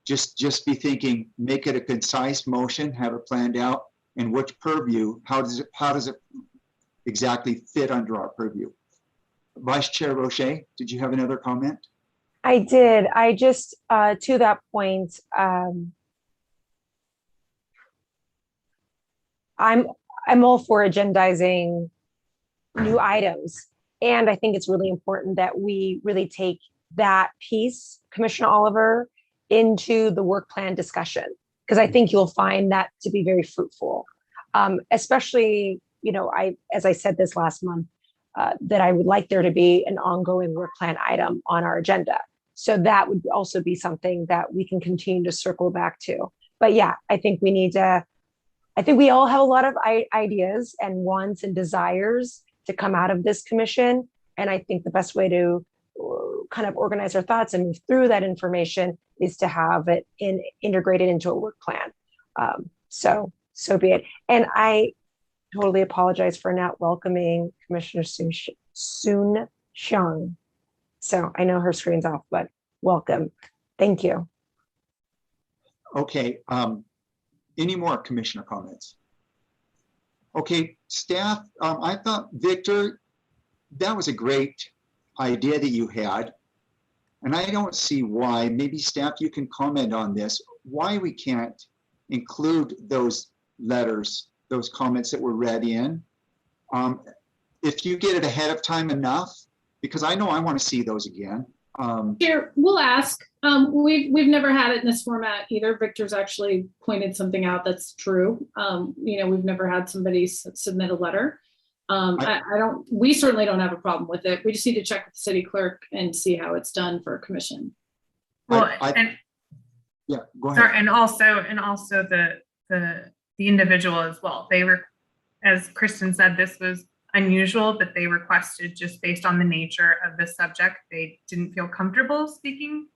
Speaker 2: just be thinking, make it a concise motion, have it planned out, and which purview, how does it exactly fit under our purview? Vice Chair Roche, did you have another comment?
Speaker 7: I did. I just, to that point, I'm all for agendizing new items. And I think it's really important that we really take that piece, Commissioner Oliver, into the work plan discussion, because I think you'll find that to be very fruitful. Especially, as I said this last month, that I would like there to be an ongoing work plan item on our agenda. So that would also be something that we can continue to circle back to. But yeah, I think we all have a lot of ideas and wants and desires to come out of this commission. And I think the best way to kind of organize our thoughts and move through that information is to have it integrated into a work plan. So be it. And I totally apologize for not welcoming Commissioner Soon Xiang. So I know her screen's off, but welcome. Thank you.
Speaker 2: Okay. Any more commissioner comments? Okay, staff, I thought, Victor, that was a great idea that you had. And I don't see why, maybe staff, you can comment on this, why we can't include those letters, those comments that were read in. If you get it ahead of time enough, because I know I want to see those again.
Speaker 3: Here, we'll ask. We've never had it in this format either. Victor's actually pointed something out that's true. We've never had somebody submit a letter. We certainly don't have a problem with it. We just need to check with the city clerk and see how it's done for a commission.
Speaker 1: Well,
Speaker 2: yeah, go ahead.
Speaker 1: And also the individual as well. They were, as Kristen said, this was unusual, but they requested, just based on the nature of the subject, they didn't feel comfortable speaking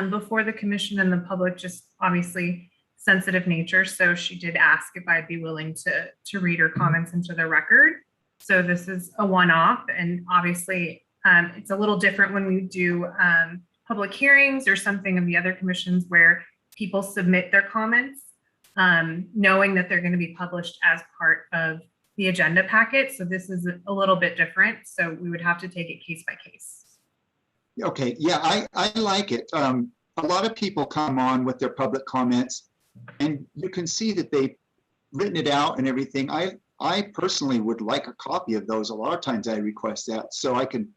Speaker 1: before the commission and the public, just obviously sensitive nature. So she did ask if I'd be willing to read her comments into the record. So this is a one-off, and obviously it's a little different when we do public hearings or something of the other commissions where people submit their comments, knowing that they're going to be published as part of the agenda packet. So this is a little bit different. So we would have to take it case by case.
Speaker 2: Okay, yeah, I like it. A lot of people come on with their public comments, and you can see that they've written it out and everything. I personally would like a copy of those. A lot of times I request that so I can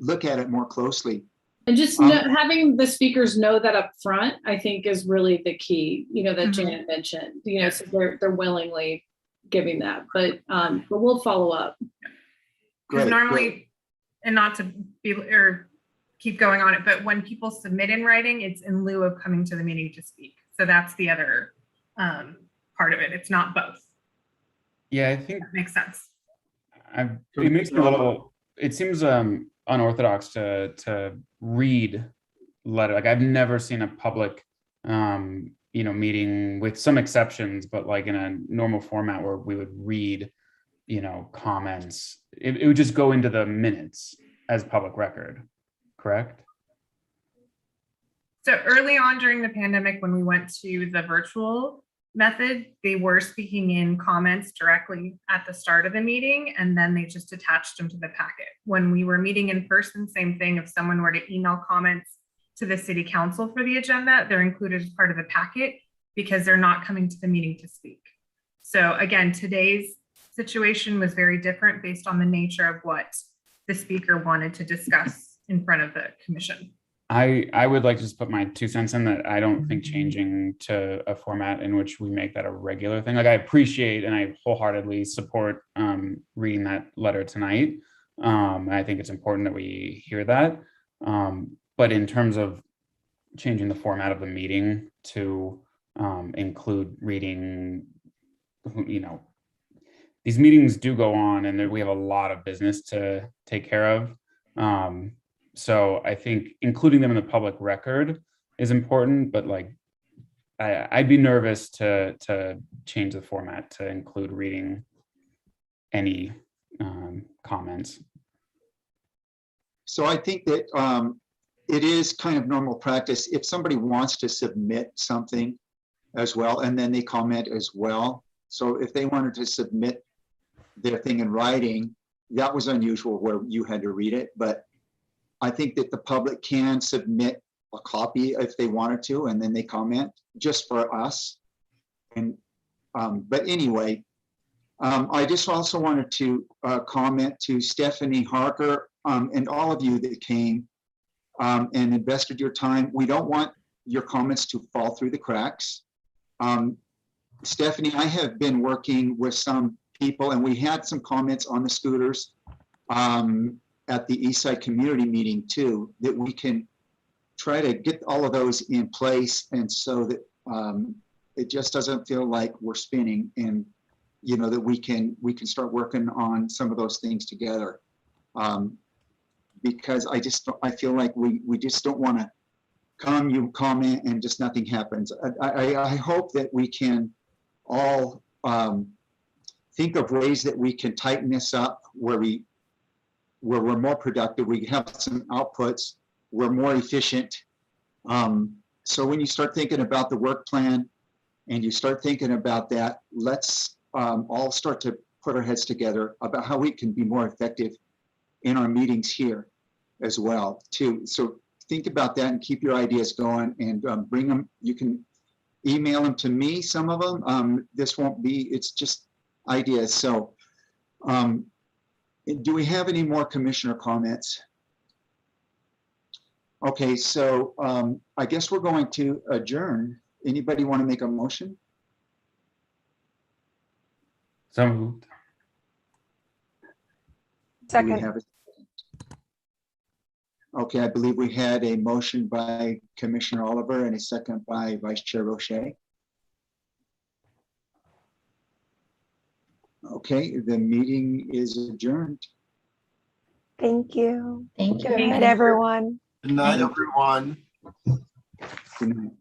Speaker 2: look at it more closely.
Speaker 3: And just having the speakers know that up front, I think is really the key, that Janet mentioned, so they're willingly giving that, but we'll follow up.
Speaker 1: Because normally, and not to be or keep going on it, but when people submit in writing, it's in lieu of coming to the meeting to speak. So that's the other part of it. It's not both.
Speaker 12: Yeah, I think
Speaker 1: that makes sense.
Speaker 12: It makes me a little. It seems unorthodox to read letter. Like I've never seen a public, meeting, with some exceptions, but like in a normal format where we would read, comments. It would just go into the minutes as public record, correct?
Speaker 1: So early on during the pandemic, when we went to the virtual method, they were speaking in comments directly at the start of the meeting, and then they just attached them to the packet. When we were meeting in person, same thing. If someone were to email comments to the city council for the agenda, they're included as part of the packet because they're not coming to the meeting to speak. So again, today's situation was very different based on the nature of what the speaker wanted to discuss in front of the commission.
Speaker 12: I would like to just put my 2 cents in that I don't think changing to a format in which we make that a regular thing. Like I appreciate and I wholeheartedly support reading that letter tonight. And I think it's important that we hear that. But in terms of changing the format of the meeting to include reading, these meetings do go on and we have a lot of business to take care of. So I think including them in the public record is important, but like I'd be nervous to change the format to include reading any comments.
Speaker 2: So I think that it is kind of normal practice. If somebody wants to submit something as well, and then they comment as well. So if they wanted to submit their thing in writing, that was unusual where you had to read it, but I think that the public can submit a copy if they wanted to, and then they comment just for us. And but anyway, I just also wanted to comment to Stephanie Harker and all of you that came and invested your time. We don't want your comments to fall through the cracks. Stephanie, I have been working with some people, and we had some comments on the scooters at the Eastside Community Meeting too, that we can try to get all of those in place, and so that it just doesn't feel like we're spinning, and that we can start working on some of those things together. Because I feel like we just don't want to you comment and just nothing happens. I hope that we can all think of ways that we can tighten this up where we're more productive, we have some outputs, we're more efficient. So when you start thinking about the work plan and you start thinking about that, let's all start to put our heads together about how we can be more effective in our meetings here as well too. So think about that and keep your ideas going and bring them. You can email them to me, some of them. This won't be, it's just ideas. So do we have any more commissioner comments? Okay, so I guess we're going to adjourn. Anybody want to make a motion?
Speaker 12: So moved.
Speaker 7: Second.
Speaker 2: Okay, I believe we had a motion by Commissioner Oliver and a second by Vice Chair Roche. Okay, the meeting is adjourned.
Speaker 7: Thank you.
Speaker 8: Thank you.
Speaker 7: Good night, everyone.
Speaker 6: Good night, everyone.
Speaker 2: Good night.